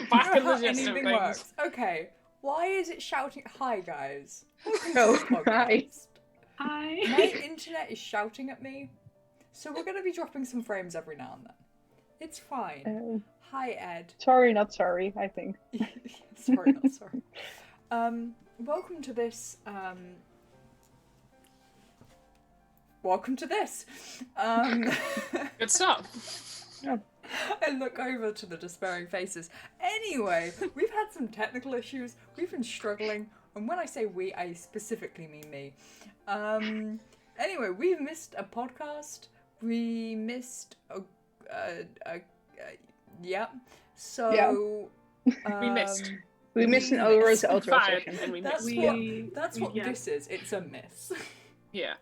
Back You in know the how gist of anything things. works. Okay, why is it shouting? Hi guys. Welcome to Oh, this podcast. hi. My internet is shouting at me, so we're gonna be dropping some frames every now and then. It's fine. Hi Ed. Sorry, not sorry, I think. Sorry, not sorry. Welcome to this. Welcome to this. Good start. Yeah. I look over to the despairing faces. Anyway, we've had some technical issues. We've been struggling, and when I say we, I specifically mean me. Anyway, we missed a podcast. We missed yeah. So We missed. We missed an Rose Ultra Fine, session. and we That's missed. that's what this is. It's a miss. Yeah.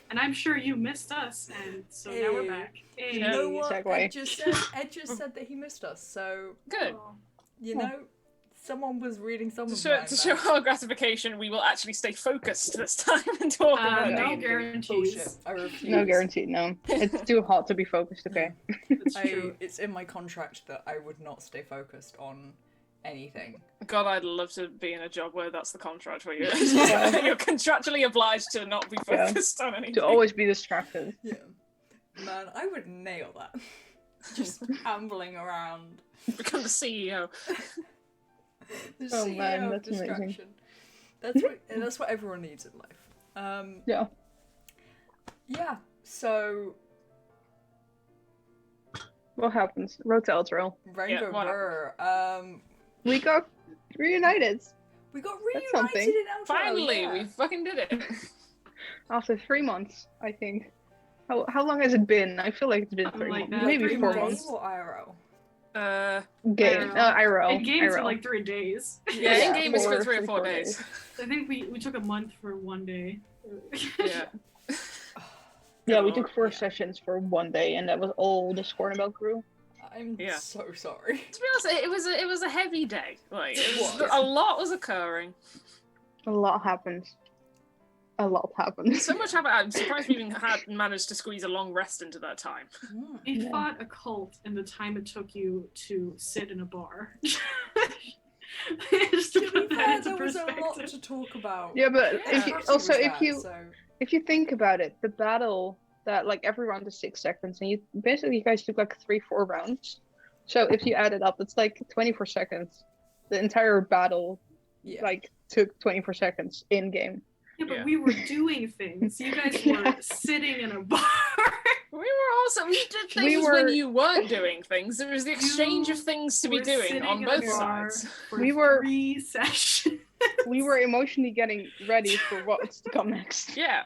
And I'm sure you missed us, and so now we're back. You know what? Exactly. Ed just said that he missed us. So Good. you know, someone was reading To someone's show, mind to show there. our gratification, we will actually stay focused this time and talk about No D&D. guarantees. Bullshit. I refuse. No guarantee, no. It's too hot to be focused, okay? That's true. It's in my contract that I would not stay focused on anything. God, I'd love to be in a job where that's the contract, where you're, Yeah. you're contractually obliged to not be Yeah. focused on anything. To always be distracted. Yeah. Man, I would nail that. Just ambling around. Become the CEO. The Oh, CEO man, of that's amazing. distraction. That's what everyone needs in life. Yeah. Yeah. So What happens? Road to Elturel. Rainbow what Burr. We got reunited We got That's reunited something. in Elturel. Finally, yeah. we fucking did it. after 3 months, I think. How long has it been? I feel like it's been Something 3 like months. that. Maybe 3 4 months. months. Or IRL. Game. IRL. In games for IRL. like 3 days. Yeah, Yeah, in game is for 3 or 4 4 days. I think we took a month for 1 day. Yeah. Yeah, we Lord, took 4 yeah. sessions for 1 day, and that was all the Scornabel crew. I'm Yeah. so sorry. To be honest, it was a heavy day. Like It was. a lot was occurring. A lot happened. A lot happened. So much happened. I'm surprised we even had managed to squeeze a long rest into that time. We Yeah. fought a cult in the time it took you to sit in a bar. Just to To put be that fair, into there was a lot perspective. to talk about. Yeah, but Yeah. if you, Especially also with that, if you think about it, the battle that like every round is 6 seconds, and you guys took like 3-4 rounds. So if you add it up, it's like 24 seconds. The entire battle yeah. like took 24 seconds in game. Yeah, but Yeah. we were doing things. You guys were Yeah. sitting in a bar. We did things We when were- you weren't doing things. There was the exchange of things to be Were doing sitting on in a both bar sides. For We were- 3 sessions. We were emotionally getting ready for what's to come next. Yeah.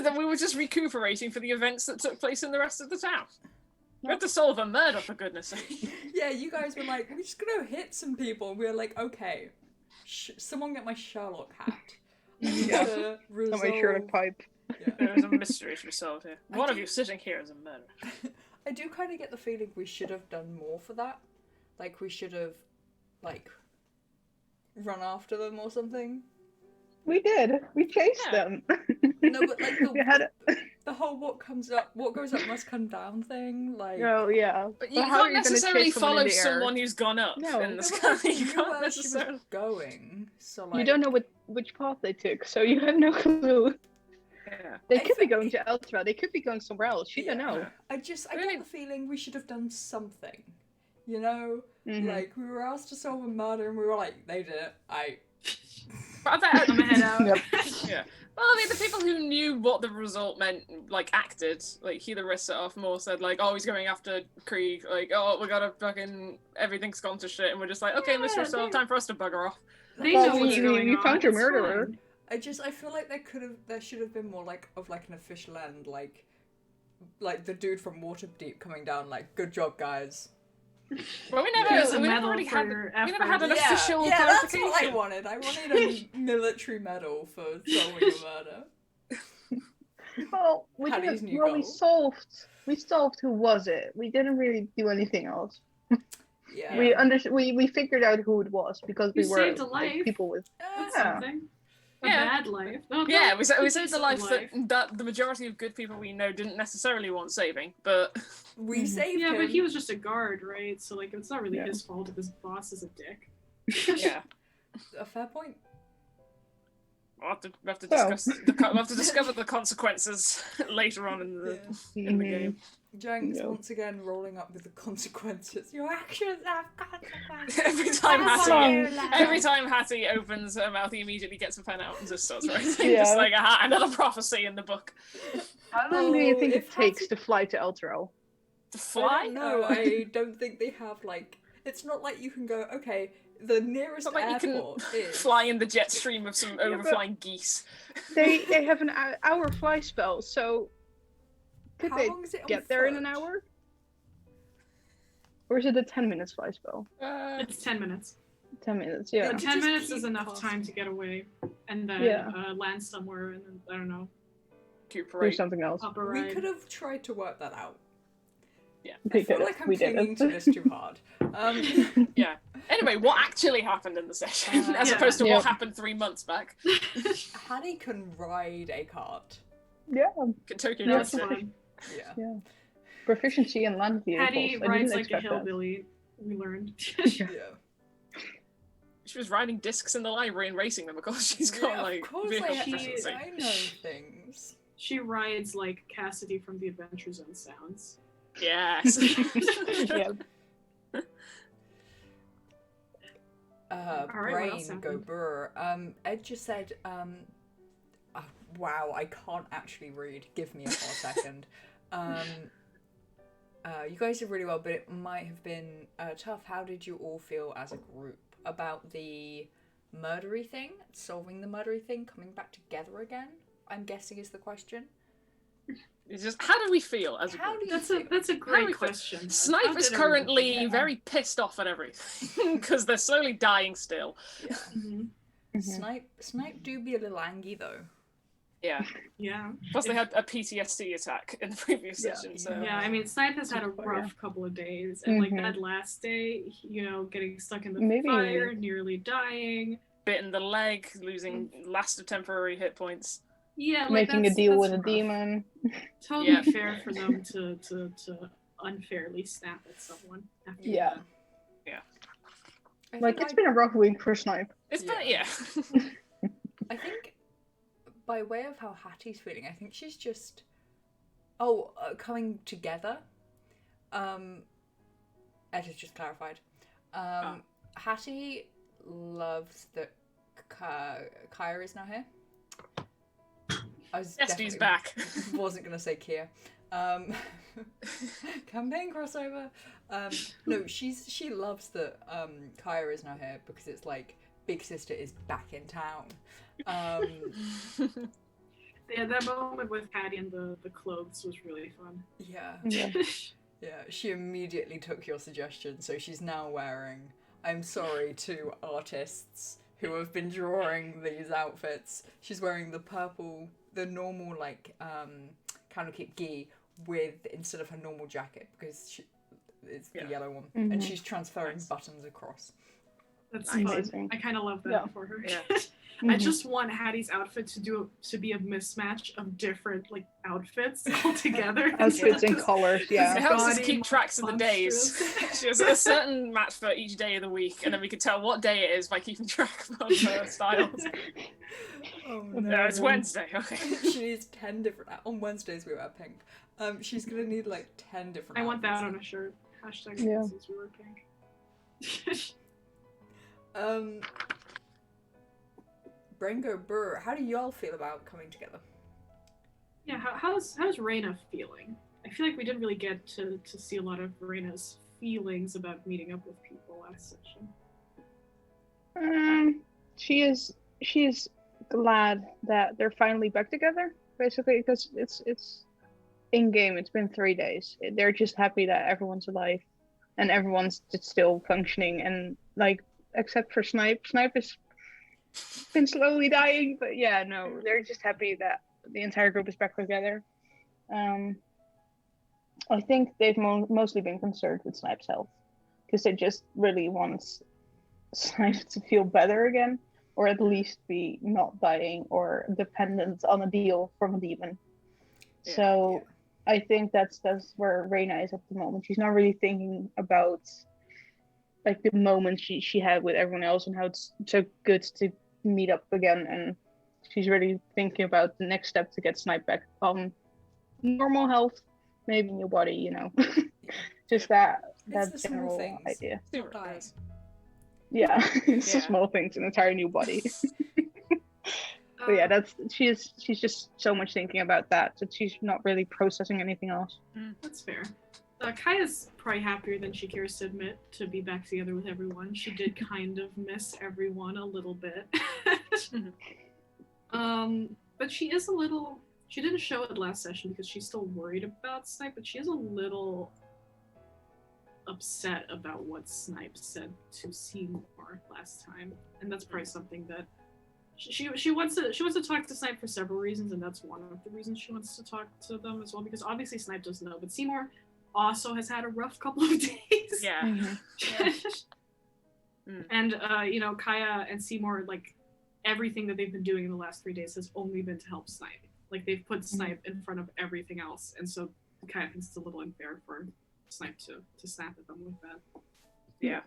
Then we were just recuperating for the events that took place in the rest of the town. We had to solve a murder, for goodness sake. Yeah, you guys were like, we're just gonna hit some people. And we were like, okay, someone get my Sherlock hat. I need Yeah. to Not my Sherlock resolve- pipe. Yeah. There is a mystery to be solved here. I One of do- you sitting here is a murderer. I do kind of get the feeling we should have done more for that. Like, we should have, like, run after them or something. We did. We chased Yeah. them. No, but like we had. the whole what goes up must come down thing. Like, Oh yeah. But you But how are can't you gonna necessarily chase someone in follow the air? someone who's gone up No. in the No, sky. but You knew can't where she was necessarily. going. So like, You don't know which path they took, so you have no clue. Yeah. They I could be think- going to Eltra. They could be going somewhere else. You don't Yeah. know. I Really? get the feeling we should have done something. You know, Mhm. like we were asked to solve a murder, and we were like, they did it. But I bet. I'm gonna head out. Yep. Yeah. Well, I mean, the people who knew what the result meant, like, acted. Like, Hila Sophomore said, like, oh, he's going after Krieg. Like, oh, we gotta fucking, everything's gone to shit. And we're just like, okay, Yeah, Mr. Soul, they- time for us to bugger off. They Well, know we- what's we- going we on. found your it's murderer. fine. I feel like there should have been more like an official end, like the dude from Waterdeep coming down, like, good job, guys. Well, we Here's never, a we never medal really had, for we never had an effort. official yeah, that's clarification. what I wanted. I wanted a military medal for solving a murder. Well, we Paddy's didn't. new Well, goal. we solved who was it. We didn't really do anything else. Yeah. We figured out who it was because You we were saved a like, life. people with. That's Yeah. something. A bad life. No, Yeah, no, we saved the decent life that the majority of good people we know didn't necessarily want saving, but We saved Yeah, him. but he was just a guard, right? So like, it's not really Yeah. his fault if his boss is a dick. yeah. A fair point. We'll have to So. discover the consequences later on in the game. Jenks No. once again rolling up with the consequences. Your actions have consequences. Every time Hattie opens her mouth, he immediately gets a pen out and just starts writing. Yeah. Just like another prophecy in the book. How long do you think if it takes Hattie- to fly to Elturel? To fly? No, I don't think they have like. It's not like you can go. Okay, the nearest It's not like you can airport is. fly in the jet stream of some but- overflying geese. They have an hour fly spell, so could How they long is it on get there in an foot? hour? Or is it a 10 minutes fly spell? It's 10 minutes. 10 minutes, yeah. But You 10 just minutes keep is enough casting. time to get away and then Yeah. land somewhere and then, I don't know, Do Recuperate. something else. up a We ride. could have tried to work that out. Yeah. I feel like I'm We clinging didn't. to this too hard. Yeah. Anyway, what actually happened in the session, as Yeah. opposed to Yeah. what happened 3 months back? Hattie can ride a cart. Yeah, Kentucky That was Road Trip. fun. Yeah. proficiency in land vehicles. Hattie I rides didn't like a expect that. hillbilly, we learned. Yeah. She was riding discs in the library and racing them because she's got Yeah, like of course vehicle she- proficiency. I know things. She rides like Cassidy from the Adventure Zone sounds. Yes. Yeah. Alright, what Brain else go happened? brr. Ed just said, oh, wow, I can't actually read. Give me a second. You guys did really well, but it might have been tough. How did you all feel as a group about the murdery thing, solving the murdery thing, coming back together again? I'm guessing is the question. It's just, how do we feel as a How group? do you That's feel? a that's a How do we great feel? question. How Snipe is did everyone currently feel? very pissed off at everything because they're slowly dying still. Yeah. Mhm. Mhm. Snipe do be a little angry though. Yeah. Yeah. Plus, they had a PTSD attack in the previous Yeah. session. So Yeah, I mean, Snipe has had a Super, rough couple of days, and like Mhm. that last day, you know, getting stuck in the Maybe- fire, nearly dying. bit in the leg, losing last of temporary hit points. Yeah, like Making a that's- deal that's with a rough. demon. Totally Yeah. fair for them to unfairly snap at someone. After Yeah. that. I Like, think it's been a rough week for Snipe. It's Yeah. yeah. I think, by way of how Hattie's feeling, I think she's just, coming together. Ed has just clarified. Hattie loves that Kaya is now here. I was Estee's definitely back. wasn't gonna say Kia. Campaign crossover. No, she loves that Kaya is now here because it's like big sister is back in town. Yeah, that moment with Patty and the clothes was really fun. Yeah. Yeah. Yeah, she immediately took your suggestion, so she's now wearing, I'm sorry to artists who have been drawing these outfits, she's wearing the purple, the normal, like, candle-kit gi with, instead of her normal jacket, because it's the Yeah. yellow one, Mhm. and she's transferring Nice. buttons across. That's Amazing. fun. I kind of love that Yeah. for her. Yeah. I Mhm. just want Hattie's outfit to be a mismatch of different like outfits all together. Outfits and colors, It yeah. helps us Gaudy, keep tracks of the days. monstrous. She has a certain match for each day of the week, and then we can tell what day it is by keeping track of her styles. Oh It's Wednesday, okay. She needs 10 different, on Wednesdays we wear pink. She's gonna need like 10 different I want that outfits. on a shirt. Hashtag Yeah. Wednesdays we were pink. Bringo Burr, how do y'all feel about coming together? Yeah, how's Reyna feeling? I feel like we didn't really get to see a lot of Reyna's feelings about meeting up with people last session. She is glad that they're finally back together, basically, because it's in game. It's been 3 days. They're just happy that everyone's alive and everyone's just still functioning, and like except for Snipe. Snipe has been slowly dying, but yeah, no, they're just happy that the entire group is back together. I think they've mostly been concerned with Snipe's health because they just really want Snipe to feel better again. or at least be not dying or dependent on a deal from a demon. Yeah, So I think that's where Reyna is at the moment. She's not really thinking about like the moment she had with everyone else and how it's so good to meet up again, and she's really thinking about the next step to get Snipe back on normal health, maybe new body, you know. Just that It's the small general things. idea. Super Not dying. nice. Yeah, it's the Yeah. small things, an entire new body. But yeah, she's just so much thinking about that she's not really processing anything else. That's fair. Kaya's probably happier than she cares to admit to be back together with everyone. She did kind of miss everyone a little bit. But she is a little... She didn't show it last session because she's still worried about Snipe, but she is a little upset about what Snipe said to Seymour last time. And that's probably something that she wants to talk to Snipe for several reasons, and that's one of the reasons she wants to talk to them as well, because obviously Snipe doesn't know, but Seymour also has had a rough couple of days. Yeah. And you know, Kaya and Seymour, like, everything that they've been doing in the last 3 days has only been to help Snipe. Like, they've put Snipe in front of everything else, and so Kaya thinks it's a little unfair for Snipe to snap at them with that. Yeah.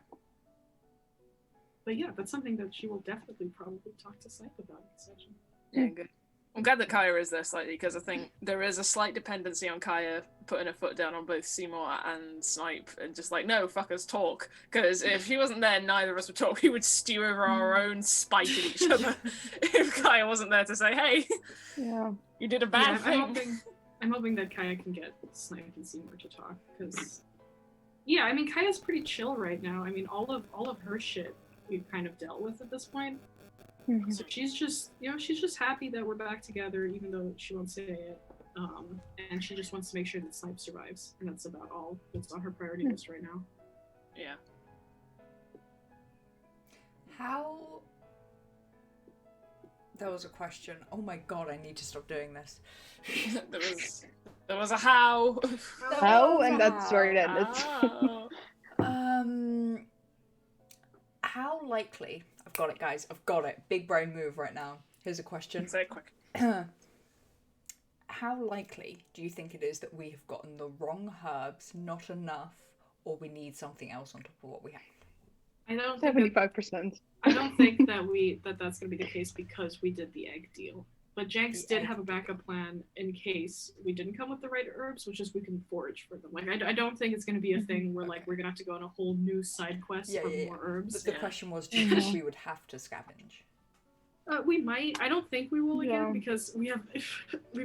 But yeah, that's something that she will definitely probably talk to Snipe about next session. Yeah, good. I'm glad that Kaya is there slightly, because I think there is a slight dependency on Kaya putting her foot down on both Seymour and Snipe, and just like, no, fuckers, talk. Because if he wasn't there, neither of us would talk. We would stew over our own spite at each other if Kaya wasn't there to say, hey, Yeah. you did a bad Yeah, thing. I'm hoping that Kaya can get Snipe and Seymour to talk, because yeah, I mean, Kaya's pretty chill right now. I mean, all of her shit we've kind of dealt with at this point. So she's just, you know, she's just happy that we're back together, even though she won't say it. And she just wants to make sure that Snipe survives, and that's about all that's on her priority list right now. Yeah. How... That was a question. Oh my god, I need to stop doing this. there was a how. How? And that's where it ended. Oh. How likely... I've got it, guys. I've got it. Big brain move right now. Here's a question. Say it quick. How likely do you think it is that we have gotten the wrong herbs, not enough, or we need something else on top of what we have? I don't think 75%. I don't think that that's going to be the case because we did the egg deal. But Jenks did have a backup plan in case we didn't come with the right herbs, which is we can forage for them. Like, I don't think it's going to be a thing where, like, we're going to have to go on a whole new side quest for more herbs. But the question was, do you think we would have to scavenge? We might. I don't think we will again because we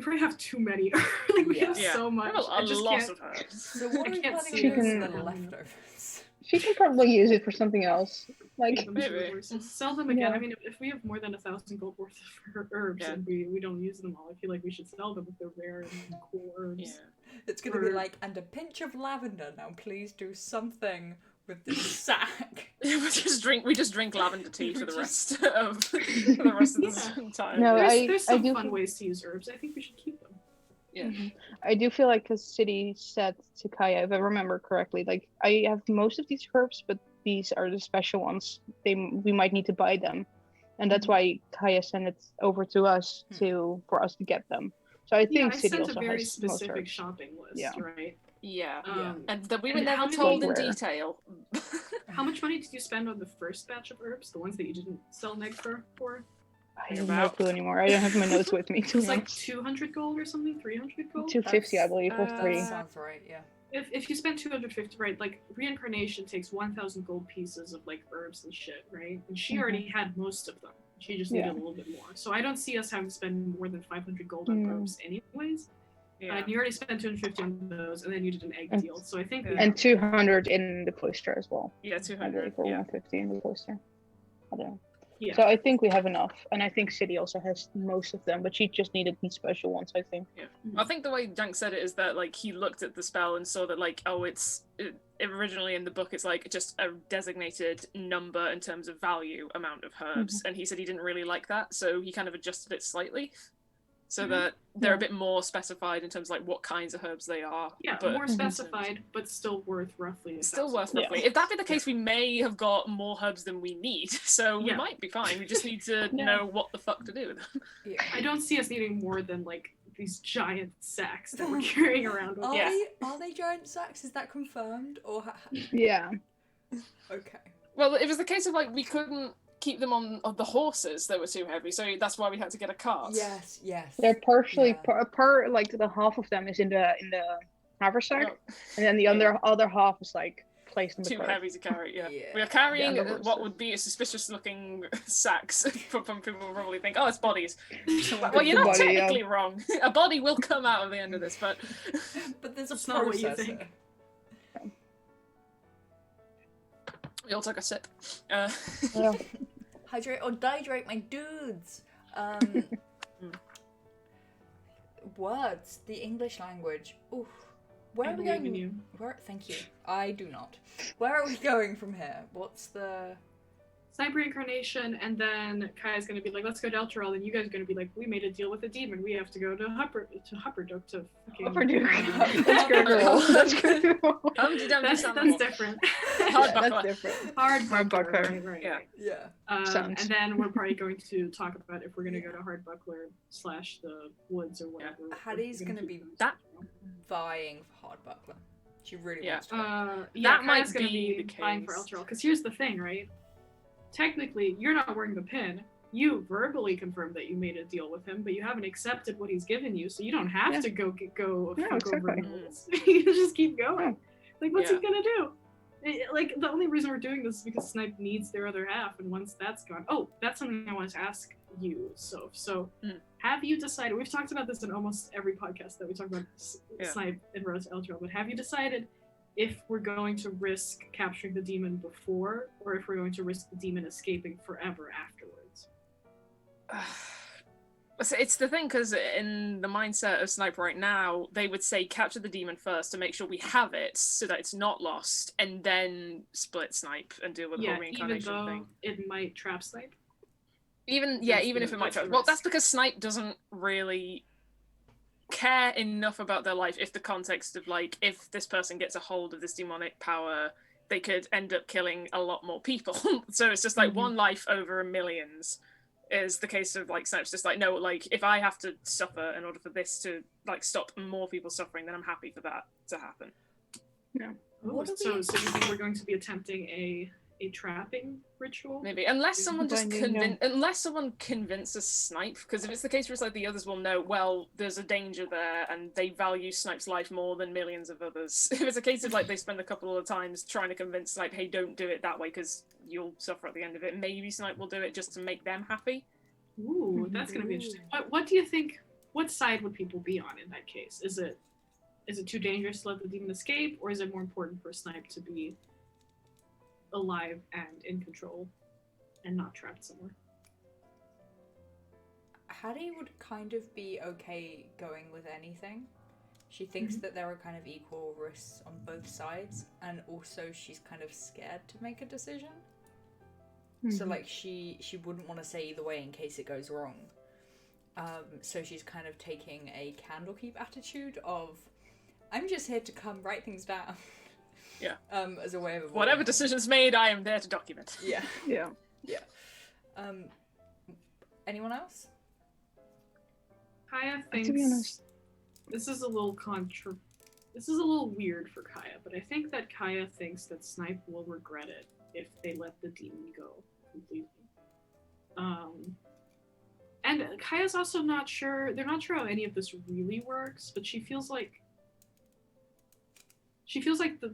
probably have too many. Like, we have so much. I just can't. lot of herbs. So what are we can't planning see to do it. with the leftovers? She can probably use it for something else. Like, Maybe. Sell them again. Yeah. I mean, if we have more than 1,000 gold worth of herbs and we don't use them all, I feel like we should sell them if they're rare and cool herbs. Yeah. It's going to be like, and a pinch of lavender. Now please do something with this sack. we just drink lavender tea for the rest of the time. No, There's some do fun feel- ways to use herbs. I think we should keep them. Yeah. I do feel like because City said to Kaya, if I remember correctly, like, I have most of these herbs, but these are the special ones. We might need to buy them, and that's why Kaya sent it over to us for us to get them. So I think I City sent also a very has most specific herbs. shopping list, Yeah. right? Yeah. And that we were and how never many- told in Rare. detail. How much money did you spend on the first batch of herbs, the ones that you didn't sell Neg for? I have no clue anymore. I don't have my notes with me. It was like 200 gold or something, 300 gold. 250, I believe, or 3. That sounds right, yeah. If you spend 250, right, like, reincarnation takes 1,000 gold pieces of, like, herbs and shit, right? And she already had most of them. She just needed a little bit more. So I don't see us having to spend more than 500 gold on herbs anyways. Yeah. And you already spent 250 on those, and then you did an egg deal. So I think And 200 in the cloister as well. Yeah, I 200. believe, or Yeah. 150 in the cloister. I don't know. Yeah. So I think we have enough, and I think City also has most of them, but she just needed these special ones, I think. Yeah. I think the way Dank said it is that, like, he looked at the spell and saw that, like, originally in the book it's like just a designated number in terms of value amount of herbs, and he said he didn't really like that, so he kind of adjusted it slightly. so that they're a bit more specified in terms of like what kinds of herbs they are. Yeah, but more specified, but still worth roughly. Still worth Yeah. roughly. If that be the case, we may have got more herbs than we need, so we might be fine. We just need to know what the fuck to do with them. Yeah. I don't see us needing more than like these giant sacks that we're carrying around with. Are they giant sacks? Is that confirmed? Or Yeah. Okay. Well, it was the case of like we couldn't keep them on the horses that were too heavy, so that's why we had to get a cart. Yes. They're partially Yeah. per like the half of them is in the haversack, and then the other half is like placed in the Too cart. heavy to carry. Yeah, Yeah. we are carrying Yeah, the what horses. would be a suspicious-looking sacks. From people will probably think, oh, it's bodies. Well, Well, you're The not body, technically wrong. A body will come out at the end of this, but But there's a It's not what you process think. here. we all took a sip. Yeah. Hydrate or dihydrate, my dudes. Words, the English language. Oof. Where I are we believe going? in you. Where? Thank you. I do not. Where are we going from here? What's the? Snipe reincarnation, and then Kaya's gonna be like, let's go to Elturel, and you guys are gonna be like, we made a deal with a demon, we have to go to Hupperduk to fucking... That's Gurgle. That's Gurgle. That's different. Hard That's buckler. different. Hard buckler. Right. Yeah. Yeah. Sounds. And then we're probably going to talk about if we're gonna go to Hard Buckler / the woods or whatever. Hattie's gonna be vying for Hard Buckler. She really wants to. That might Kaya's gonna be be the vying for case. Elturel. Because here's the thing, right? Technically, you're not wearing the pin. You verbally confirmed that you made a deal with him, but you haven't accepted what he's given you, so you don't have to go Yeah, fuck over exactly. animals. You can just keep going. Like, what's Yeah. he gonna do? Like, the only reason we're doing this is because Snipe needs their other half, and once that's gone... Oh, that's something I wanted to ask you, Soph. So, have you decided... We've talked about this in almost every podcast that we talk about Snipe and Road to Elturel, but have you decided if we're going to risk capturing the demon before, or if we're going to risk the demon escaping forever afterwards? It's the thing, because in the mindset of Snipe right now, they would say capture the demon first to make sure we have it so that it's not lost, and then split Snipe and deal with the whole Even reincarnation though thing. it might trap Snipe. Even That's if the- it might that's try. the Well, risk. that's because Snipe doesn't really care enough about their life if the context of like if this person gets a hold of this demonic power, they could end up killing a lot more people. So it's just like one life over millions is the case of like Snipe's just like, no, like if I have to suffer in order for this to like stop more people suffering, then I'm happy for that to happen. What are So we- you think we're going to be attempting a trapping ritual? Maybe unless someone just Binding, unless someone convinces Snipe, because if it's the case where it's like the others will know, well, there's a danger there and they value Snipe's life more than millions of others. If it's a case of like they spend a couple of times trying to convince Snipe, hey, don't do it that way because you'll suffer at the end of it, maybe Snipe will do it just to make them happy. Ooh, that's gonna be interesting. What do you think? What side would people be on in that case? Is it too dangerous to let the demon escape, or is it more important for Snipe to be alive and in control and not trapped somewhere? Hattie would kind of be okay going with anything. She thinks that there are kind of equal risks on both sides, and also she's kind of scared to make a decision. So like she wouldn't want to say either way in case it goes wrong. So she's kind of taking a Candlekeep attitude of, I'm just here to come write things down. Yeah. As a way of avoiding Whatever things. decision's made, I am there to document. Yeah. Yeah. Anyone else? Kaya To thinks be honest, this is a little weird for Kaya, but I think that Kaya thinks that Snipe will regret it if they let the demon go completely. And Kaya's also not sure. They're not sure how any of this really works, but she feels like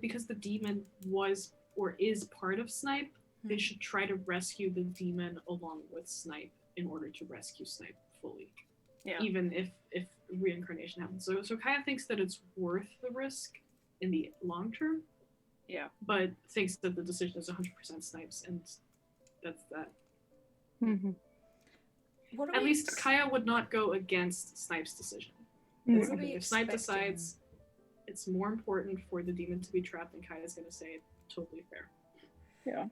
because the demon was or is part of Snipe, they should try to rescue the demon along with Snipe in order to rescue Snipe fully. Yeah. Even if reincarnation happens. So Kaya thinks that it's worth the risk in the long term. Yeah. But thinks that the decision is 100% Snipes, and that's that. What are At we least Kaya would not go against Snipes' decision. What are we If Snipe expecting? decides it's more important for the demon to be trapped, then Kaya's gonna say totally fair. Yeah.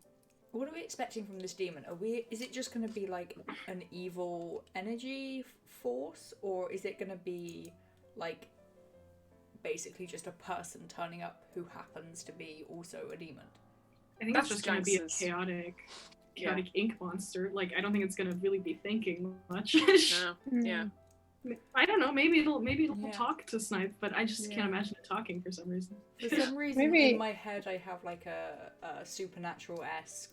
what are we expecting from this demon? Is it just going to be like an evil energy force, or is it going to be like basically just a person turning up who happens to be also a demon? I think That's it's just going to be a Janx's. chaotic ink monster. Like, I don't think it's going to really be thinking much. No. Yeah. I don't know. Maybe it'll Yeah. talk to Snipe, but I just can't imagine it talking for some reason. For some reason, Maybe- in my head, I have like a Supernaturalesque.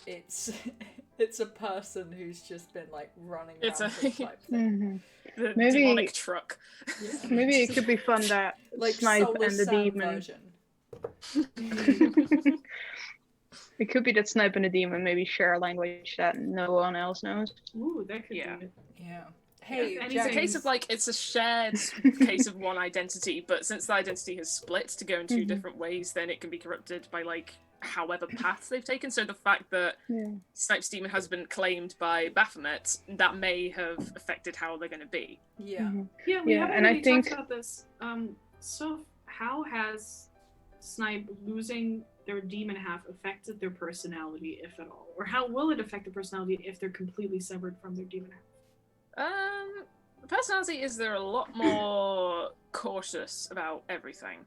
It's a person who's just been like running It's around a- this type thing. The Maybe- demonic truck. Yeah. Maybe it could be fun that Like Snipe Soulless and the Sam demon. version. It could be that Snipe and the demon maybe share a language that no one else knows. Ooh, that could Yeah. be it. Yeah. Hey, Yeah, It's a James. case of like it's a shared case of one identity, but since the identity has split to go in two Mhm. different ways, then it can be corrupted by like however paths they've taken. So the fact that Yeah. Snipe's demon has been claimed by Baphomet, that may have affected how they're going to be. Yeah. Mhm. Yeah, we Yeah, haven't and I really think- talked about this. So how has Snipe losing their demon half affected their personality, if at all? Or how will it affect their personality if they're completely severed from their demon half? The personality is they're a lot more cautious about everything.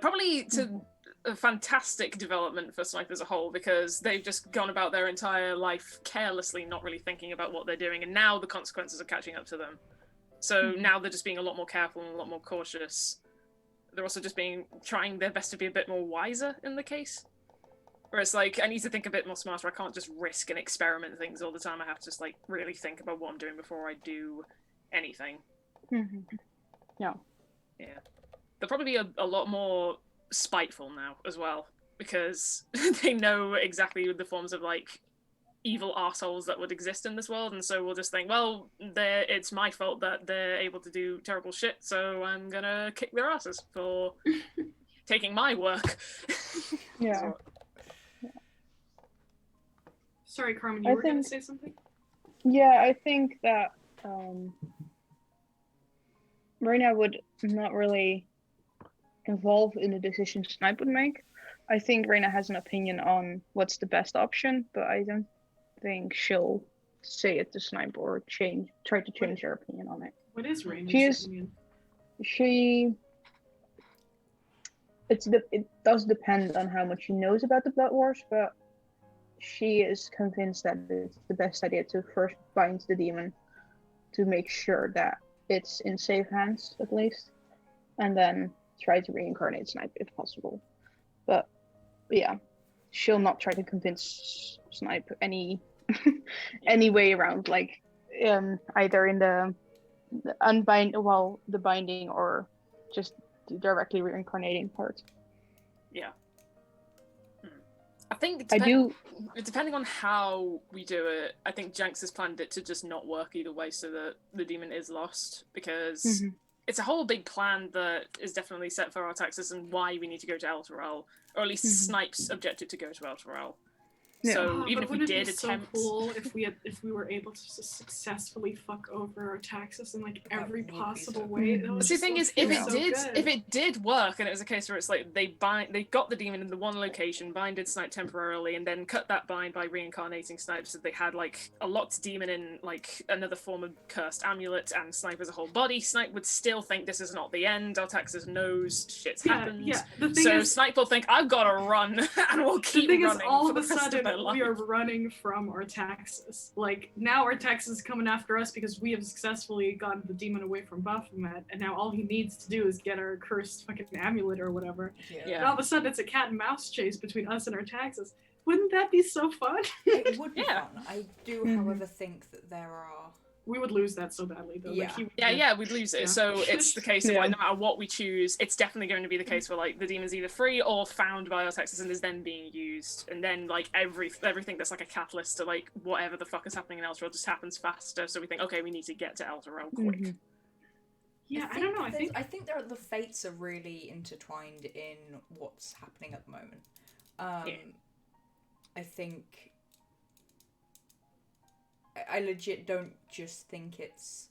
Probably to a fantastic development for Snipe as a whole, because they've just gone about their entire life carelessly, not really thinking about what they're doing, and now the consequences are catching up to them. So now they're just being a lot more careful and a lot more cautious. They're also just trying their best to be a bit more wiser in the case. Where it's like, I need to think a bit more smarter. I can't just risk and experiment things all the time. I have to just like really think about what I'm doing before I do anything. Mhm. They'll probably be a lot more spiteful now as well, because they know exactly the forms of like evil arseholes that would exist in this world, and so we'll just think, well, it's my fault that they're able to do terrible shit, so I'm gonna kick their asses for taking my work. Yeah. So- Sorry, Carmen, I you were going to think- say something? Yeah, I think that Reyna would not really involve in the decision Snipe would make. I think Reyna has an opinion on what's the best option, but I don't think she'll say it to Snipe or try to change her opinion on it. What is Reyna's She is- opinion? It does depend on how much she knows about the Blood Wars, but she is convinced that it's the best idea to first bind the demon to make sure that it's in safe hands at least, and then try to reincarnate Snipe if possible. But yeah, she'll not try to convince Snipe any way around, like either in the binding or just directly reincarnating part. I think depending on how we do it, I think Janx has planned it to just not work either way, so that the demon is lost, because Mhm. it's a whole big plan that is definitely set for Artaxis and why we need to go to Elturel, or at least Mhm. Snipes' objective to go to Elturel. Yeah. So Oh, even but if we wouldn't it did be attempt, so cool if we were able to successfully fuck over Artaxis in like That every would be possible so way. cool. That but would see, the just, thing like, is, if feel it so did, good. if it did work, and it was a case where it's like they got the demon in the one location, binded Snipe temporarily, and then cut that bind by reincarnating Snipe, so they had like a locked demon in like another form of cursed amulet, and Snipe as a whole body, Snipe would still think this is not the end. Artaxis knows shit's happened. Yeah. The thing So is, Snipe will think, I've got to run, and we'll the keep thing is, running all for of the a rest sudden of their life. we are running from Artaxis. Like now Artaxis is coming after us because we have successfully gotten the demon away from Baphomet, and now all he needs to do is get our cursed fucking amulet or whatever. Yeah. And all of a sudden it's a cat and mouse chase between us and Artaxis. Wouldn't that be so fun? It would be Yeah. fun. I do, Mhm. however, think that there are. We would lose that so badly though. Yeah. Like, he would Yeah, we'd lose it. Yeah. So it's the case of Yeah. like, no matter what we choose, it's definitely going to be the case where like the demon's either free or found by Artaxis and is then being used, and then like everything that's like a catalyst to like whatever the fuck is happening in Elturel just happens faster. So we think, okay, we need to get to Elturel quick. Mhm. Yeah, I don't know. I think I think the fates are really intertwined in what's happening at the moment. Yeah. I think I legit don't just think it's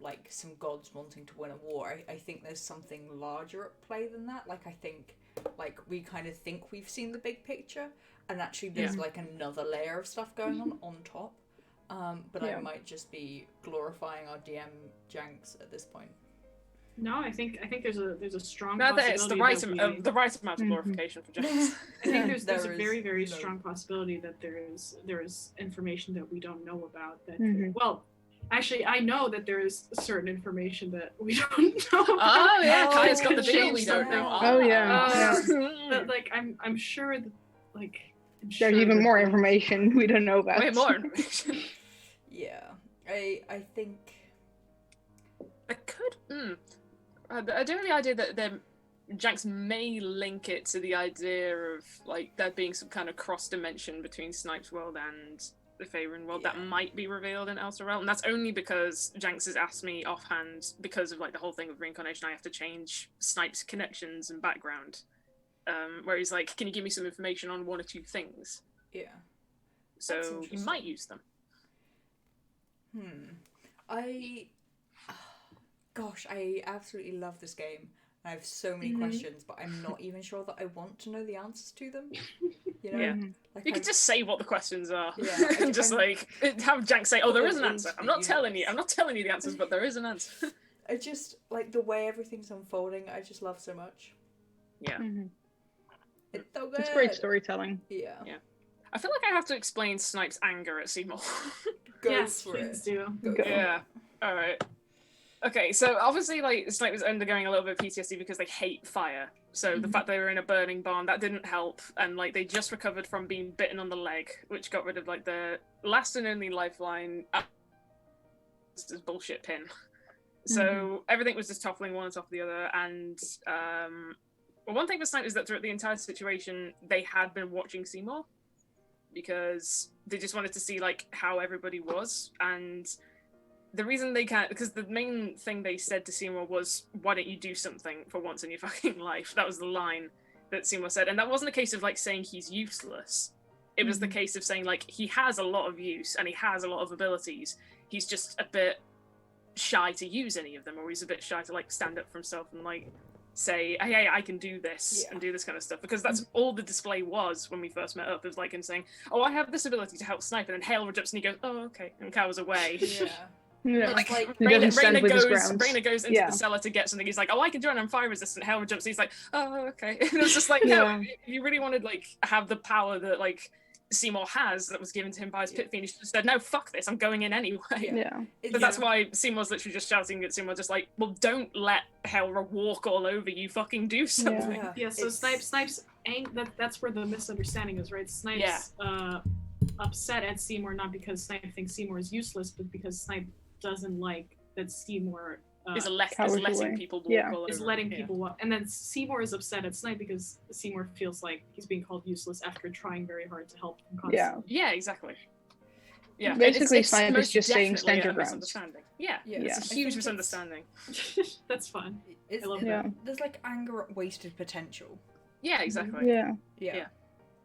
like some gods wanting to win a war. I think there's something larger at play than that. Like I think like we kind of think we've seen the big picture, and actually there's like another layer of stuff going on top. But I might just be glorifying our DM janks at this point. No, I think there's a strong No, possibility it's that the right amount of glorification for James. I think there's a There very, is very no- strong possibility that there is information that we don't know about that well, actually I know that there is certain information that we don't know about. Oh yeah, Oh, Kaya's got the shit, deal we don't yeah. know. Oh, yeah. But like I'm sure that like There's even more information we don't know about. Way more information. Yeah, I think. I could. I do have the idea that Janks may link it to the idea of like there being some kind of cross dimension between Snipes' world and the Faerun world that might be revealed in Elsa Realm. And that's only because Janks has asked me offhand, because of like the whole thing with reincarnation, I have to change Snipes' connections and background. Where he's like, can you give me some information on one or two things? Yeah. So he might use them. Gosh, I absolutely love this game. I have so many questions, but I'm not even sure that I want to know the answers to them. You know? Yeah. Like You could just say what the questions are. Yeah, And just like have Jank say, "Oh, there is an Into answer." the I'm not telling you. universe. I'm not telling you the answers, but there is an answer. I just like the way everything's unfolding. I just love so much. Yeah. It's so good. It's great storytelling. Yeah. Yeah. I feel like I have to explain Snipe's anger at Seymour. Go yes, for please it. do. Go for Yeah. it. All right. Okay, so obviously, like, Snipe was undergoing a little bit of PTSD because they hate fire. So the fact they were in a burning barn, that didn't help. And, like, they just recovered from being bitten on the leg, which got rid of, like, the last and only lifeline. This bullshit pin. So everything was just toppling one on top of the other. And well, one thing for Snipe is that throughout the entire situation, they had been watching Seymour. Because they just wanted to see, like, how everybody was. And the reason they can't, because the main thing they said to Seymour was, why don't you do something for once in your fucking life? That was the line that Seymour said. And that wasn't a case of, like, saying he's useless. It was the case of saying, like, he has a lot of use and he has a lot of abilities. He's just a bit shy to use any of them, or he's a bit shy to, like, stand up for himself and, like, say, hey, I can do this and do this kind of stuff. Because that's all the display was when we first met up. It was, like, him saying, oh, I have this ability to help Snipe. And then Hale jumps and he goes, oh, okay. And Cal was away. Yeah. Yeah. It's like He doesn't stand with his Reyna grounds. goes into Yeah. the cellar to get something. He's like, oh, I can do it. I'm fire resistant. Hell jumps. He's like, oh, okay. And it was just like, no, if you really wanted like have the power that like Seymour has that was given to him by his pit fiend, he just said, no, fuck this. I'm going in anyway. Yeah. But that's why Seymour's literally just shouting at Seymour, just like, well, don't let Hell walk all over you. Fucking do something. Yeah, so Snipes that's where the misunderstanding is, right? Snipes upset at Seymour not because Snipe thinks Seymour is useless, but because Snipe doesn't like that Seymour is Coward letting away. people walk Yeah. all over. is letting people walk. And then Seymour is upset at Snipe because Seymour feels like he's being called useless after trying very hard to help him constantly. Yeah, exactly. Yeah, Basically, it's Snipe is most just saying definitely stand your a ground. misunderstanding. Yeah, Yeah. it's a I huge think misunderstanding. That's fun. It's, I love Yeah. that. There's like anger at wasted potential. Yeah, exactly. Yeah. Yeah.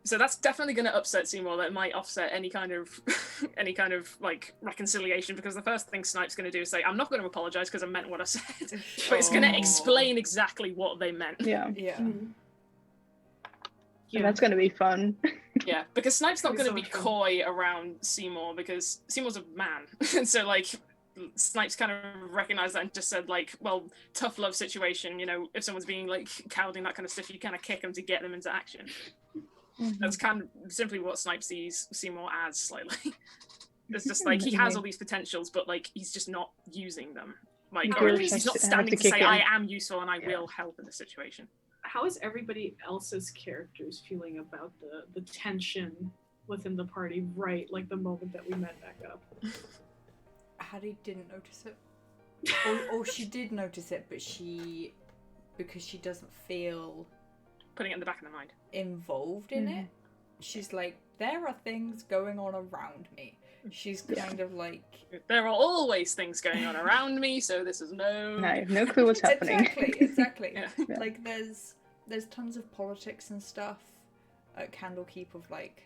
So that's definitely going to upset Seymour. That might offset any kind of like reconciliation, because the first thing Snipe's going to do is say, "I'm not going to apologize because I meant what I said," but it's going to explain exactly what they meant. Yeah. Yeah. And that's going to be fun. Yeah, because Snipe's not It'll going be to so be much fun. coy around Seymour because Seymour's a man, and so like Snipes kind of recognized that and just said like, well, tough love situation. You know, if someone's being like cowardly and that kind of stuff, you kind of kick them to get them into action. That's kind of simply what Snipe sees Seymour as slightly. It's just like he has all these potentials, but like he's just not using them. Like, or at least he's not Have to standing to kick say, in. I am useful and I will help in this situation. How is everybody else's characters feeling about the tension within the party right like the moment that we met back up? Hattie didn't notice it. Or she did notice it, but because she doesn't feel Putting it in the back of the mind. involved in it, she's like, there are things going on around me. She's kind of like... There are always things going on around me, so this is no... I have no clue what's happening. Exactly. Yeah. Like, there's tons of politics and stuff at Candlekeep of, like,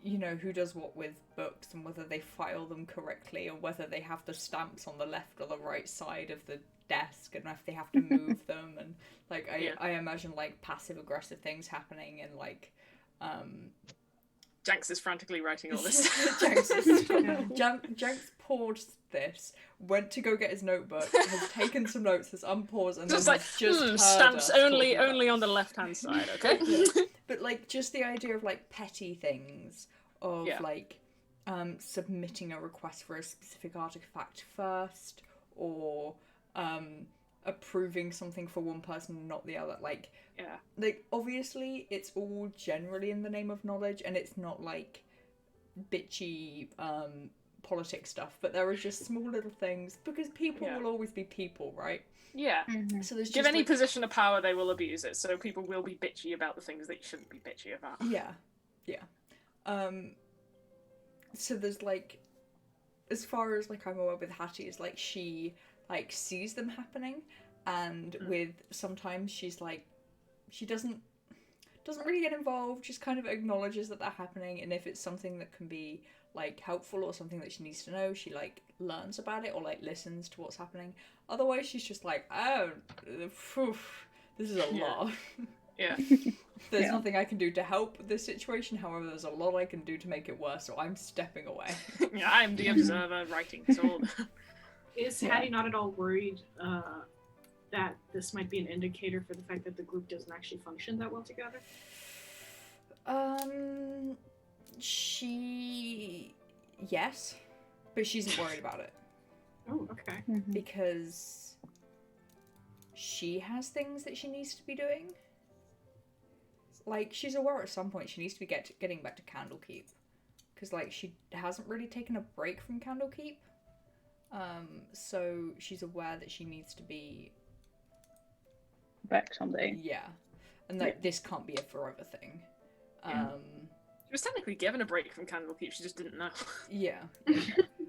you know, who does what with books and whether they file them correctly and whether they have the stamps on the left or the right side of the desk and if they have to move them, and like I imagine like passive aggressive things happening and like Janks is frantically writing all this. Janks paused this, went to go get his notebook, has taken some notes, has unpaused, and Just then like just heard stamps us only talking about on the left hand side, okay? But like just the idea of like petty things of like submitting a request for a specific artifact first, or approving something for one person and not the other, like obviously it's all generally in the name of knowledge and it's not like bitchy politics stuff, but there are just small little things because people will always be people, right? Yeah. Mm-hmm. So there's just give any position of power, they will abuse it, so people will be bitchy about the things that you shouldn't be bitchy about. So there's like, as far as like I'm aware with Hattie, is like she like sees them happening, and with sometimes she's like, she doesn't really get involved, just kind of acknowledges that they're happening, and if it's something that can be like helpful or something that she needs to know, she like learns about it or like listens to what's happening. Otherwise she's just like, oh, this is a lot. There's nothing I can do to help this situation, however there's a lot I can do to make it worse, so I'm stepping away. I'm the observer writing this all. Is Hattie not at all worried that this might be an indicator for the fact that the group doesn't actually function that well together? Yes, but she isn't worried about it. Oh, okay. Mm-hmm. Because she has things that she needs to be doing. Like, she's aware at some point she needs to be getting back to Candlekeep. Because, like, she hasn't really taken a break from Candlekeep. So she's aware that she needs to be back someday. Yeah. And that this can't be a forever thing. She was technically given a break from Candlekeep, she just didn't know. Yeah.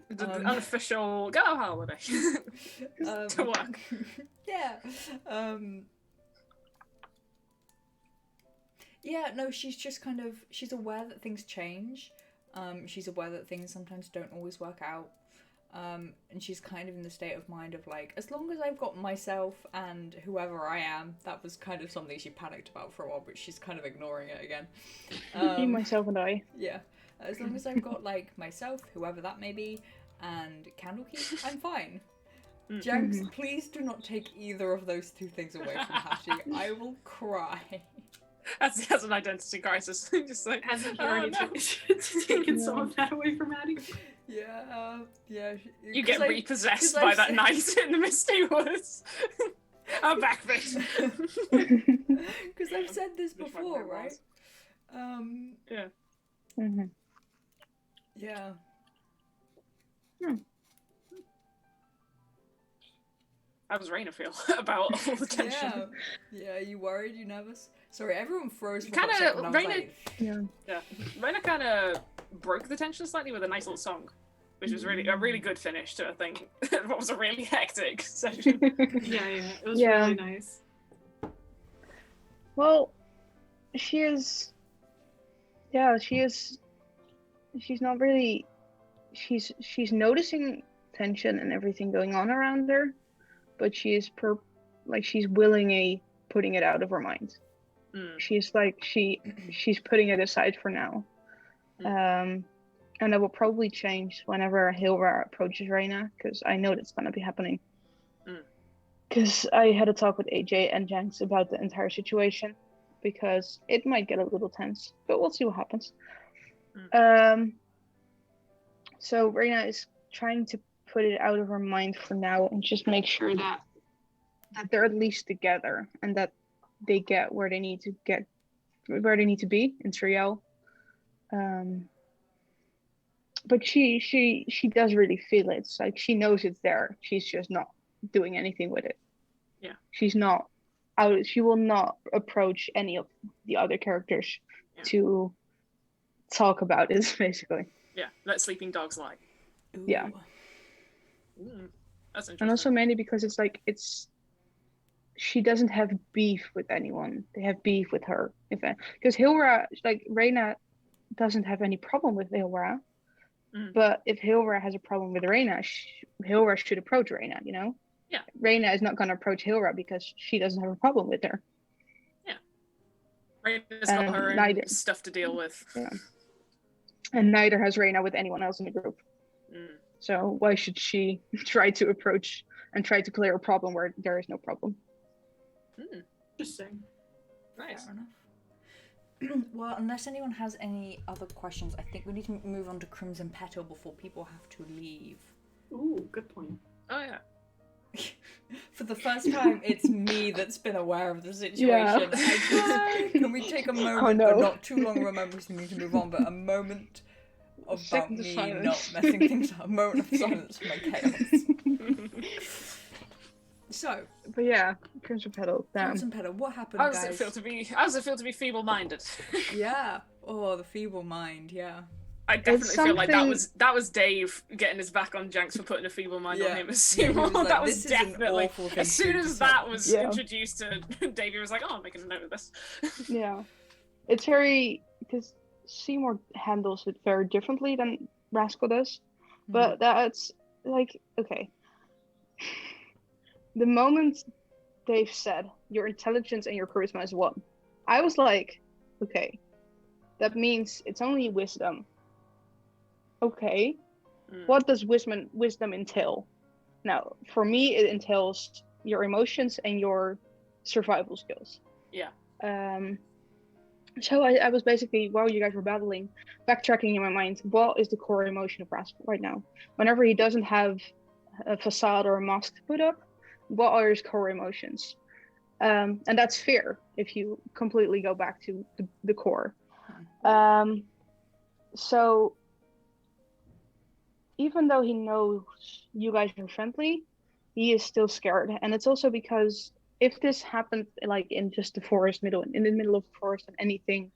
The unofficial go holiday to work. Yeah. Yeah, no, she's just kind of, she's aware that things change. She's aware that things sometimes don't always work out. And she's kind of in the state of mind of like, as long as I've got myself and whoever I am, that was kind of something she panicked about for a while, but she's kind of ignoring it again. Me, myself, and I. Yeah. As long as I've got like myself, whoever that may be, and Candlekeep, I'm fine. Janks, please do not take either of those two things away from Hattie. I will cry. As he has an identity crisis. Just like, hasn't he already taken some of that away from Hattie? Yeah, yeah. You get repossessed by that knight in the Misty Woods. I'm back, bitch. Because I've said this before, right? Yeah. Mm-hmm. Yeah. How does Reyna feel about all the tension? Yeah, you worried? You nervous? Sorry, everyone froze. Reyna, Yeah. Reyna kind of broke the tension slightly with a nice little song, which was really a really good finish to, I think, what was a really hectic session. Yeah, it was really nice. Well, she's not really, she's noticing tension and everything going on around her, but she is she's willingly putting it out of her mind. She's like, she's putting it aside for now. And it will probably change whenever Hilra approaches Reyna, because I know that's going to be happening. Because I had a talk with AJ and Janks about the entire situation, because it might get a little tense, but we'll see what happens. So Reyna is trying to put it out of her mind for now and just make sure that they're at least together and that they get where they need to be in Triel. But she does really feel it. It's like she knows it's there. She's just not doing anything with it. Yeah. She's not out. She will not approach any of the other characters to talk about it, basically. Yeah, let sleeping dogs lie. Ooh. Yeah. That's interesting. And also mainly because it's like she doesn't have beef with anyone. They have beef with her. Because Hilra, like Reyna, doesn't have any problem with Hilra. Mm. But if Hilra has a problem with Reyna, Hilra should approach Reyna, you know? Yeah. Reyna is not going to approach Hilra because she doesn't have a problem with her. Yeah. Reyna's got her own stuff to deal with. Yeah. And neither has Reyna with anyone else in the group. Mm. So why should she try to approach and try to clear a problem where there is no problem? Interesting. Nice. Fair enough. Well, unless anyone has any other questions, I think we need to move on to Crimson Petal before people have to leave. Ooh, good point. Oh, yeah. For the first time, it's me that's been aware of the situation. Yeah. Can we take a moment, but not too long of a moment because we need to move on, but a moment about me not messing things up. A moment of silence for my chaos. So, but yeah, Crimson Petal. Crimson Petal, what happened, How guys? does it feel to be feeble-minded? Yeah. Oh, the feeble mind. Yeah. I definitely feel like that was Dave getting his back on Jenks for putting a feeble mind on him as Seymour. Like, that was definitely as soon as that was Yeah. introduced to Dave, he was like, "Oh, I'm making a note of this." Yeah, it's very because Seymour handles it very differently than Rascal does, but that's like okay. The moment Dave said your intelligence and your charisma is 1, I was like, okay, that means it's only wisdom. Okay, what does wisdom entail? Now, for me, it entails your emotions and your survival skills. Yeah. So I was basically, while you guys were battling, backtracking in my mind, what is the core emotion of Rascal right now? Whenever he doesn't have a facade or a mask to put up, what are his core emotions? And that's fear, if you completely go back to the core. So even though he knows you guys are friendly, he is still scared. And it's also because if this happened like in just the forest in the middle of the forest and anything,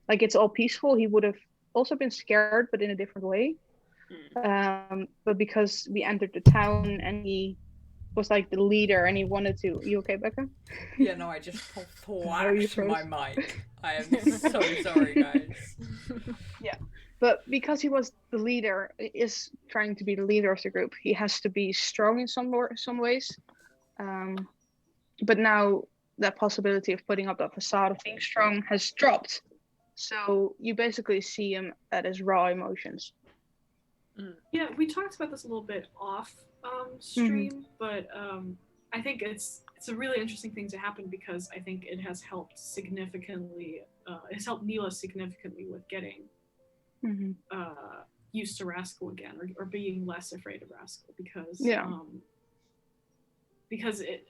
like it's all peaceful, he would have also been scared, but in a different way. But because we entered the town and he was like the leader and he wanted to. You okay, Becca? Yeah, no, I just flashed my mic. I am so sorry, guys. Yeah, but because he was the leader, is trying to be the leader of the group, he has to be strong in some ways. But now that possibility of putting up that facade of being strong has dropped. So you basically see him at his raw emotions. Yeah, we talked about this a little bit off stream, but I think it's a really interesting thing to happen because I think it has helped significantly. It's helped Neela significantly with getting used to Rascal again, or being less afraid of Rascal because it,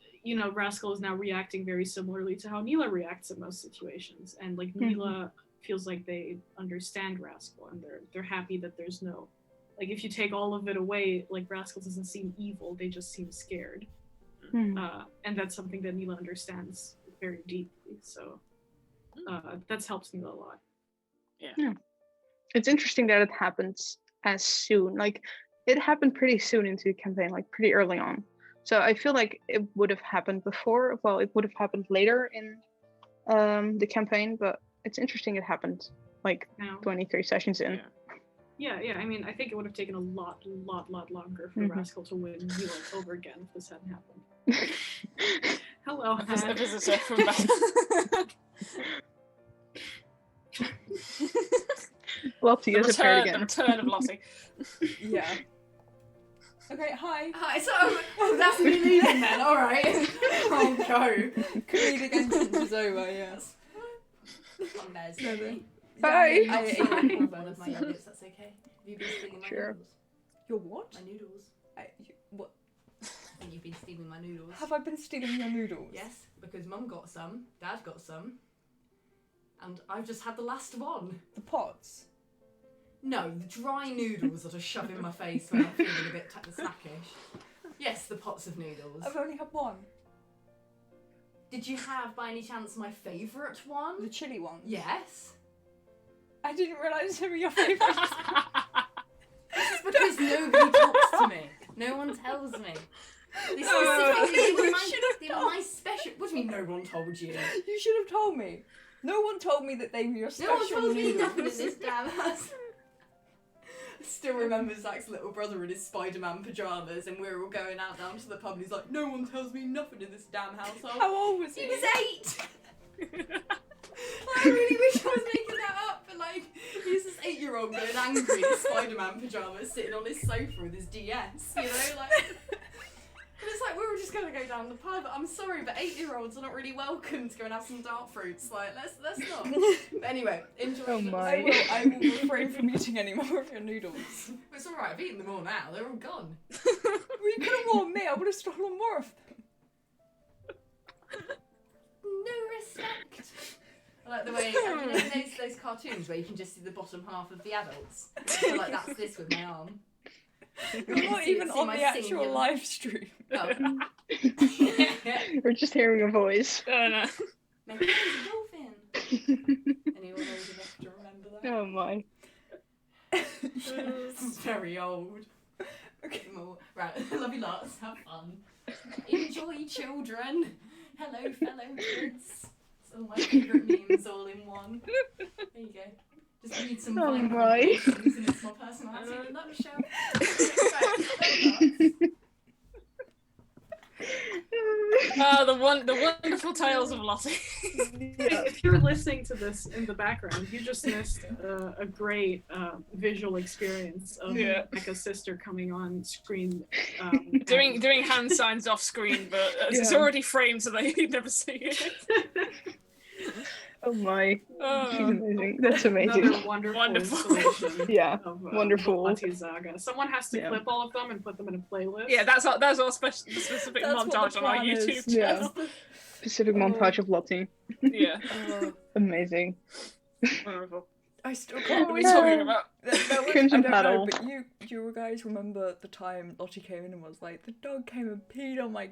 Rascal is now reacting very similarly to how Neela reacts in most situations, and like Neela feels like they understand Rascal and they're happy that there's no. Like, if you take all of it away, like, Rascal doesn't seem evil, they just seem scared. And that's something that Neela understands very deeply, so that's helped Neela a lot. Yeah. It's interesting that it happens as soon. Like, it happened pretty soon into the campaign, like, pretty early on. So I feel like it would have happened before. Well, it would have happened later in the campaign, but it's interesting it happened, like, 23 sessions in. Yeah, I mean, I think it would have taken a lot longer for Rascal to win Neela over again if this hadn't happened. Hello, a visitor from back. Lottie is appeared again. The return of Lottie. Yeah. Okay, hi. Hi, so that's me leaving then, alright. I'll go. Comedic entrance is over, yes. On Thursday. Hi. I ate one of my nuggets, that's okay. Have you been stealing my noodles? Your what? My noodles. What? I think you've been stealing my noodles. Have I been stealing your noodles? Yes, because Mum got some, Dad got some, and I've just had the last one. The pots? No, the dry noodles that are shoved in my face when I'm feeling a bit snackish. Yes, the pots of noodles. I've only had one. Did you have, by any chance, my favourite one? The chili one? Yes. I didn't realise they were your favourites. It's because nobody talks to me. No one tells me. They specifically, they were my special. What do you mean no one told you? You should have told me. No one told me that they were your special No one told me noodles. nothing in this damn house. Still remember Zach's little brother in his Spider-Man pyjamas, and we were all going out down to the pub, and he's like, no one tells me nothing in this damn household. How old was he? He was 8! I really wish I was making that up, but like, he's this 8-year-old going angry in his Spider-Man pyjamas, sitting on his sofa with his DS, you know, like... And it's like, we were just going to go down the pub. I'm sorry, but 8-year-olds are not really welcome to go and have some dark fruits. Like, let's not. But anyway, enjoy. Oh them. my. I will refrain from eating any more of your noodles. It's alright, I've eaten them all now. They're all gone. Well, you could have warned me. I would have stolen more of them. No respect. I like the way, you know those cartoons where you can just see the bottom half of the adults? So like, that's this with my arm. You're not even on the actual live stream. Oh. We're just hearing a voice. Oh no. Maybe there's a dolphin. Anyone old enough to remember that? Oh my. This is very old. Okay, more. Right, love you lots. Have fun. Enjoy, children. Hello, fellow kids. It's all my favourite memes all in one. There you go. Just read some Oh fine my. conversations and it's my personality in a nutshell. Right, The wonderful tales of Lottie. If you're listening to this in the background, you just missed a great visual experience of Becca's sister coming on screen. doing hand signs off screen, but it's already framed so that you'd never see it. Oh my. She's Oh. amazing. That's amazing. Another wonderful installation. Yeah. Of, Wonderful. Lottie's Zaga. Someone has to Yeah. clip all of them and put them in a playlist. Yeah, that's our specific That's what montage the on our plan is. YouTube Yeah. channel. Specific montage of Lottie. Yeah, Amazing. wonderful. I still What can't are we believe talking about? Crimson I don't know, Petal. but you guys remember the time Lottie came in and was like, the dog came and peed on my...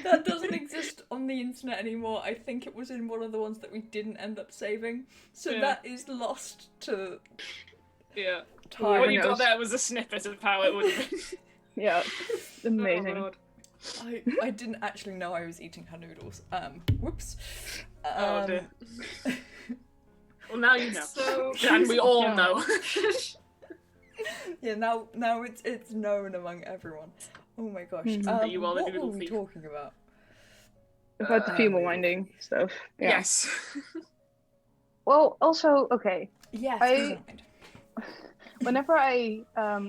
That doesn't exist on the internet anymore. I think it was in one of the ones that we didn't end up saving. So Yeah. that is lost to Yeah. time. What you knows? got there was a snippet of how it would have been. Yeah. Oh, Amazing. Lord. I didn't actually know I was eating her noodles. Whoops. Oh, dear. Well, now you know. So, And we all Yeah. know. Yeah, now it's known among everyone. Oh my gosh. Mhm. That you are the What were noodle we thief. talking about? About the female winding stuff. Yeah. Yes. Well, also, okay. Yes, I- designed. Whenever I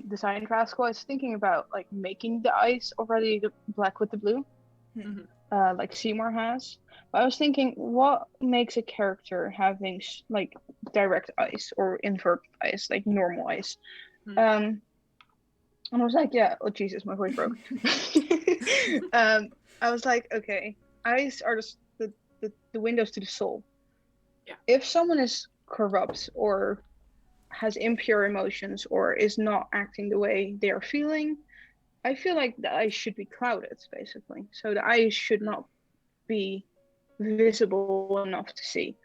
designed Rascal, I was thinking about like making the eyes already the black with the blue, Mhm. like Seymour has. But I was thinking, what makes a character having like direct eyes or invert eyes, like normal eyes? Hmm. And I was like, yeah, oh Jesus, my voice broke. I was like, okay, eyes are just the windows to the soul. Yeah. If someone is corrupt or has impure emotions or is not acting the way they are feeling, I feel like the eyes should be clouded, basically. So the eyes should not be visible enough to see.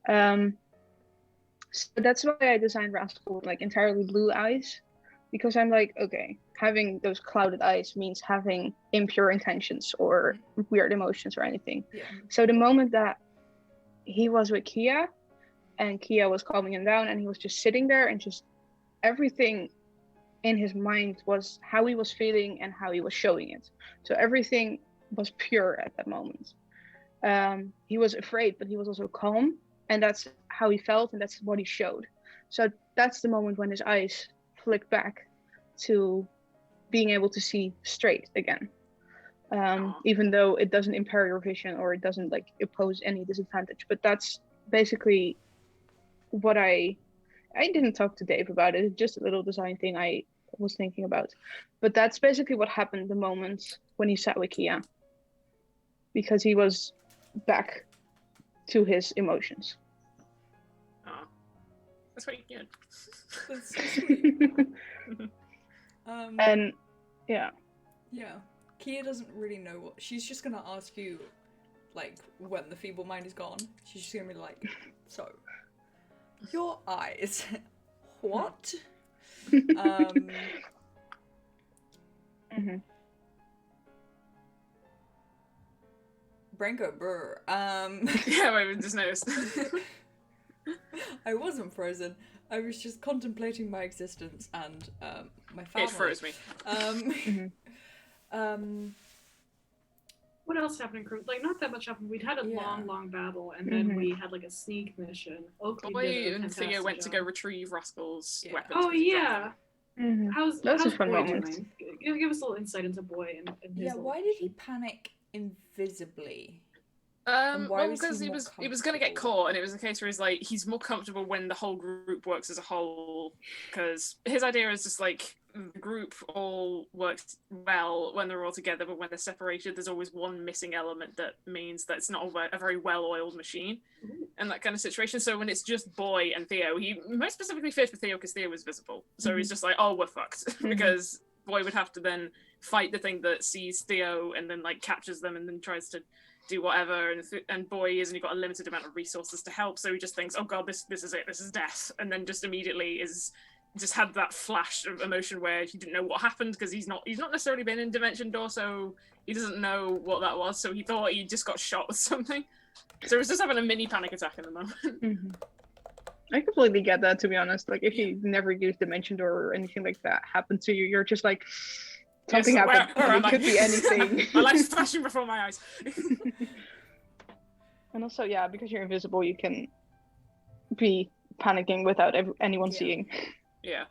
So that's why I designed Rascal with like entirely blue eyes, because I'm like, okay, having those clouded eyes means having impure intentions or weird emotions or anything. Yeah. So the moment that he was with Kia and Kia was calming him down and he was just sitting there and just everything in his mind was how he was feeling and how he was showing it. So everything was pure at that moment. He was afraid, but he was also calm, and that's how he felt and that's what he showed. So that's the moment when his eyes flick back to being able to see straight again. Even though it doesn't impair your vision or it doesn't like impose any disadvantage. But that's basically what I didn't talk to Dave about it. It's just a little design thing I was thinking about. But that's basically what happened the moment when he sat with Kia. Because he was back to his emotions. Oh. That's pretty good. That's so sweet. And yeah. Yeah. Kia doesn't really know what she's just gonna ask you, like, when the feeble mind is gone. She's just gonna be like, so your eyes. What? Mhm. Branko, brr. Yeah, I just noticed. I wasn't frozen. I was just contemplating my existence and my family. It froze me. What else happened in Crew? Like, not that much happened. We'd had a long battle, and then we had like a sneak mission. Oakley Boy did a and Theo fantastic went to job. go retrieve Rascal's weapons. Oh yeah. That's a fun Boy moment. doing? Give us a little insight into Boy and his little why did he issue. panic invisibly? And why Well, was because he more he was gonna get comfortable? caught, and it was a case where he's more comfortable when the whole group works as a whole. Because his idea is just like the group all works well when they're all together, but when they're separated, there's always one missing element that means that it's not a very well-oiled machine, and that kind of situation. So when it's just Boy and Theo, he most specifically feared for Theo because Theo was visible. So he's just like, oh, we're fucked, because Boy would have to then fight the thing that sees Theo and then like captures them and then tries to do whatever, and Boy has only got a limited amount of resources to help, so he just thinks, oh god, this is it, this is death, and then just immediately just had that flash of emotion where he didn't know what happened because he's not necessarily been in Dimension Door, so he doesn't know what that was, so he thought he just got shot with something, so he's just having a mini panic attack in the moment. I completely get that, to be honest. Like, if you never use Dimension Door or anything like that happened to you, you're just like, something Yes, happened. where am It could I? be anything. My life's flashing before my eyes. And also, yeah, because you're invisible, you can be panicking without anyone seeing. Yeah.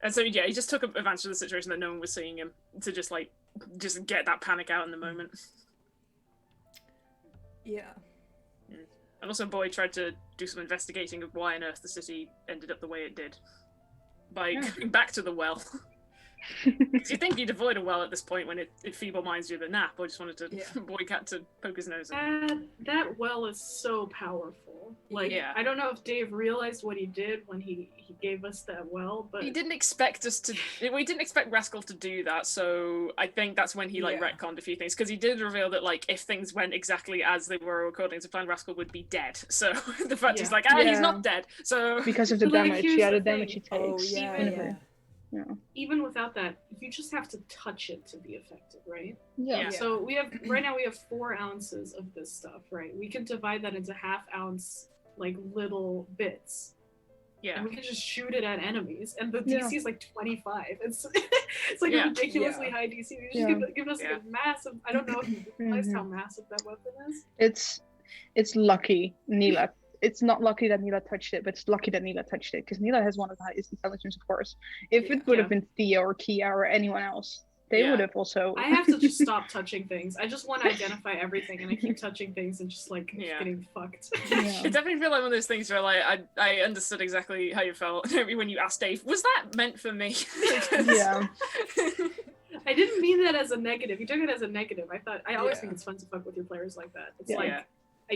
And so, yeah, he just took advantage of the situation that no one was seeing him to just get that panic out in the moment. Yeah. And also, Boy tried to do some investigating of why on earth the city ended up the way it did. By going back to the well. Because you think you'd avoid a well at this point when it feeble minds you of a nap. I just wanted Boy Cat to poke his nose in. That well is so powerful. Like, I don't know if Dave realized what he did when he gave us that well, but he didn't expect us to. We didn't expect Rascal to do that, so I think that's when he retconned a few things, because he did reveal that like if things went exactly as they were according to plan, Rascal would be dead. So the fact he's like, he's not dead. So because of the damage, the damage he takes. Even without that, you just have to touch it to be effective, right? Yeah. So right now we have 4 ounces of this stuff, right? We can divide that into half-ounce like little bits. Yeah. And we can just shoot it at enemies, and the DC is like 25. It's like a ridiculously high DC. You just give us like a massive. I don't know if you realized how massive that weapon is. It's lucky Neela. It's not lucky that Neela touched it, but it's lucky that Neela touched it, because Neela has one of the highest intelligence, of course. If it would have been Theo or Kia or anyone else, they would have also. I have to just stop touching things. I just want to identify everything, and I keep touching things and just like getting fucked. It definitely feel like one of those things where like I understood exactly how you felt when you asked Dave, was that meant for me? Yeah. I didn't mean that as a negative. You took it as a negative. I always think it's fun to fuck with your players like that. It's like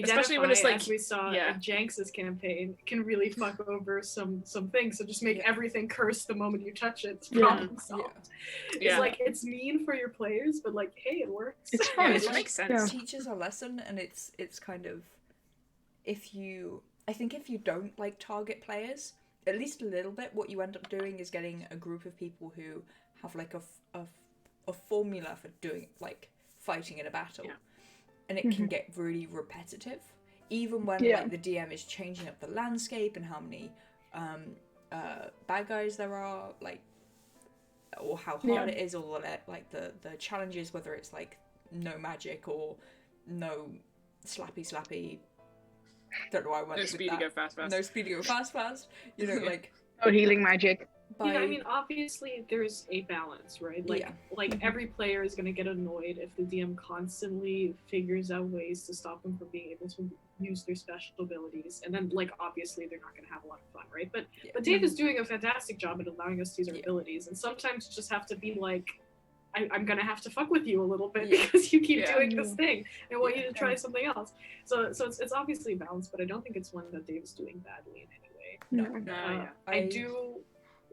especially when it's like, as we saw in Jenks's campaign, can really fuck over some things. So just make everything curse the moment you touch it. It's problem solved. It's like, it's mean for your players, but like, hey, it works. It's fun. It makes sense. It teaches a lesson, and it's kind of, I think if you don't like target players, at least a little bit, what you end up doing is getting a group of people who have like a formula for doing, like, fighting in a battle. And it can get really repetitive, even when like the DM is changing up the landscape and how many bad guys there are, like, or how hard it is, or like the challenges, whether it's like no magic or no slappy. Don't know why I went no with speedy that. Go fast. No speedy go fast. You know, like no healing magic. I mean, obviously there's a balance, right? Like every player is going to get annoyed if the DM constantly figures out ways to stop them from being able to use their special abilities, and then like obviously they're not going to have a lot of fun, right? But Dave is doing a fantastic job at allowing us to use our abilities, and sometimes you just have to be like, I'm going to have to fuck with you a little bit because you keep doing this thing. I want you to try something else. So it's obviously a balance, but I don't think it's one that Dave is doing badly in any way. No. I do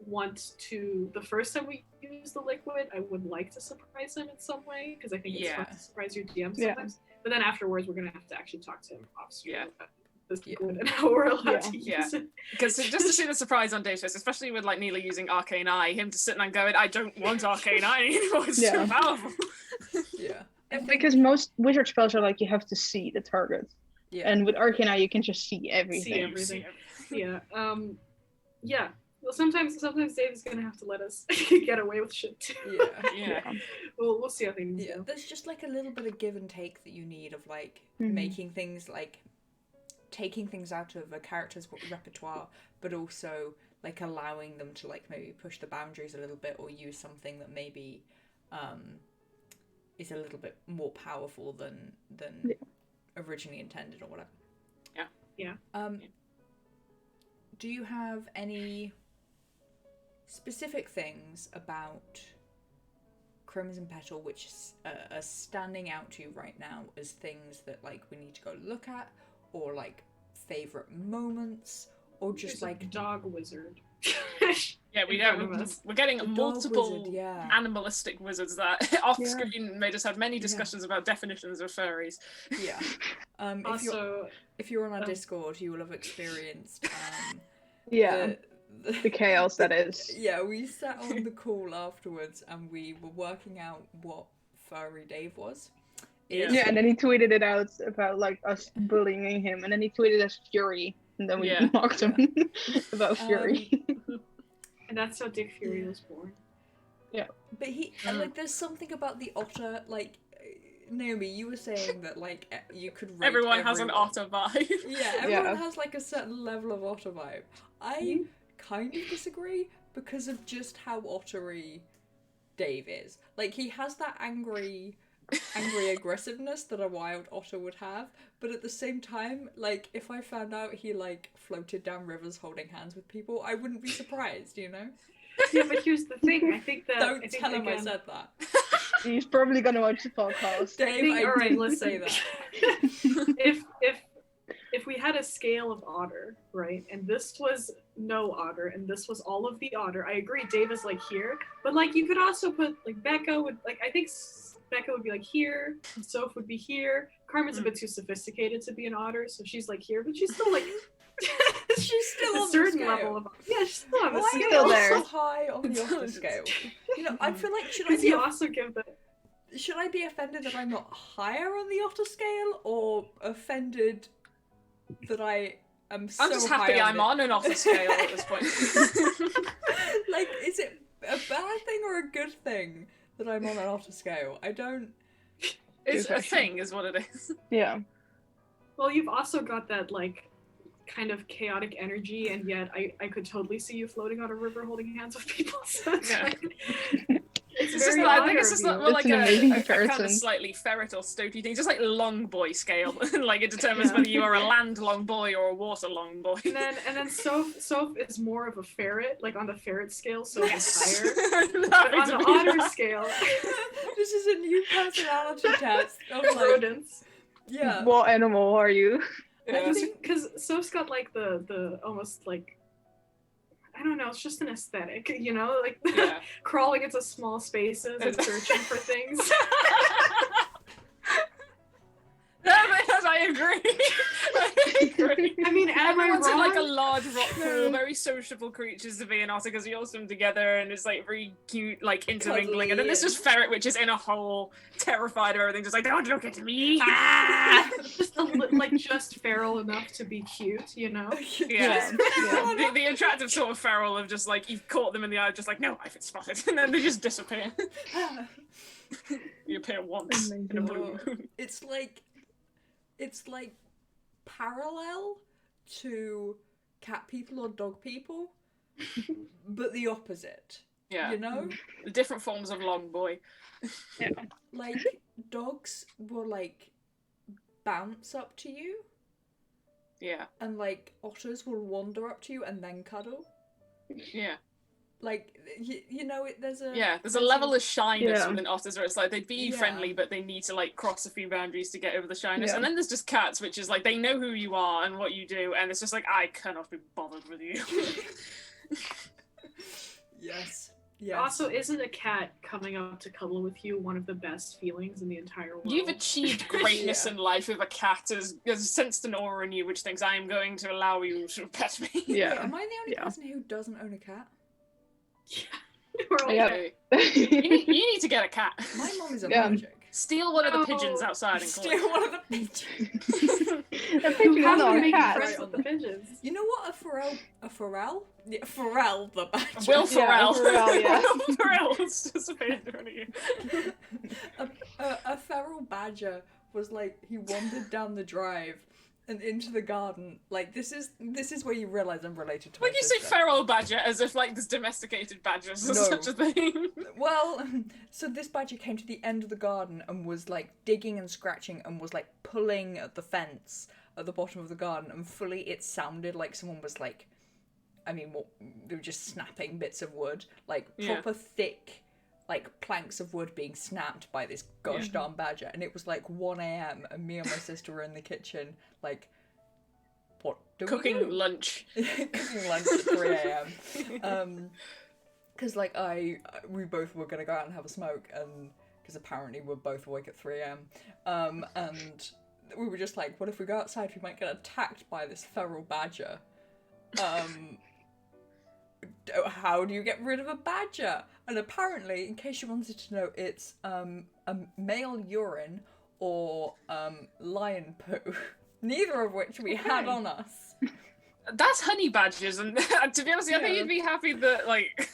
want to, the first time we use the liquid, I would like to surprise him in some way, because I think it's fun to surprise your DM sometimes. But then afterwards, we're gonna have to actually talk to him off stream about this liquid and how we're allowed to use it. Because just to see the surprise on Dave's face, especially with like Neela using Arcane Eye, him just sitting and going, I don't want Arcane Eye anymore, it's too powerful. Because most wizard spells are like you have to see the target, Yeah. and with Arcana you can just see everything. See everything. Yeah. Yeah. Well, sometimes Dave is gonna have to let us get away with shit too. Yeah. We'll see how things Yeah, go. there's just like a little bit of give and take that you need of like Mhm. making things like taking things out of a character's repertoire, but also like allowing them to like maybe push the boundaries a little bit or use something that maybe is a little bit more powerful than originally intended or whatever. Yeah. Do you have any specific things about Chromopetal which are standing out to you right now as things that like we need to go look at, or like favorite moments, or just There's like a dog wizard. Yeah, in front of us. we're getting The dog multiple wizard, yeah. animalistic wizards that off screen made us have many discussions about definitions of furries. Yeah. Also, If you're on our Discord, you will have experienced Yeah, the the chaos that is. Yeah, we sat on the call afterwards and we were working out what furry Dave was. Yeah, and then he tweeted it out about like us bullying him, and then he tweeted us Fury, and then we mocked him about Fury. and that's how Dick Fury was born. But and like there's something about the otter, like Naomi, you were saying that like you could rate Everyone has an otter vibe. Yeah, everyone has like a certain level of otter vibe. I kind of disagree because of just how ottery Dave is. Like he has that angry aggressiveness that a wild otter would have, but at the same time, like if I found out he like floated down rivers holding hands with people, I wouldn't be surprised, you know? Yeah, but here's the thing. I think that Don't tell him I said that. He's probably gonna watch the podcast. Dave, I alright, didn't listen. say that. if we had a scale of otter, right, and this was no otter, and this was all of the otter, I agree. Dave is like here, but like you could also put like Becca would like I think Becca would be like here, Soph would be here. Carmen's a bit too sophisticated to be an otter, so she's like here, but she's still like She's still a on certain the level of she's still on the Why scale. Still are there. you so high on the otter scale? You know, I feel like Because you also give the should I be offended that I'm not higher on the otter scale, or offended that I am so I'm just high happy on I'm it? on an otter scale at this point. Like, is it a bad thing or a good thing that I'm on an otter scale? I don't. It's a thing, is what it is. Yeah. well, you've also got that like kind of chaotic energy, and yet I could totally see you floating on a river holding hands with people. So it's Yeah. like, it's It's just very like, I think it's just otter of more you. like It's an amazing a kind comparison. of slightly ferret or stoaty thing, just like long boy scale. Like it determines whether you are a land long boy or a water long boy. And then Soph is more of a ferret, like on the ferret scale, so it's higher. I'm But happy on to the be otter that. scale, This is a new personality test of like, rodents. yeah. What animal are you? Yeah. Because Soph's got like the almost like I don't know, it's just an aesthetic, you know, like Yeah. crawling into small spaces and searching for things. I agree. I agree. I mean, am I Everyone's in like a wrong? large rock pool, very sociable creatures to be an otter because you all swim together and it's like very cute, like intermingling. And then there's just ferret, which is in a hole, terrified of everything, just like, oh, don't get to me. Just like just feral enough to be cute, you know? Yeah. Yeah. The attractive sort of feral of just like, you've caught them in the eye, just like, no, I've been spotted. And then they just disappear. You appear once in a blue moon. It's like parallel to cat people or dog people, but the opposite. Yeah. You know? The different forms of long boy. Like, dogs will, like, bounce up to you, Yeah. and, like, otters will wander up to you and then cuddle. Yeah. Like, you know, there's a... There's a level of shyness Yeah. within otters where it's like they'd be Yeah. friendly, but they need to like cross a few boundaries to get over the shyness. Yeah. And then there's just cats, which is like they know who you are and what you do, and it's just like I cannot be bothered with you. Yes. Also, isn't a cat coming up to cuddle with you one of the best feelings in the entire world? You've achieved greatness Yeah. in life if a cat has sensed an aura in you which thinks I am going to allow you to pet me. Wait, Yeah. am I the only Yeah. person who doesn't own a cat? We're all Yeah. Okay. You need to get a cat. My mom is Yeah. allergic. Steal one of the pigeons outside and collect Steal it. one of the pigeons. The pigeon How is do not we a make cat. friends with the pigeons? You know what a Pharrell? Yeah, Pharrell the badger. Will Ferrell. Pharrell, yeah. Will Ferrell was just appeared in front of you. A feral badger was like, he wandered down the drive and into the garden. Like, this is where you realise I'm related to my When you say sister. feral badger, as if like there's domesticated badgers or No. such a thing. Well, so this badger came to the end of the garden and was like digging and scratching and was like pulling at the fence at the bottom of the garden, and fully it sounded like someone was like, I mean, what, they were just snapping bits of wood, like Yeah. proper thick, like planks of wood being snapped by this gosh darn badger. And it was like 1 a.m. and me and my sister were in the kitchen, like, what do we Cooking do? lunch. Cooking lunch at 3 a.m. Because like we both were gonna go out and have a smoke, and because apparently we're both awake at 3 a.m. And we were just like, what if we go outside? We might get attacked by this feral badger. How do you get rid of a badger? And apparently, in case you wanted to know, it's a male urine or lion poo. Neither of which we had on us. That's honey badgers, and to be honest, I think you'd be happy that like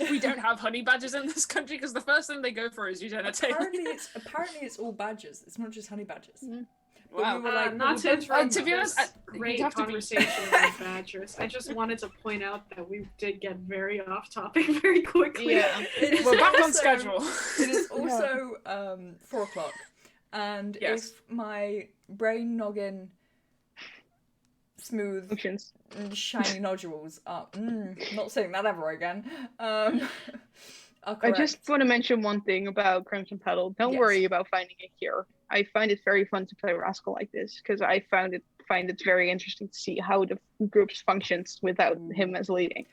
we don't have honey badgers in this country, because the first thing they go for is your genitalia. Apparently it's all badgers. It's not just honey badgers. But Wow. we were like, Not to interrupt to be honest, this you'd great have to be- conversation about badgers. I just wanted to point out that we did get very off topic very quickly. Yeah. It is We're back on also- schedule. It is also 4 o'clock, and Yes. if my brain noggin smooth Functions. and shiny nodules are not saying that ever again. Are I correct. just want to mention one thing about Crimson Petal. Don't Yes. worry about finding a cure. I find it very fun to play Rascal like this, because I find it very interesting to see how the groups functions without him as leading.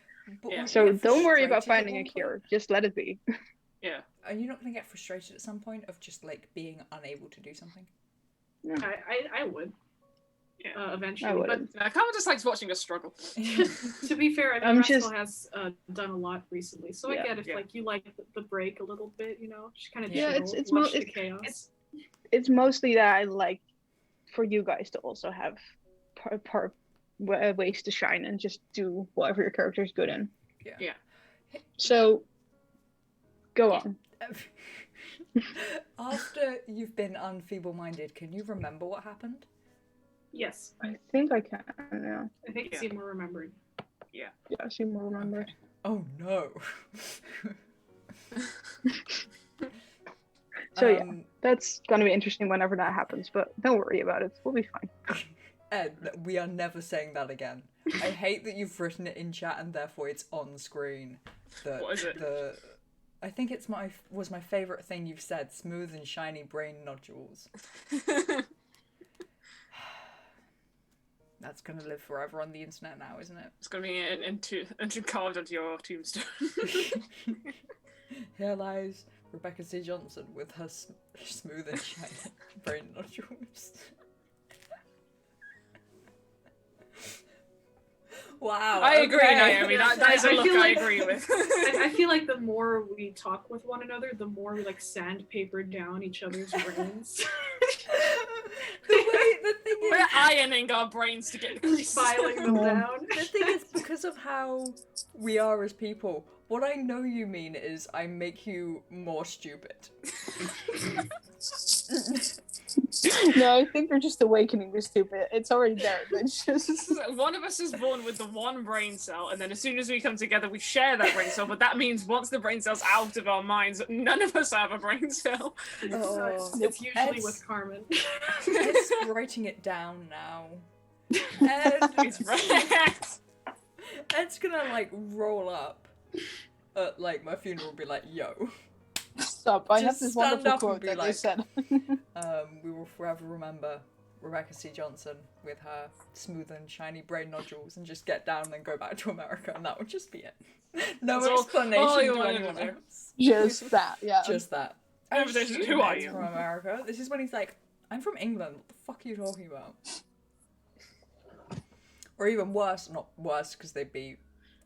But Yeah. won't you So get don't worry frustrated about at finding a one point? cure. Just let it be. Yeah. Are you not going to get frustrated at some point of just like being unable to do something? I would. Yeah. Eventually. I But wouldn't. I kind of just likes watching us struggle. to be fair, I mean, I'm Rascal just- has done a lot recently, so Yeah. I get if Yeah. like you like the break a little bit, you know, just kind of Yeah, chill, it's watch the it's- chaos. It's mostly that I like for you guys to also have ways to shine and just do whatever your character is good in. Yeah. So go on. After you've been unfeeble-minded, can you remember what happened? Yes, I think I can. Yeah. I think Yeah. Seymour remembered. Yeah. I seem to remember. Okay. Oh no. So yeah, that's gonna be interesting whenever that happens. But don't worry about it. We'll be fine. Ed, we are never saying that again. I hate that you've written it in chat and therefore it's on screen. What is it? I think it's my favourite thing you've said. Smooth and shiny brain nodules. That's gonna live forever on the internet now, isn't it? It's gonna be carved onto your tombstone. Here lies Rebecca C. Johnson with her smooth and shiny brain nodules. Wow. I agree, okay. Naomi. That is a I look feel I like- agree with. I feel like the more we talk with one another, the more we like sandpaper down each other's brains. The thing is, We're ironing our brains to get creases. Filing them down. the thing is, because of how we are as people, what I know you mean is I make you more stupid. No, I think they're just awakening the stupid. It's already there. It's just One of us is born with the one brain cell, and then as soon as we come together, we share that brain cell. But that means once the brain cell's out of our minds, none of us have a brain cell. Oh. It's usually Ed's- with Carmen. Ed's writing it down now. Ed, It's right. Ed's gonna like roll up at like my funeral and be like, yo. stop. I have Just this stand wonderful up and quote be that they like- said. We will forever remember Rebecca C. Johnson with her smooth and shiny brain nodules, and just get down and then go back to America, and that would just be it. No That's all explanation you to wanted anyone to do. else. Just that, yeah. Just that. Conversation, Assume who are Ed's you? from America. This is when he's like, I'm from England. What the fuck are you talking about? Or even worse, not worse because they'd be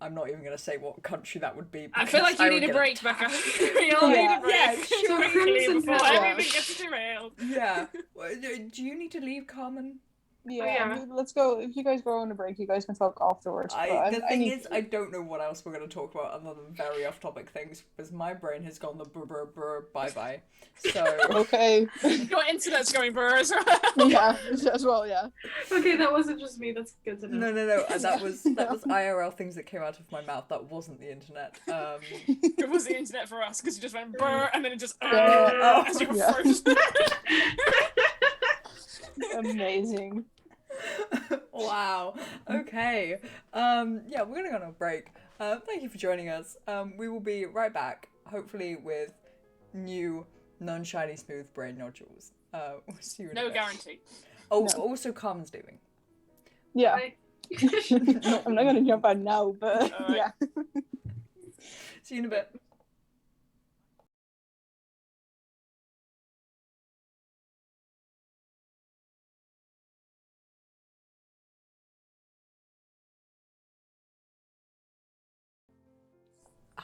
I'm not even going to say what country that would be. I feel like because you would need a get break, Becca. We all need a break. Yeah, sure. Quickly before Yeah. everything gets derailed. Yeah. Well, do you need to leave, Carmen? Yeah, let's go. If you guys go on a break, you guys can talk afterwards. The thing is, I don't know what else we're going to talk about other than very off-topic things, because my brain has gone the brr bye-bye. So... Okay. Your internet's going brr as well. Yeah, as well, yeah. Okay, that wasn't just me. That's good to know. No. That was IRL things that came out of my mouth. That wasn't the internet. It was the internet for us, because you just went brr, and then it just as you Yeah. froze. Amazing. Wow. Okay. Yeah, we're gonna go on a break. Thank you for joining us. We will be right back, hopefully with new non-shiny smooth brain nodules. We'll see you in a No bit. guarantee. Oh, No. also Carmen's leaving. Yeah. Bye. I'm not gonna jump out now, but Alright. yeah. See you in a bit.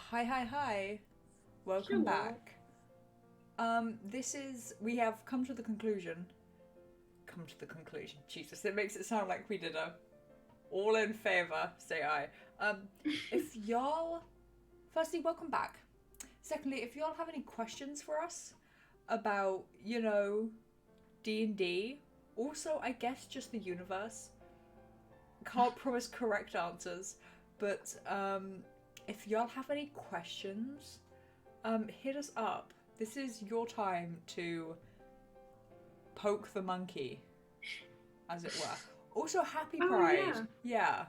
Hi. Welcome Hello. back. We have come to the conclusion. Jesus, it makes it sound like we did a all in favor, say I. If y'all, firstly, welcome back. Secondly, if y'all have any questions for us about, D&D, also, I guess, just the universe. Can't promise correct answers, but, if y'all have any questions, hit us up. This is your time to poke the monkey, as it were. Also, happy Oh, Pride. Yeah.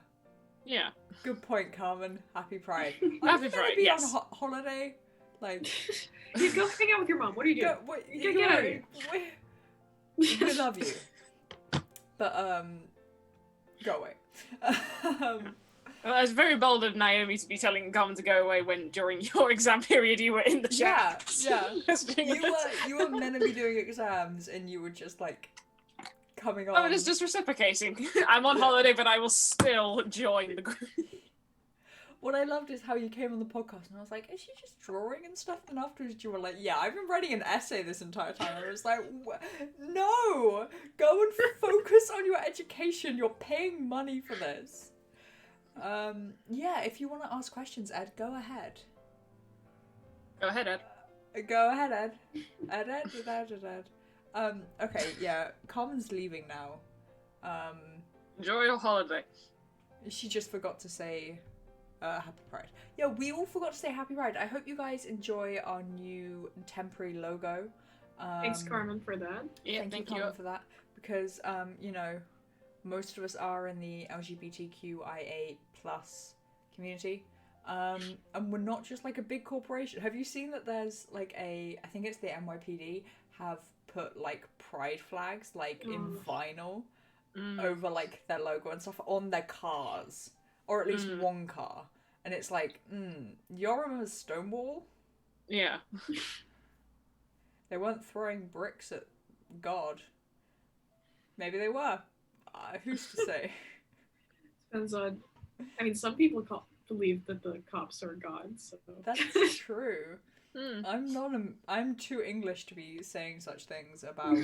Yeah. Good point, Carmen. Happy Pride. Happy Pride, Be yes. on holiday. Like, You go hang out with your mom. What are you doing? Get out of here. We love you. But, go away. Well, it's very bold of Naomi to be telling Carmen to go away when during your exam period you were in the chat. Yeah. Listening to this. You were meant to be doing exams and you were just like coming on. Oh, it's just reciprocating. I'm on holiday, but I will still join the group. What I loved is how you came on the podcast and I was like, is she just drawing and stuff? And afterwards you were like, yeah, I've been writing an essay this entire time. I was like, no! Go and focus on your education. You're paying money for this. Yeah, if you want to ask questions, Ed, go ahead. Go ahead, Ed. Go ahead, Ed. Ed. Okay, yeah, Carmen's leaving now. Enjoy your holiday. She just forgot to say Happy Pride. Yeah, we all forgot to say Happy Pride. I hope you guys enjoy our new temporary logo. Thanks, Carmen, for that. Yeah, Thank you, Carmen, for that. Because, most of us are in the LGBTQIA+ community. And we're not just like a big corporation. Have you seen that there's like I think it's the NYPD have put like pride flags like in vinyl over like their logo and stuff on their cars, or at least one car, and it's like, y'all remember Stonewall? Yeah. They weren't throwing bricks at God. Maybe they were. Who's to say? Depends on. I mean, some people believe that the cops are gods. So. That's true. I'm too English to be saying such things about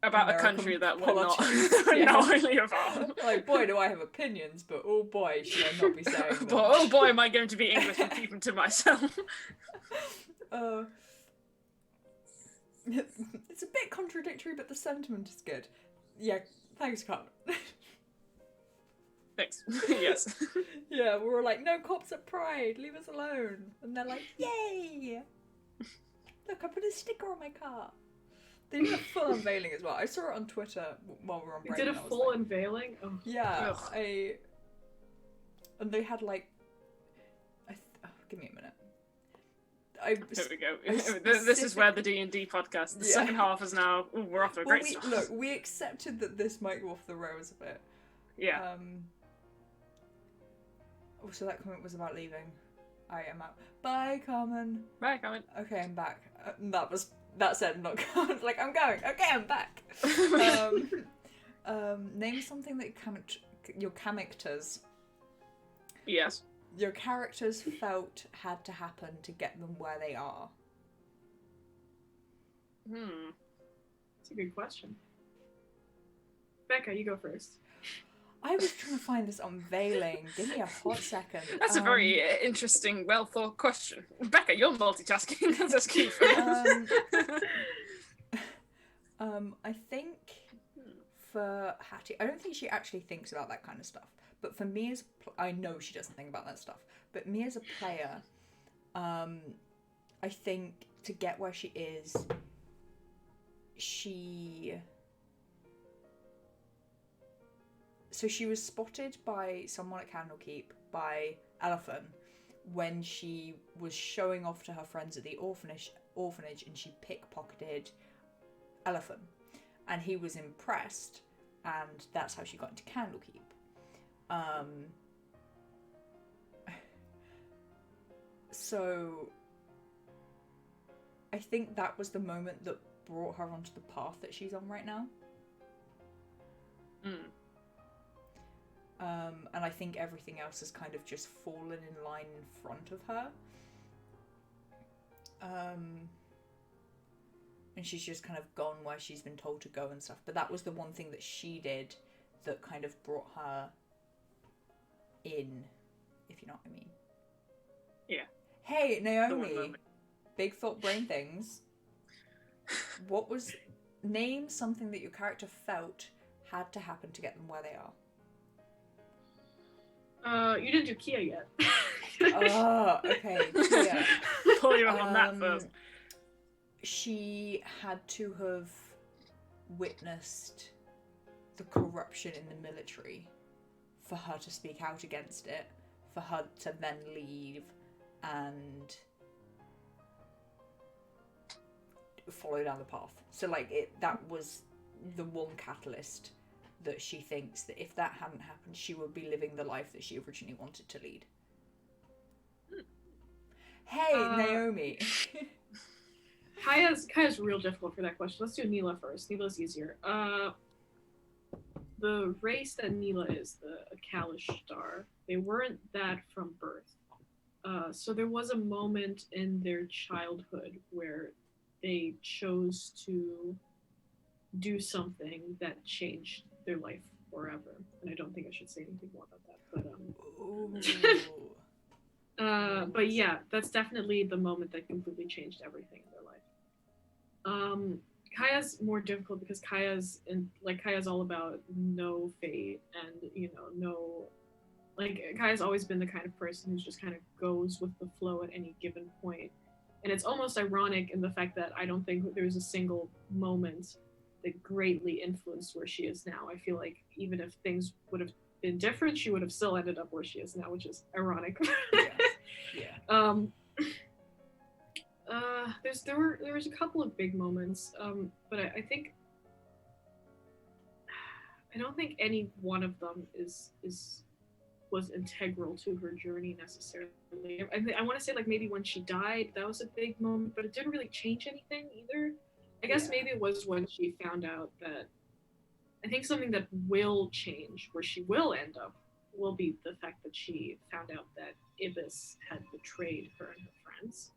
About American a country that we're not politics. Yeah. knowingly about. Like, boy, do I have opinions, but oh boy, should I not be saying them. But oh boy, am I going to be English and keep them to myself. It's a bit contradictory, but the sentiment is good. Yeah, thanks, Carmen. Thanks. Yes. Yeah, we were like, no cops at Pride, leave us alone. And they're like, yay! Look, I put a sticker on my car. They did a full unveiling as well. I saw it on Twitter while we were on break. Did a and I was full like, unveiling? Oh. Yeah, Ugh. and they had like, give me a minute. There we go. This is where the D&D podcast, the second half is now, we're off to a great start. Look, we accepted that this might go off the rails a bit. Yeah. Also, that comment was about leaving. I am out. Bye, Carmen. Bye, Carmen. Okay, I'm back. That said, not Carmen. Like, I'm going. Okay, I'm back. Name something that your characters. Yes. your characters felt had to happen to get them where they are? That's a good question. Becca, you go first. I was trying to find this unveiling. Give me a hot second. That's a very interesting, well thought question. Becca, you're multitasking. That's key for I think for Hattie, I don't think she actually thinks about that kind of stuff. But for me as I know she doesn't think about that stuff. But me as a player, I think to get where she is, she was spotted by someone at Candlekeep, by Elephant, when she was showing off to her friends at the orphanage, and she pickpocketed Elephant, and he was impressed, and that's how she got into Candlekeep. So I think that was the moment that brought her onto the path that she's on right now. And I think everything else has kind of just fallen in line in front of her. And she's just kind of gone where she's been told to go and stuff. But that was the one thing that she did that kind of brought her in, if you know what I mean. Yeah. Hey, Naomi, big thought brain things. What was... Name something that your character felt had to happen to get them where they are. You didn't do Kia yet. Oh, okay. Yeah. Pull you up on that first. She had to have witnessed the corruption in the military for her to speak out against it, for her to then leave and follow down the path. So, like, that was the one catalyst that she thinks that if that hadn't happened, she would be living the life that she originally wanted to lead. Hey, Naomi. Kaya's real difficult for that question. Let's do Neela first. Neela's easier. The race that Neela is, the Kalish Star, they weren't that from birth. So there was a moment in their childhood where they chose to do something that changed their life forever. And I don't think I should say anything more about that. But yeah, that's definitely the moment that completely changed everything in their life. Kaya's more difficult because Kaya's all about no fate and Kaya's always been the kind of person who's just kind of goes with the flow at any given point. And it's almost ironic in the fact that I don't think there's a single moment that greatly influenced where she is now. I feel like even if things would have been different, she would have still ended up where she is now, which is ironic. Yeah. There was a couple of big moments, but I think I don't think any one of them was integral to her journey necessarily. I want to say like maybe when she died, that was a big moment, but it didn't really change anything either. I guess maybe it was when she found out that I think something that will change, where she will end up, will be the fact that she found out that Ibis had betrayed her and her friends.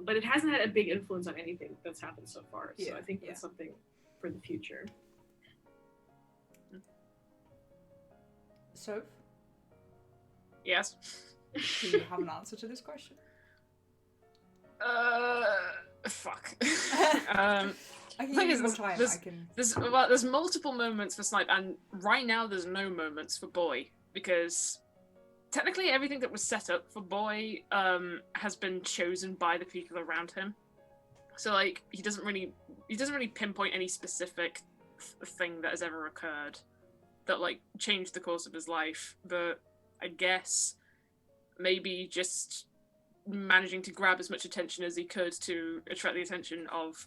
But it hasn't had a big influence on anything that's happened so far. So I think that's something for the future. So? Yes. Do you have an answer to this question? Fuck. I can give you more time. There's multiple moments for Snipe, and right now there's no moments for Boy, because technically everything that was set up for Boy has been chosen by the people around him. So like he doesn't really pinpoint any specific thing that has ever occurred that like changed the course of his life, but I guess maybe just managing to grab as much attention as he could to attract the attention of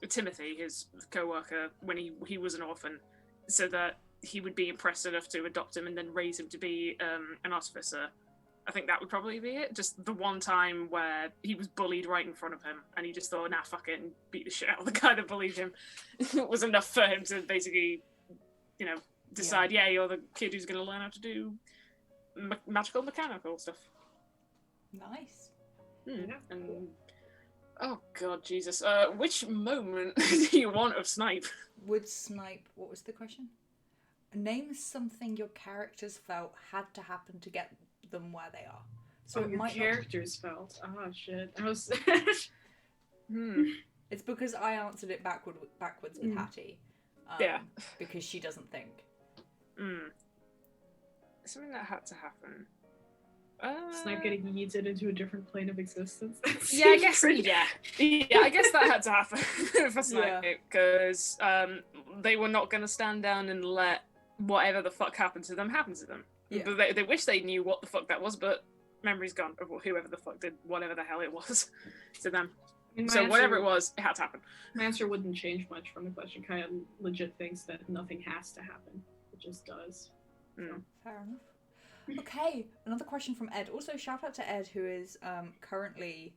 Timothy, his co-worker, when he was an orphan, so that he would be impressed enough to adopt him and then raise him to be an artificer. I think that would probably be it. Just the one time where he was bullied right in front of him and he just thought, nah, fuck it, and beat the shit out of the guy that bullied him. It was enough for him to basically, decide, yeah, you're the kid who's going to learn how to do magical, mechanical stuff. Nice. Hmm. Yeah. And oh god, Jesus. Which moment do you want of Snipe? Would Snipe... What was the question? Name something your characters felt had to happen to get them where they are. So it your might not... characters felt. Oh shit. I was. It's because I answered it backwards with Hattie. Yeah. Because she doesn't think. Something that had to happen. Snipe getting yeeted into a different plane of existence. Yeah, I guess. Yeah, I guess that had to happen for Snipe because they were not going to stand down and let whatever the fuck happened to them happen to them. Yeah. But they wish they knew what the fuck that was, but memory's gone of whoever the fuck did whatever the hell it was to them. I mean, So whatever it was, it had to happen. My answer wouldn't change much from the question. Kaya legit thinks that nothing has to happen. It just does. Mm. Fair enough. Okay, another question from Ed. Also, shout out to Ed, who is currently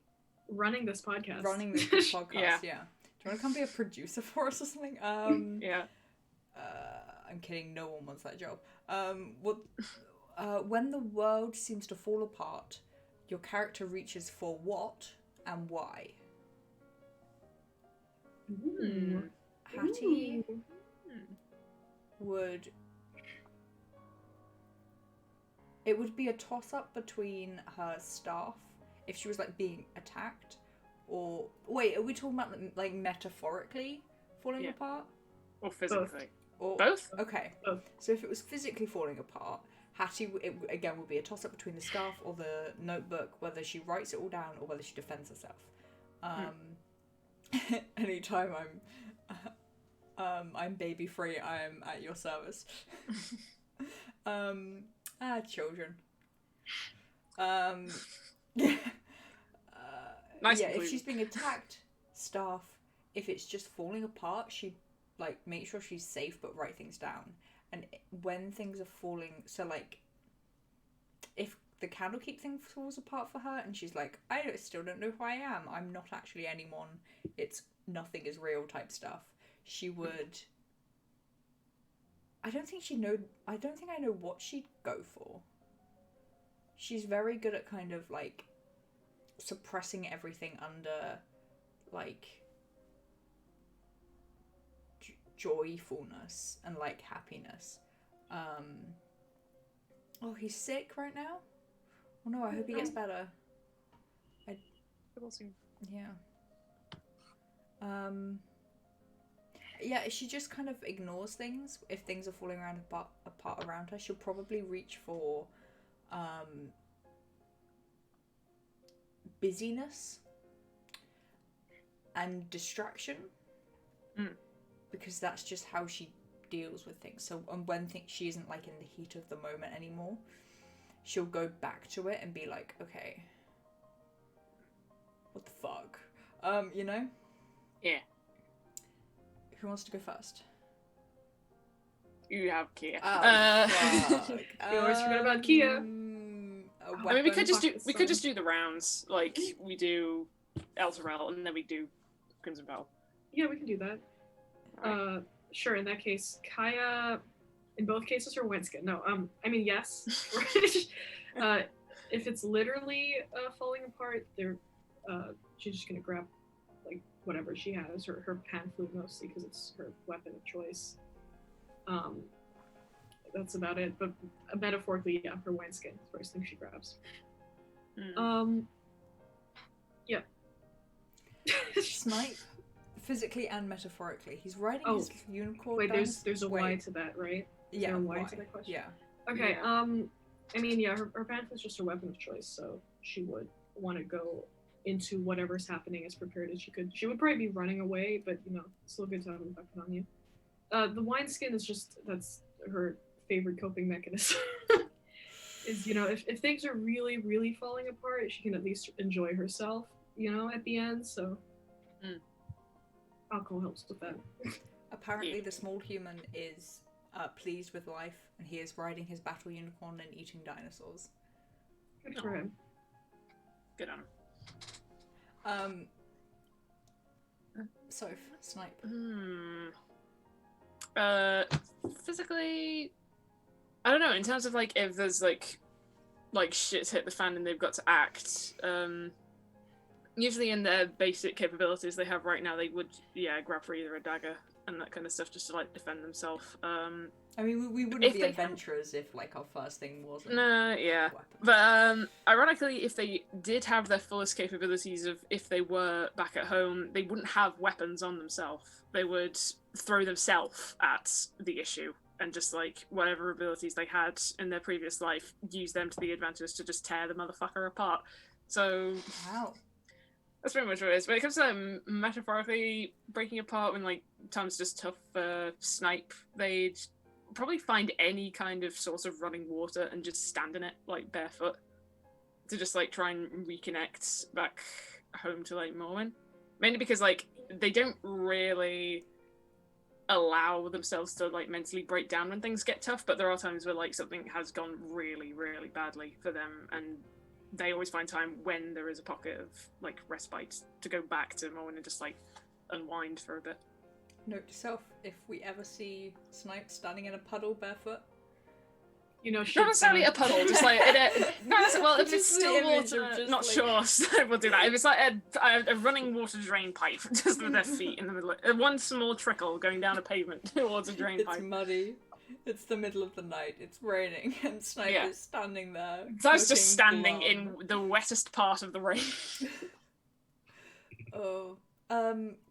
Running this podcast. running this podcast. Yeah. Do you want to come be a producer for us or something? Yeah. I'm kidding. No one wants that job. When the world seems to fall apart, your character reaches for what and why? Hattie would... It would be a toss-up between her staff, if she was, like, being attacked, or... Wait, are we talking about, like, metaphorically falling apart? Or physically. Or... Both? Okay. Both. So if it was physically falling apart, Hattie, again, would be a toss-up between the scarf or the notebook, whether she writes it all down or whether she defends herself. Anytime I'm baby free, I am at your service. Children. Nice. Yeah, if she's being attacked, staff, if it's just falling apart, she'd like make sure she's safe but write things down. And when things are falling, so like if the Candlekeep thing falls apart for her and she's like, I still don't know who I am, I'm not actually anyone, it's nothing is real type stuff, she would... I don't think I know what she'd go for. She's very good at kind of like suppressing everything under like joyfulness and like happiness. Oh, he's sick right now? Oh no, I hope he gets better. We'll see. Yeah. Yeah, she just kind of ignores things. If things are falling apart around her, she'll probably reach for busyness and distraction. Because that's just how she deals with things. So and when she isn't like in the heat of the moment anymore, she'll go back to it and be like, okay, what the fuck? You know? Yeah. Who wants to go first? You have Kia. Oh, fuck. You always forget about Kia. I mean, we could just do the rounds, like we do Elturel, and then we do Crimson Bell. Yeah, we can do that. Right. Sure. In that case, Kaya, in both cases, or Wenska? No. I mean, yes. If it's literally falling apart, she's just gonna grab like whatever she has, her pan flute mostly because it's her weapon of choice. That's about it. But metaphorically, yeah, her wineskin is the first thing she grabs. Yeah. Snipe, physically and metaphorically. He's riding his unicorn. Wait, there's a Y to that, right? Is there a Y to that question? Yeah. Okay. Yeah. I mean, yeah, her pan flute is just her weapon of choice, so she would want to go into whatever's happening as prepared as she could. She would probably be running away, but you know, it's still good to have an effect on you. The wineskin is that's her favorite coping mechanism. Is, you know, if things are really, really falling apart, she can at least enjoy herself, you know, at the end, so alcohol helps with that. Apparently the small human is pleased with life, and he is riding his battle unicorn and eating dinosaurs. Good for him. Good on him. So, Snipe. Physically, I don't know, in terms of like if there's like like shit's hit the fan and they've got to act, usually in their basic capabilities they have right now, they would grab for either a dagger and that kind of stuff just to like defend themselves. I mean, we wouldn't be adventurers if like our first thing wasn't. No, yeah. Weapons. But ironically, if they did have their fullest capabilities of if they were back at home, they wouldn't have weapons on themselves. They would throw themselves at the issue and just like whatever abilities they had in their previous life, use them to the advantage to just tear the motherfucker apart. So Wow. that's pretty much what it is. When it comes to metaphorically breaking apart, when like times just tough for Snipe, they'd probably find any kind of source of running water and just stand in it like barefoot to just like try and reconnect back home to like Morwen. Mainly because like they don't really allow themselves to like mentally break down when things get tough, but there are times where like something has gone really, really badly for them, and they always find time when there is a pocket of like respite to go back to Morwen and just like unwind for a bit. Note to self, if we ever see Snipe standing in a puddle barefoot. You know, Not necessarily a puddle, just like well, if it's Just the still image water, of just, not like- sure. So we'll do that. If it's like a running water drain pipe, just with their feet in the middle, one small trickle going down a pavement towards a drain It's pipe. muddy. It's the middle of the night. It's raining, and Snipe is standing there. So I was just looking standing glum. in the wettest part of the rain. Oh,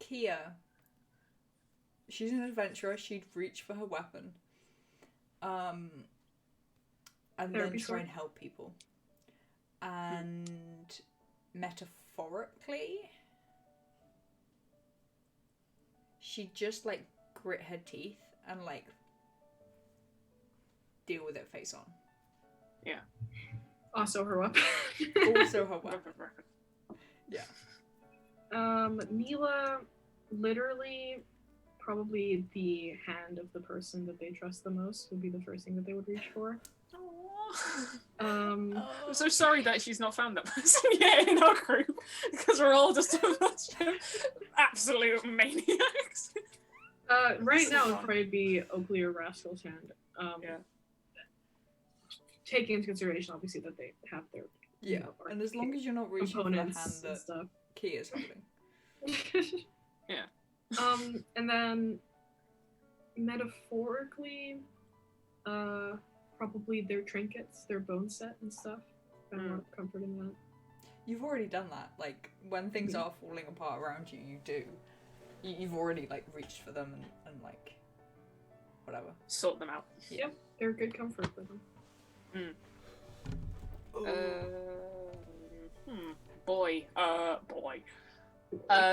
Kia. She's an adventurer. She'd reach for her weapon, and Therapy then try sword. and help people. And metaphorically, she'd just like grit her teeth and like deal with it face on. Also her weapon. Also her weapon. Yeah. Neela, literally, probably the hand of the person that they trust the most would be the first thing that they would reach for. I'm so sorry that she's not found that person yet in our group, because we're all just a bunch of absolute maniacs. Right now, it'd probably be Oakley or Rascal's hand. Taking into consideration, obviously, that they have their Yeah, and as long as you're not reaching for the hand opponents and that stuff. Kia's holding. And then metaphorically, probably their trinkets, their bone set and stuff. Found a lot of comfort in that. You've already done that. Like, when things are falling apart around you, you do. You've already, like, reached for them and like, whatever. Sort them out. Yep, they're good comfort for them. Boy.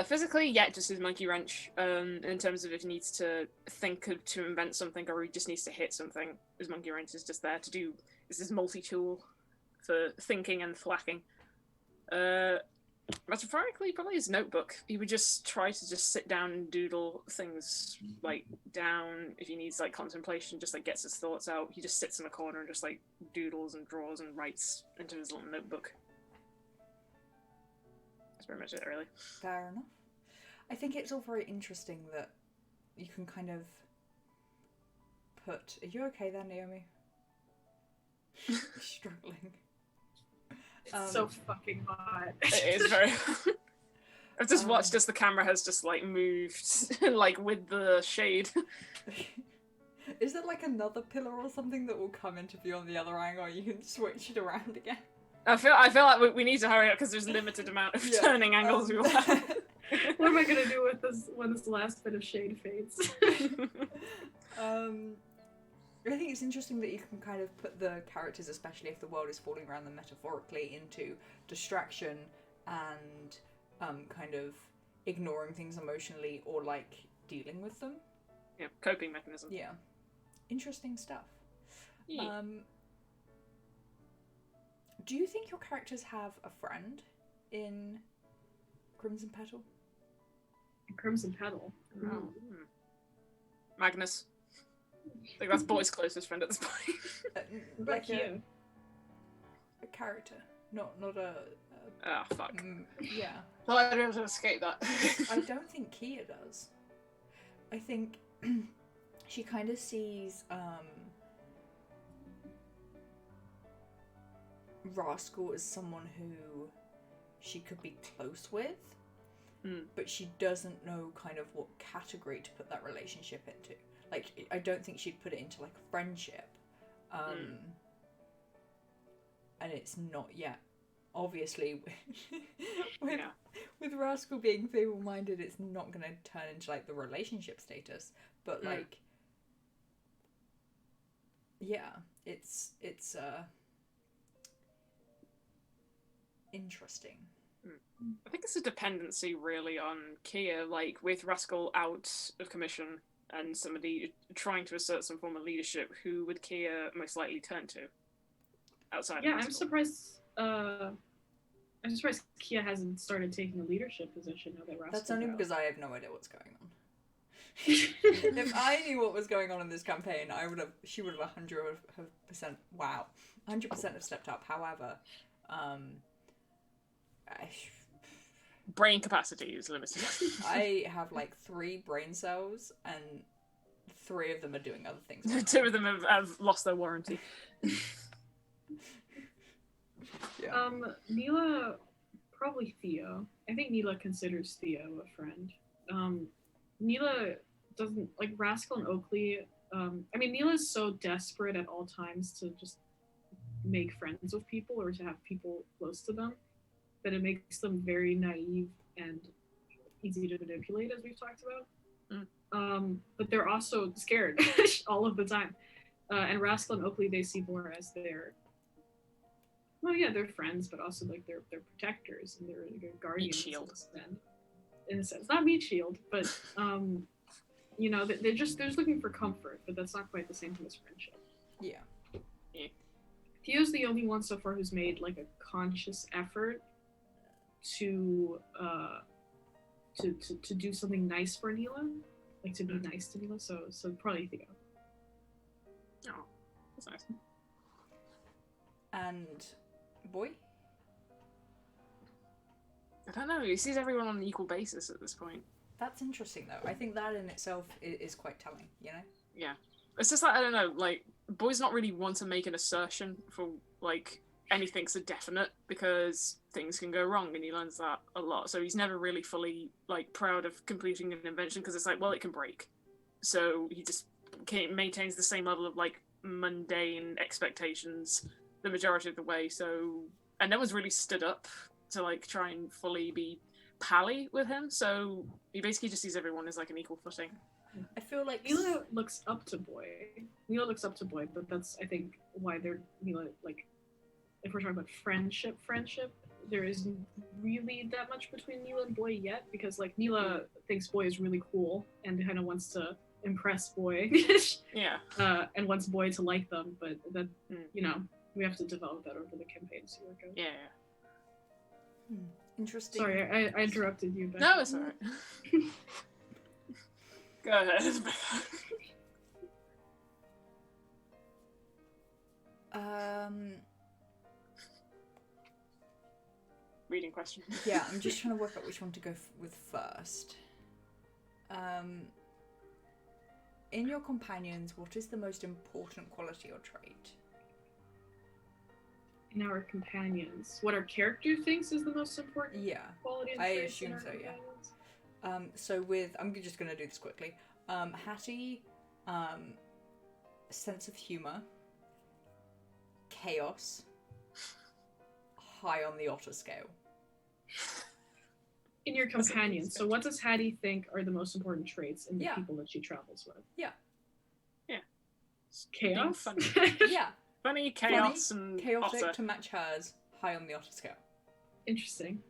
Physically, just his monkey wrench. In terms of if he needs to think to invent something or he just needs to hit something, his monkey wrench is just there to do. This is multi-tool for thinking and thwacking. Metaphorically, probably his notebook. He would just try to just sit down and doodle things like down. If he needs like contemplation, just like gets his thoughts out. He just sits in a corner and just like doodles and draws and writes into his little notebook. That's pretty much it, really. Fair enough. I think it's all very interesting that you can kind of put... Are you okay there, Naomi? Struggling. It's so fucking hot. It is very... I've just watched as the camera has just like moved like with the shade. Is there like another pillar or something that will come into view on the other angle? You can switch it around again. I feel like we need to hurry up because there's a limited amount of turning angles we will have. What am I gonna do with this when this last bit of shade fades? I think it's interesting that you can kind of put the characters, especially if the world is falling around them metaphorically, into distraction and kind of ignoring things emotionally or like dealing with them. Yeah, coping mechanism. Yeah. Interesting stuff. Yeah. Do you think your characters have a friend in Crimson Petal? Crimson Petal. Oh. Magnus. I think that's Boy's closest friend at this point. Like you. a character, not a. Ah, fuck. Yeah. Well, I don't be able to escape that. I don't think Kia does. I think she kind of sees Rascal is someone who she could be close with, Mm. but she doesn't know kind of what category to put that relationship into. Like, I don't think she'd put it into like a friendship. And it's not yet. Obviously, with Rascal being feeble-minded, it's not going to turn into like the relationship status. But like, yeah, it's interesting. I think it's a dependency really on Kia, like with Rascal out of commission and somebody trying to assert some form of leadership, who would Kia most likely turn to outside of Rascal? I'm surprised Kia hasn't started taking a leadership position now that Rascal's That's only out. because I have no idea what's going on. If I knew what was going on in this campaign, she would have 100% have stepped up. However, Brain capacity is limited. I have like 3 brain cells, and 3 of them are doing other things. 2 of them have lost their warranty. Yeah. Neela, probably Theo. I think Neela considers Theo a friend. Neela doesn't like Rascal and Oakley. Neela's so desperate at all times to just make friends with people or to have people close to them that it makes them very naive and easy to manipulate, as we've talked about. But they're also scared all of the time. And Rascal and Oakley, they see more as their friends, but also like they're protectors and they're like guardians. Meat shield. In a sense, not meat shield, but they're just looking for comfort, but that's not quite the same thing as friendship. Yeah. Theo's the only one so far who's made like a conscious effort to do something nice for Neela, like to be nice to Neela. So probably Theo. Oh, that's nice. And boy? I don't know. He sees everyone on an equal basis at this point. That's interesting, though. I think that in itself is quite telling, you know? Yeah. It's just like, I don't know, like, Boy's not really one to make an assertion for, like, anything so definite, because things can go wrong, and he learns that a lot. So he's never really fully, like, proud of completing an invention, because it's like, well, it can break. So he just maintains the same level of, like, mundane expectations the majority of the way. So, and no one's really stood up to, like, try and fully be pally with him. So he basically just sees everyone as, like, an equal footing. I feel like Neela looks up to Boy. But that's, I think, why Neela, like, if we're talking about friendship, there isn't really that much between Neela and Boy yet, because, like, Neela thinks Boy is really cool and kind of wants to impress Boy. Yeah. And wants Boy to like them, but that, we have to develop that over the campaign to see where it goes. Yeah. Interesting. Sorry, I interrupted you. But... No, it's alright. Go ahead. Reading question. Yeah, I'm just trying to work out which one to go with first. In your companions, what is the most important quality or trait? In our companions, what our character thinks is the most important quality and I traits assume in our so, yeah. companions? So I'm just going to do this quickly. Hattie, sense of humor, chaos, high on the otter scale. In your companions, so what does Hattie think are the most important traits in the people that she travels with? Yeah. Chaos? Funny. Yeah. Funny, chaos, and chaotic otter. to match hers, high on the otter scale. Interesting.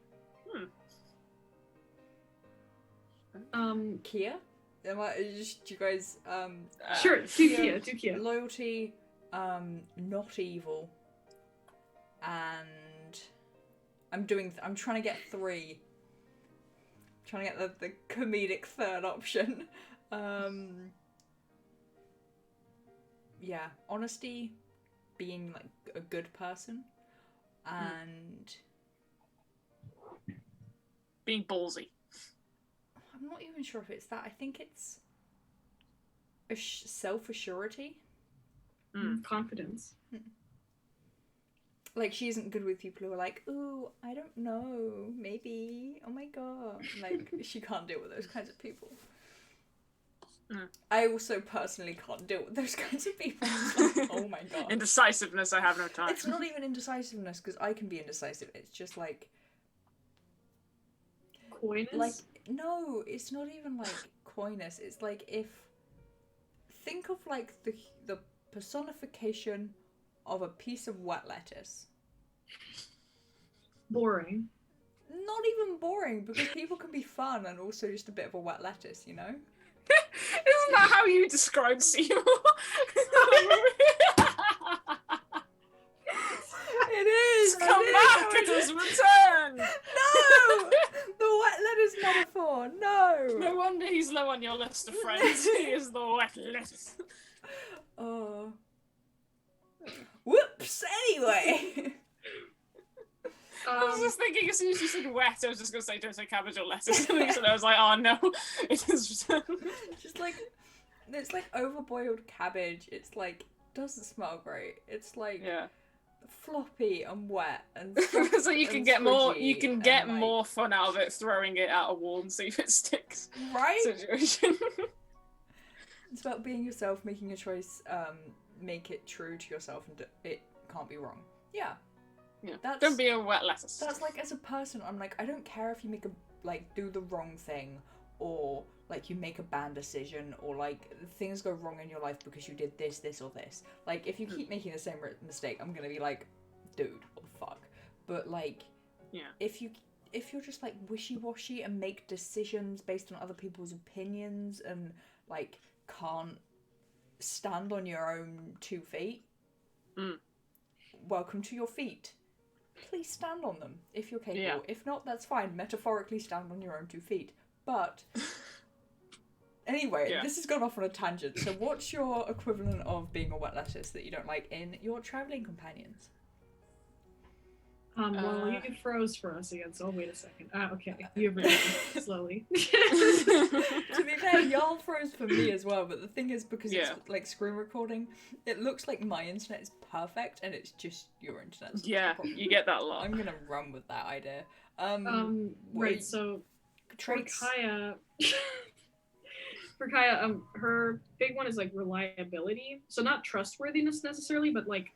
Kia? Do you guys sure, do Kia. Loyalty, not evil, and I'm trying to get 3. Trying to get the comedic third option. Yeah, honesty, being like a good person, and being ballsy. I'm not even sure if it's that. I think it's self-assurity. Confidence. Like, she isn't good with people who are like, ooh, I don't know, maybe, oh my god. Like, she can't deal with those kinds of people. I also personally can't deal with those kinds of people. It's like, oh my god. Indecisiveness, I have no time. It's not even indecisiveness, because I can be indecisive. It's just like... Coyness? Like, no, it's not even like coyness. It's like if... Think of like the personification of a piece of wet lettuce. Boring. Not even boring, because people can be fun and also just a bit of a wet lettuce, you know? Isn't that how you describe Seymour? It is! Come back, it has returned! No! The wet lettuce metaphor, no! No wonder he's low on your list of friends. He is the wet lettuce. Oh. Whoops, anyway! I was just thinking, as soon as you said wet, I was just going to say, don't say cabbage or lettuce. And I was like, oh no, it has returned. Just like, it's like overboiled cabbage. It's like, doesn't smell great. It's like floppy and wet and so you can get more, you can get more fun out of it throwing it at a wall and see if it sticks. Right? Situation. It's about being yourself, making a choice, make it true to yourself, and it can't be wrong. Yeah. Yeah. Don't be a wet lettuce. That's like, as a person, I'm like, I don't care if you make do the wrong thing, or like you make a bad decision, or like things go wrong in your life because you did this, this, or this. Like, if you keep making the same mistake, I'm gonna be like, dude, what the fuck? But like, if you're just like wishy-washy and make decisions based on other people's opinions and like can't stand on your own 2 feet, welcome to your feet. Please stand on them if you're capable. Yeah. If not, that's fine. Metaphorically stand on your own 2 feet. But anyway, this has gone off on a tangent. So what's your equivalent of being a wet lettuce that you don't like in your travelling companions? Well, you froze for us again, so I'll wait a second. Okay, you have it slowly. To be fair, y'all froze for me as well, but the thing is, because it's like screen recording, it looks like my internet is perfect and it's just your internet. Yeah, you get that a lot. I'm gonna run with that idea. Right, so traits. For Kaya, her big one is like reliability. So not trustworthiness necessarily, but like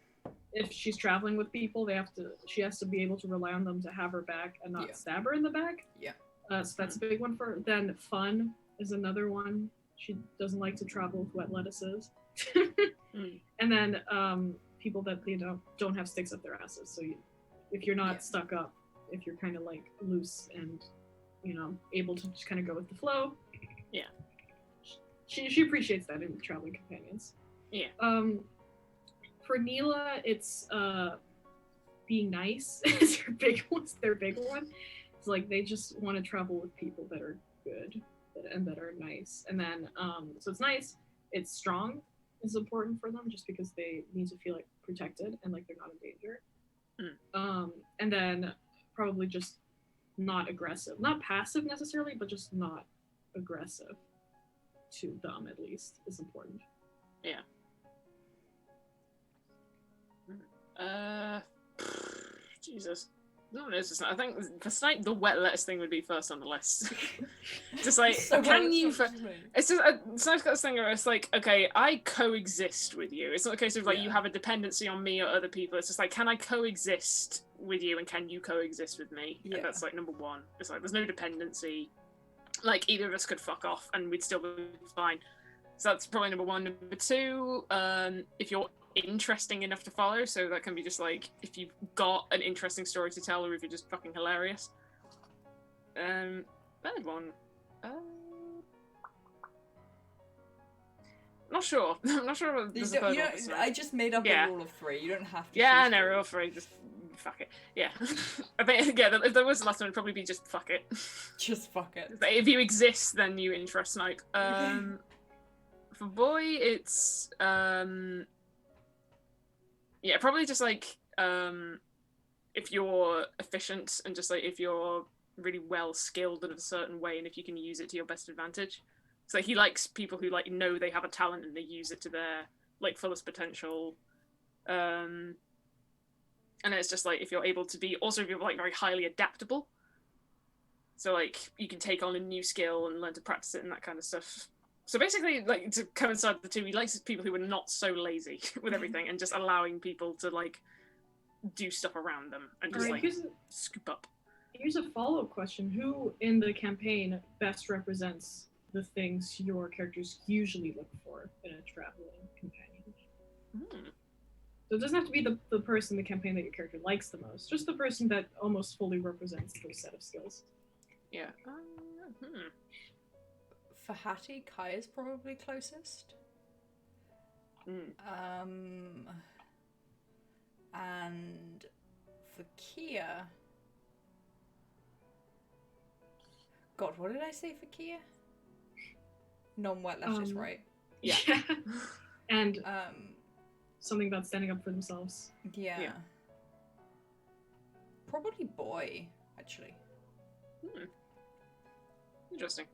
if she's traveling with people, she has to be able to rely on them to have her back and not stab her in the back. Yeah. So that's a big one for her. Then fun is another one. She doesn't like to travel with wet lettuces. And then people that they don't have sticks up their asses. So if you're not stuck up, if you're kind of like loose and able to just kind of go with the flow. Yeah. She appreciates that in traveling companions. Yeah. For Neela, it's being nice. Is their big one. It's like they just want to travel with people that are good and that are nice. And then so it's nice. It's strong is important for them just because they need to feel like protected and like they're not in danger. And then probably just not aggressive, not passive necessarily, but just not aggressive to them at least is important. Yeah. Jesus. No, I think for Snipe, the wet lettuce thing would be first on the list. Just like, so can you? It's just Snipe's got this thing where it's like, okay, I coexist with you. It's not a case of like you have a dependency on me or other people. It's just like, can I coexist with you and can you coexist with me? Yeah. And that's like number one. It's like there's no dependency. Like either of us could fuck off and we'd still be fine. So that's probably number one. Number two, if you're interesting enough to follow, so that can be just like if you've got an interesting story to tell or if you're just fucking hilarious. Third one, not sure. I'm not sure about there's a third one. I just made up a rule of 3. You don't have to. Yeah, no, rule of 3. Just fuck it. Yeah, I think if there was the last one, it'd probably be just fuck it. Just fuck it. But if you exist, then you interest Snipe. For boy, it's yeah, probably just like if you're efficient and just like if you're really well skilled in a certain way and if you can use it to your best advantage. So he likes people who like know they have a talent and they use it to their like fullest potential. And it's just like if you're able to be also if you're like very highly adaptable. So like you can take on a new skill and learn to practice it and that kind of stuff. So basically, like to coincide the two, he likes people who are not so lazy with everything and just allowing people to like do stuff around them and just Alright, like scoop up. Here's a follow-up question. Who in the campaign best represents the things your characters usually look for in a traveling companion? So it doesn't have to be the person in the campaign that your character likes the most, just the person that almost fully represents those set of skills. Yeah. For Hattie, Kaya's probably closest. And for Kia... God, what did I say for Kia? Non-wet letters, right? Yeah. And something about standing up for themselves. Yeah. Probably Boy, actually. Interesting.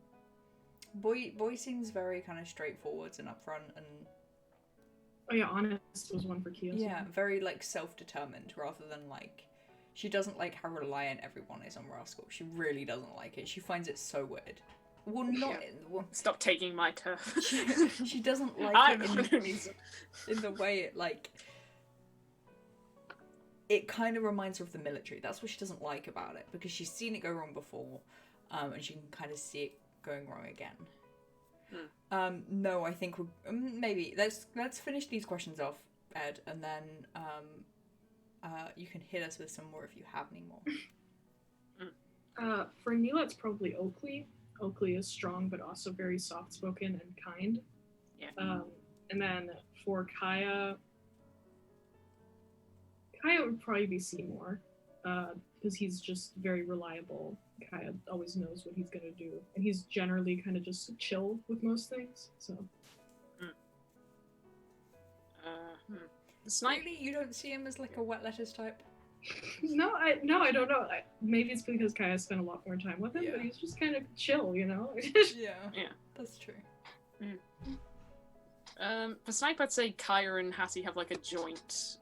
Boy seems very kind of straightforward and upfront and... Oh yeah, Honest was one for Kia. Yeah, very like self-determined rather than like... She doesn't like how reliant everyone is on Rascal. She really doesn't like it. She finds it so weird. Well, not... Stop taking my turf. She doesn't like I'm it in the way it like... It kind of reminds her of the military. That's what she doesn't like about it, because she's seen it go wrong before, and she can kind of see it going wrong again. No, I think we're... maybe. Let's finish these questions off, Ed, and then you can hit us with some more if you have any more. For Neela, it's probably Oakley. Oakley is strong, but also very soft-spoken and kind. Yeah. And then for Kaya would probably be Seymour, because he's just very reliable. Kaya always knows what he's gonna do, and he's generally kind of just chill with most things. So. Snipe. Really, you don't see him as like a wet letters type? No, I don't know. Maybe it's because Kaya spent a lot more time with him, but he's just kind of chill, you know. Yeah, yeah, that's true. For Snipe, I'd say Kaya and Hattie have like a joint,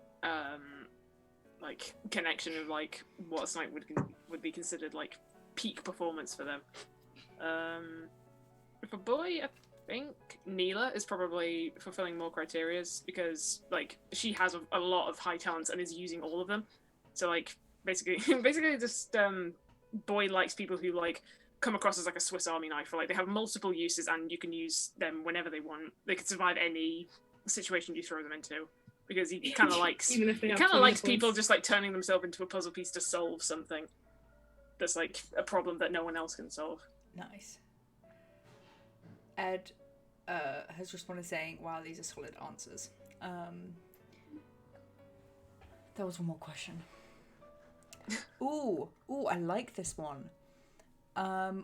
like connection of like what Snipe would be considered like peak performance for them. For Boy, I think Neela is probably fulfilling more criterias because like she has a lot of high talents and is using all of them. So like basically just Boy likes people who like come across as like a Swiss Army knife, or like they have multiple uses and you can use them whenever they want. They can survive any situation you throw them into, because he kind of likes people just like turning themselves into a puzzle piece to solve something that's like a problem that no one else can solve. Nice. Ed has responded saying, "Wow, these are solid answers." There was one more question. Ooh, I like this one.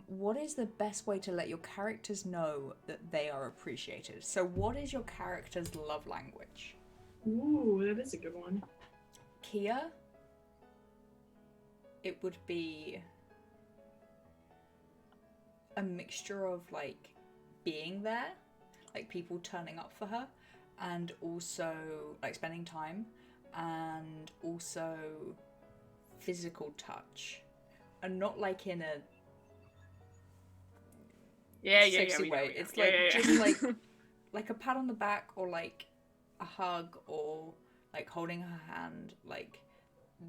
What is the best way to let your characters know that they are appreciated? So what is your character's love language? Ooh, that is a good one. Kia, it would be a mixture of like being there, like people turning up for her, and also like spending time, and also physical touch, and not like in a sexy way. It's like just like a pat on the back, or like a hug, or like holding her hand. Like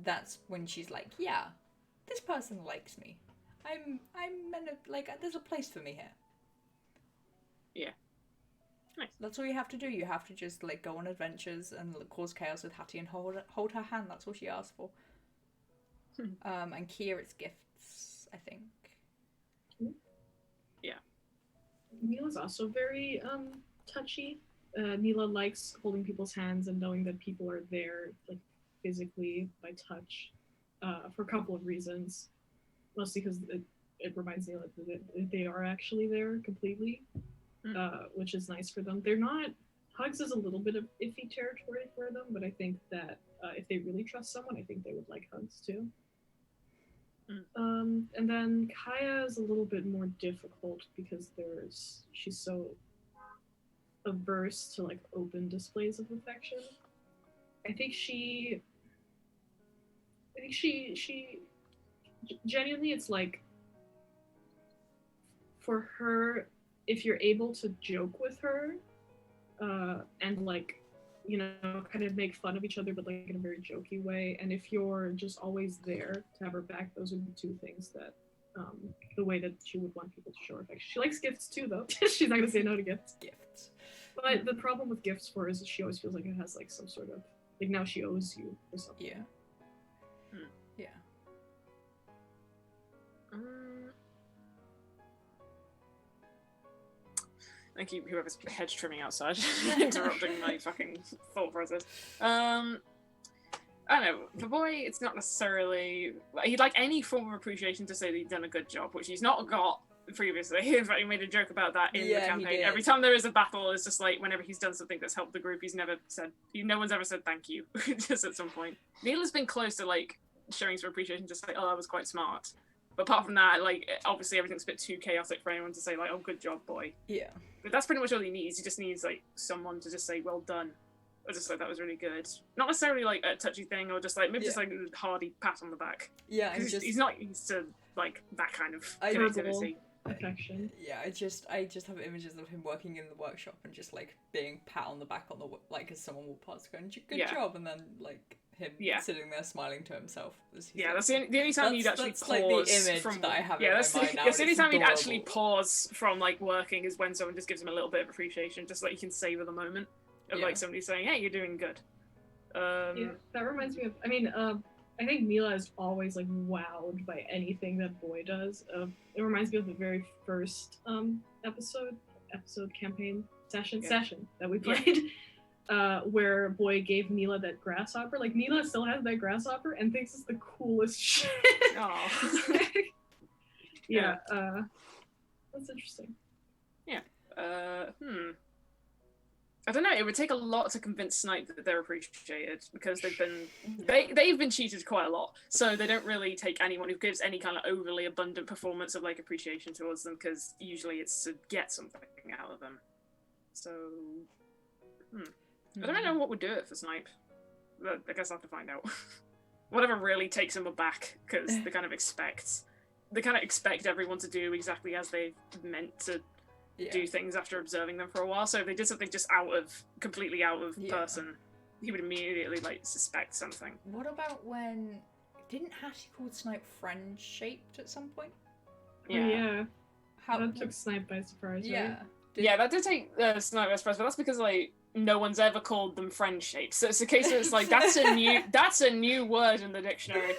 that's when she's like, yeah, this person likes me. I'm meant to, like, there's a place for me here. Yeah. Nice. That's all you have to do. You have to just like go on adventures and cause chaos with Hattie and hold her hand. That's all she asked for. And Kia, it's gifts, I think. Yeah. Neela's also very touchy. Neela likes holding people's hands and knowing that people are there, like physically by touch, for a couple of reasons. Mostly because it reminds Neela that they are actually there completely, which is nice for them. They're not... Hugs is a little bit of iffy territory for them, but I think that if they really trust someone, I think they would like hugs too. And then Kaya is a little bit more difficult because she's so averse to like open displays of affection. I think she I think she genuinely, it's like, for her, if you're able to joke with her, and like, you know, kind of make fun of each other, but like in a very jokey way, and if you're just always there to have her back, those would be two things that, the way that she would want people to show her affection. She likes gifts too, though. She's not gonna say no to gifts. Gifts. But the problem with gifts for her is that she always feels like it has like some sort of, like, now she owes you or something. Yeah. Yeah. Thank you, whoever's hedge trimming outside, interrupting my fucking thought process. I don't know, the boy, it's not necessarily... He'd like any form of appreciation to say that he's done a good job, which he's not got previously. In fact, he made a joke about that in the campaign. Every time there is a battle, it's just like, whenever he's done something that's helped the group, he's never said... No one's ever said thank you, just at some point. Neil has been close to, like, showing some appreciation, just like, oh, that was quite smart. But apart from that, like, obviously everything's a bit too chaotic for anyone to say, like, oh, good job, boy. Yeah. But that's pretty much all he needs. He just needs, like, someone to just say, well done. Or just like, that was really good. Not necessarily, like, a touchy thing, or just, like, maybe just, like, a hearty pat on the back. Yeah, and he's not used to, like, that kind of Verbal connectivity. affection. Yeah, I just have images of him working in the workshop and just, like, being pat on the back on the, like, as someone walked past going, good job, and then, like... him sitting there smiling to himself. That's the only time he'd actually pause. Like the image from that I have in my mind now. That's the only time he'd actually pause from like working is when someone just gives him a little bit of appreciation, just like you can savor the moment of like somebody saying, "Hey, you're doing good." Yeah, that reminds me of. I mean, I think Mila is always like wowed by anything that Boy does. It reminds me of the very first episode campaign session that we played. Where Boy gave Mila that grasshopper. Like, Mila still has that grasshopper and thinks it's the coolest shit. Yeah, that's interesting. Yeah. I don't know, it would take a lot to convince Snipe that they're appreciated, because they've been cheated quite a lot, so they don't really take anyone who gives any kind of overly abundant performance of like appreciation towards them, because usually it's to get something out of them. So, I don't know what would do it for Snipe. But I guess I'll have to find out. Whatever really takes him aback, because they kind of expect everyone to do exactly as they've meant to do things after observing them for a while. So if they did something just completely out of person, he would immediately like suspect something. What about when didn't Hattie call Snipe friend shaped at some point? Yeah. How that took Snipe by surprise. Yeah. Right? That did take Snipe by surprise, but that's because like no one's ever called them friend shaped. So it's a case of it's like that's a new word in the dictionary.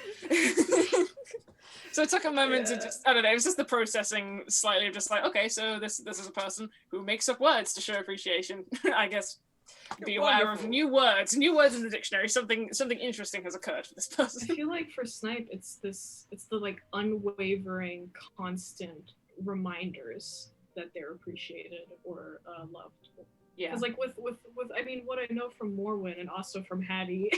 So it took a moment to just, I don't know, it was just the processing slightly of just like, okay, so this is a person who makes up words to show appreciation. I guess be aware of new words in the dictionary. Something interesting has occurred for this person. I feel like for Snipe, it's the like unwavering, constant reminders that they're appreciated or loved. Yeah. Because like with I mean, what I know from Morwen and also from Hattie,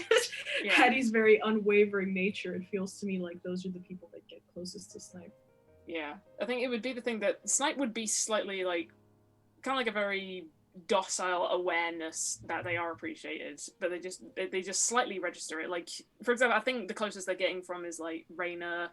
Hattie's very unwavering nature, it feels to me like those are the people that get closest to Snipe. Yeah, I think it would be the thing that Snipe would be slightly like, kind of like a very docile awareness that they are appreciated, but they just slightly register it. Like, for example, I think the closest they're getting from is like Reyna,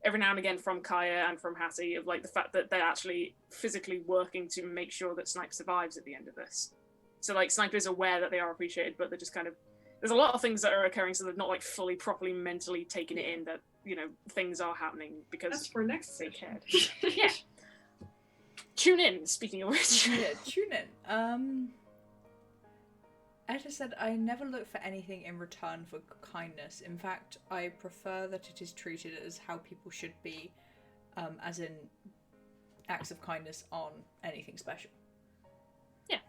every now and again from Kaya and from Hattie, of like the fact that they're actually physically working to make sure that Snipe survives at the end of this. So like Snipe is aware that they are appreciated, but they're just kind of, there's a lot of things that are occurring, so they're not like fully properly mentally taking it in that, you know, things are happening because that's for next they cared. Yeah. Tune in, speaking of which. Yeah, tune in. As I said, I never look for anything in return for kindness. In fact, I prefer that it is treated as how people should be, as in acts of kindness aren't anything special. Yeah.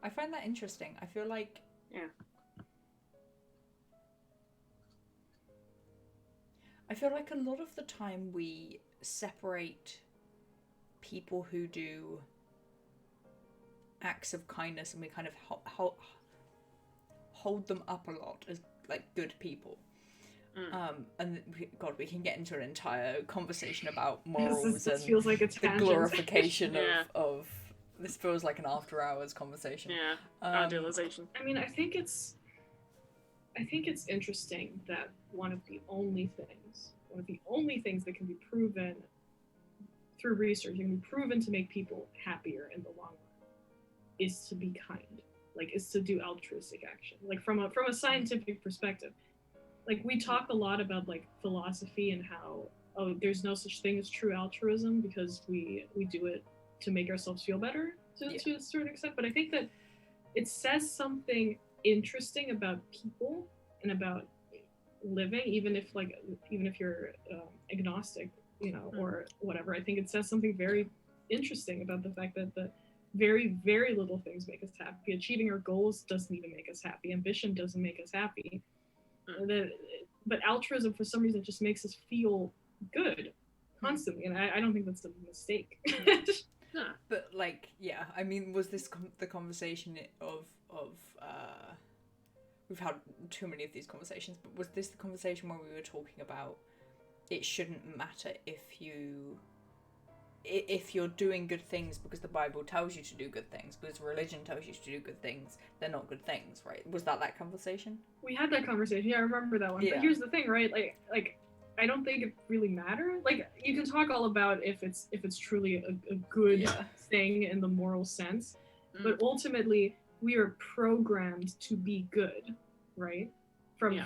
I find that interesting. I feel like... Yeah. I feel like a lot of the time we separate people who do acts of kindness and we kind of hold them up a lot as like good people. And we can get into an entire conversation about morals this feels like a tangent. The glorification of this feels like an after hours conversation. Idealization. I mean, I think it's I think it's interesting that one of the only things that can be proven through research and be proven to make people happier in the long run is to be kind, like is to do altruistic action, like from a scientific perspective. Like we talk a lot about like philosophy and how there's no such thing as true altruism because we do it to make ourselves feel better to a certain extent. But I think that it says something interesting about people and about living, even if you're agnostic, or whatever. I think it says something very interesting about the fact that the very, very little things make us happy. Achieving our goals doesn't even make us happy. Ambition doesn't make us happy. But altruism, for some reason, just makes us feel good constantly, and I don't think that's a mistake. But like, yeah, I mean, was this the conversation of we've had too many of these conversations, but was this the conversation where we were talking about it shouldn't matter if you're doing good things because the Bible tells you to do good things, because religion tells you to do good things, they're not good things, right? Was that conversation? We had that conversation. Yeah, I remember that one. Yeah. But here's the thing, right? Like I don't think it really matters. Like you can talk all about if it's truly a good thing in the moral sense, but ultimately we are programmed to be good, right? From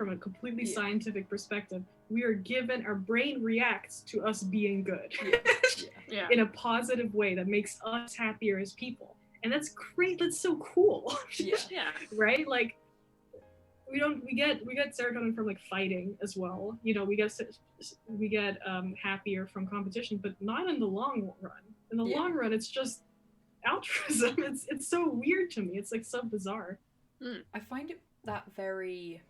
a completely scientific perspective, we are given, our brain reacts to us being good in a positive way that makes us happier as people, and that's great. That's so cool. Right? Like we get serotonin from like fighting as well. We get happier from competition, but not in the long run. In the long run, it's just altruism. It's so weird to me. It's like so bizarre. I find it that very.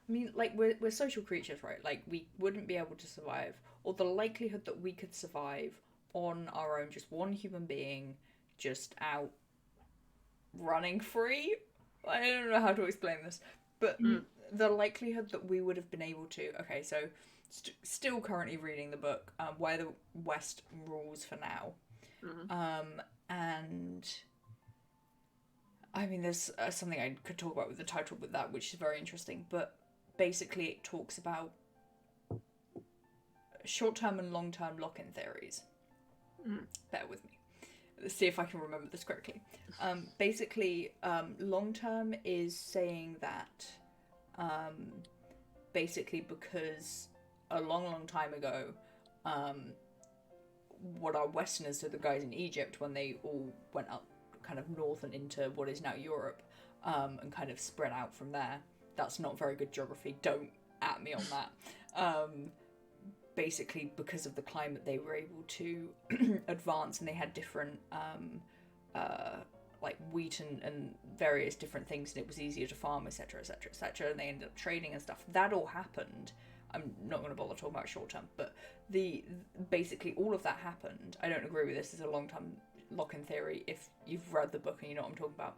I mean, like, we're social creatures, right? Like, we wouldn't be able to survive, or the likelihood that we could survive on our own, just one human being, just out running free. I don't know how to explain this, but the likelihood that we would have been able to. Okay, so still currently reading the book, Where the West Rules for Now, and I mean, there's something I could talk about with the title with that, which is very interesting, but. Basically, it talks about short-term and long-term lock-in theories. Bear with me. Let's see if I can remember this correctly. Basically, long-term is saying that basically because a long, long time ago, what our Westerners, so the guys in Egypt, when they all went up kind of north and into what is now Europe, and kind of spread out from there. That's not very good geography, don't at me on that. Basically, because of the climate, they were able to advance, and they had different, like wheat and various different things, and it was easier to farm, etc., etc., etc., and they ended up trading and stuff. That all happened. I'm not going to bother talking about short term, but basically all of that happened. I don't agree with this as a long-term lock-in theory if you've read the book and you know what I'm talking about.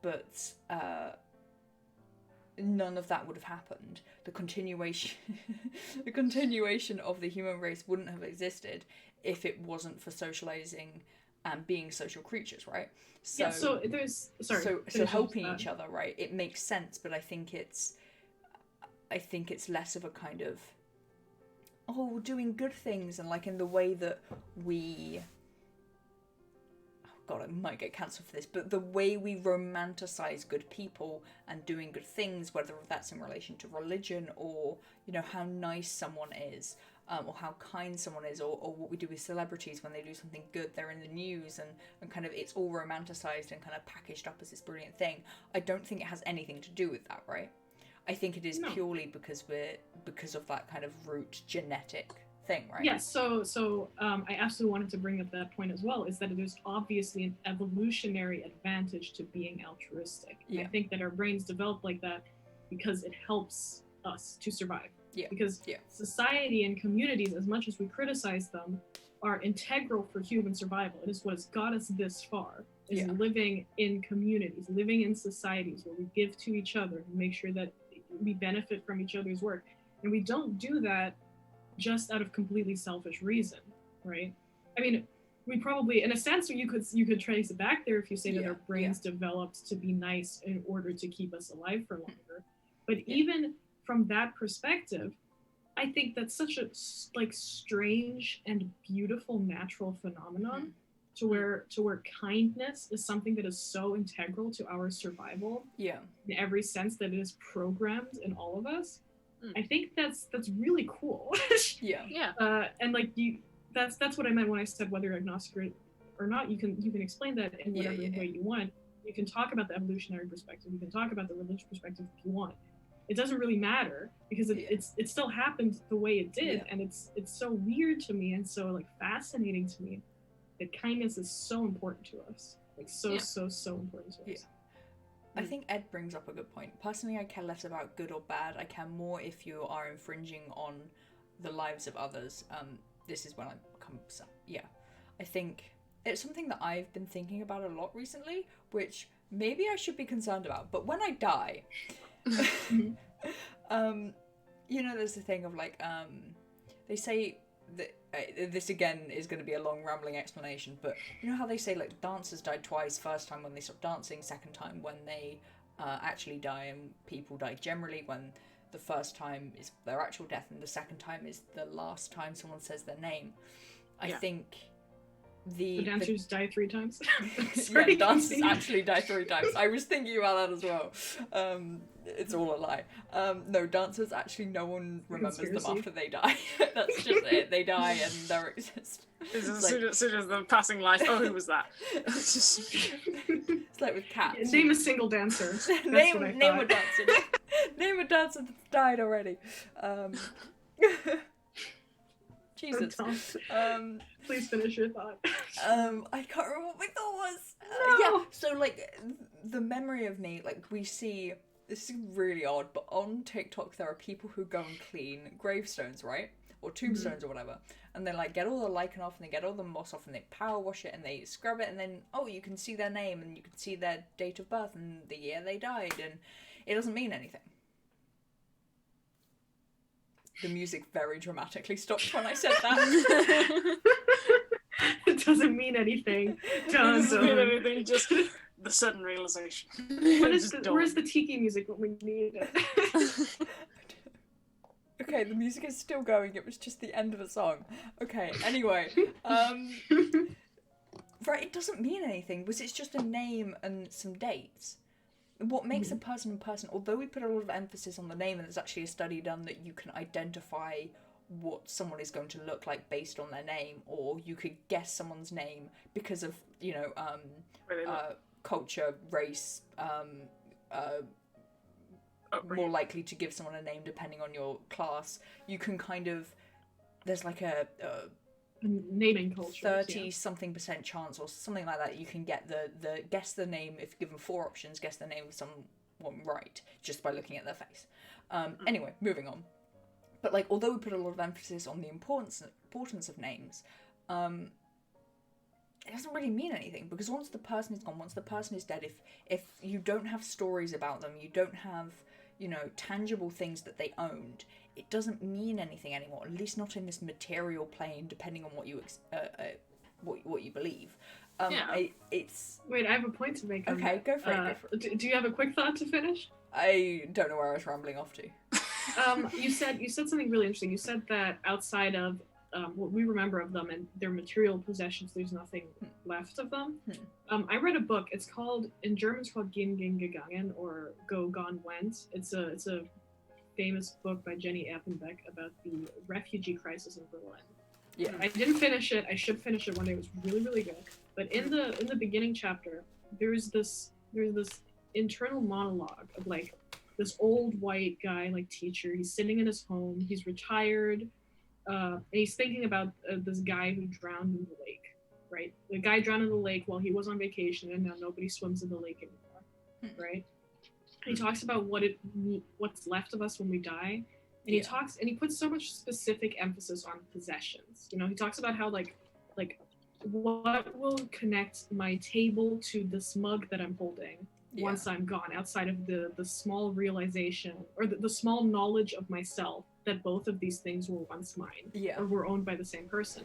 But none of that would have happened. The continuation of the human race wouldn't have existed if it wasn't for socializing and being social creatures, right? So, so helping each other, right? It makes sense, but I think it's less of a kind of doing good things, and like in the way that we. God, I might get cancelled for this, but the way we romanticize good people and doing good things, whether that's in relation to religion or, how nice someone is, or how kind someone is, or what we do with celebrities when they do something good, they're in the news, and kind of it's all romanticized and kind of packaged up as this brilliant thing. I don't think it has anything to do with that, right? I think it is purely because of that kind of root genetic thing, right? Yes, so I absolutely wanted to bring up that point as well, is that there's obviously an evolutionary advantage to being altruistic. And I think that our brains develop like that because it helps us to survive. Because society and communities, as much as we criticize them, are integral for human survival. It is what has got us this far, is living in communities, living in societies where we give to each other and make sure that we benefit from each other's work. And we don't do that just out of completely selfish reason, right? I mean, we probably, in a sense, you could trace it back there if you say that Yeah, our brains developed to be nice in order to keep us alive for longer. But even from that perspective, I think that's such a like strange and beautiful natural phenomenon to where kindness is something that is so integral to our survival. Yeah. In every sense that it is programmed in all of us. I think that's really cool. Yeah. Yeah. And like that's what I meant when I said whether you're agnostic or not, you can explain that in whatever way you want. You can talk about the evolutionary perspective, you can talk about the religious perspective if you want. It doesn't really matter because it still happened the way it did, and it's so weird to me and so like fascinating to me that kindness is so important to us. Like so important to us. I think Ed brings up a good point. Personally, I care less about good or bad. I care more if you are infringing on the lives of others. This is when I become upset. Yeah. I think it's something that I've been thinking about a lot recently, which maybe I should be concerned about. But when I die, you know, there's the thing of like, they say that, this again is going to be a long rambling explanation, but you know how they say like dancers died twice, first time when they stopped dancing, second time when they actually die, and people die generally when the first time is their actual death and the second time is the last time someone says their name. I think the dancers die 3 times. yeah, dancers actually die 3 times. I was thinking about that as well. It's all a lie. No, dancers actually, no one remembers them after they die. That's just it. They die and they exist. As soon as the passing life, oh, who was that? It's like with cats. Name a single dancer. name a dancer. Name a dancer that's died already. Jesus. Please finish your thought. I can't remember what my thought was. Yeah, so like the memory of me, like we see, this is really odd, but on TikTok there are people who go and clean gravestones, right? Or tombstones or whatever. And they like get all the lichen off and they get all the moss off and they power wash it and they scrub it, and then you can see their name and you can see their date of birth and the year they died, and it doesn't mean anything. The music very dramatically stopped when I said that. It doesn't mean anything. It doesn't mean anything, just the sudden realization. Where's the tiki music when we need it? Okay, the music is still going, it was just the end of a song. Okay, anyway. Right, it doesn't mean anything, because it's just a name and some dates. What makes a person, although we put a lot of emphasis on the name, and there's actually a study done that you can identify what someone is going to look like based on their name, or you could guess someone's name because of, you know, culture, race, more likely to give someone a name depending on your class. You can kind of, there's like a naming culture, 30-something% chance or something like that. You can get the guess the name, if given 4 options, guess the name of someone right just by looking at their face. Anyway, moving on. But like, although we put a lot of emphasis on the importance of names, it doesn't really mean anything, because once the person is gone, once the person is dead, if you don't have stories about them, you don't have, you know, tangible things that they owned, it doesn't mean anything anymore, at least not in this material plane, depending on what you what you believe. It's... Wait, I have a point to make. Okay, go for it. Do you have a quick thought to finish? I don't know where I was rambling off to. You said something really interesting. You said that outside of what we remember of them and their material possessions, there's nothing left of them. I read a book. It's called, in German, it's called Gehen gegangen, or Go Gone Went. It's a famous book by Jenny Appenbeck about the refugee crisis in Berlin. Yeah. I didn't finish it. I should finish it one day. It was really, really good. But in the beginning chapter, there's this internal monologue of like this old white guy, like teacher. He's sitting in his home. He's retired. And he's thinking about this guy who drowned in the lake, right? The guy drowned in the lake while he was on vacation, and now nobody swims in the lake anymore, right? And he talks about what's left of us when we die, and he puts so much specific emphasis on possessions. You know, he talks about how like what will connect my table to this mug that I'm holding once I'm gone, outside of the small realization or the small knowledge of myself that both of these things were once mine, or were owned by the same person.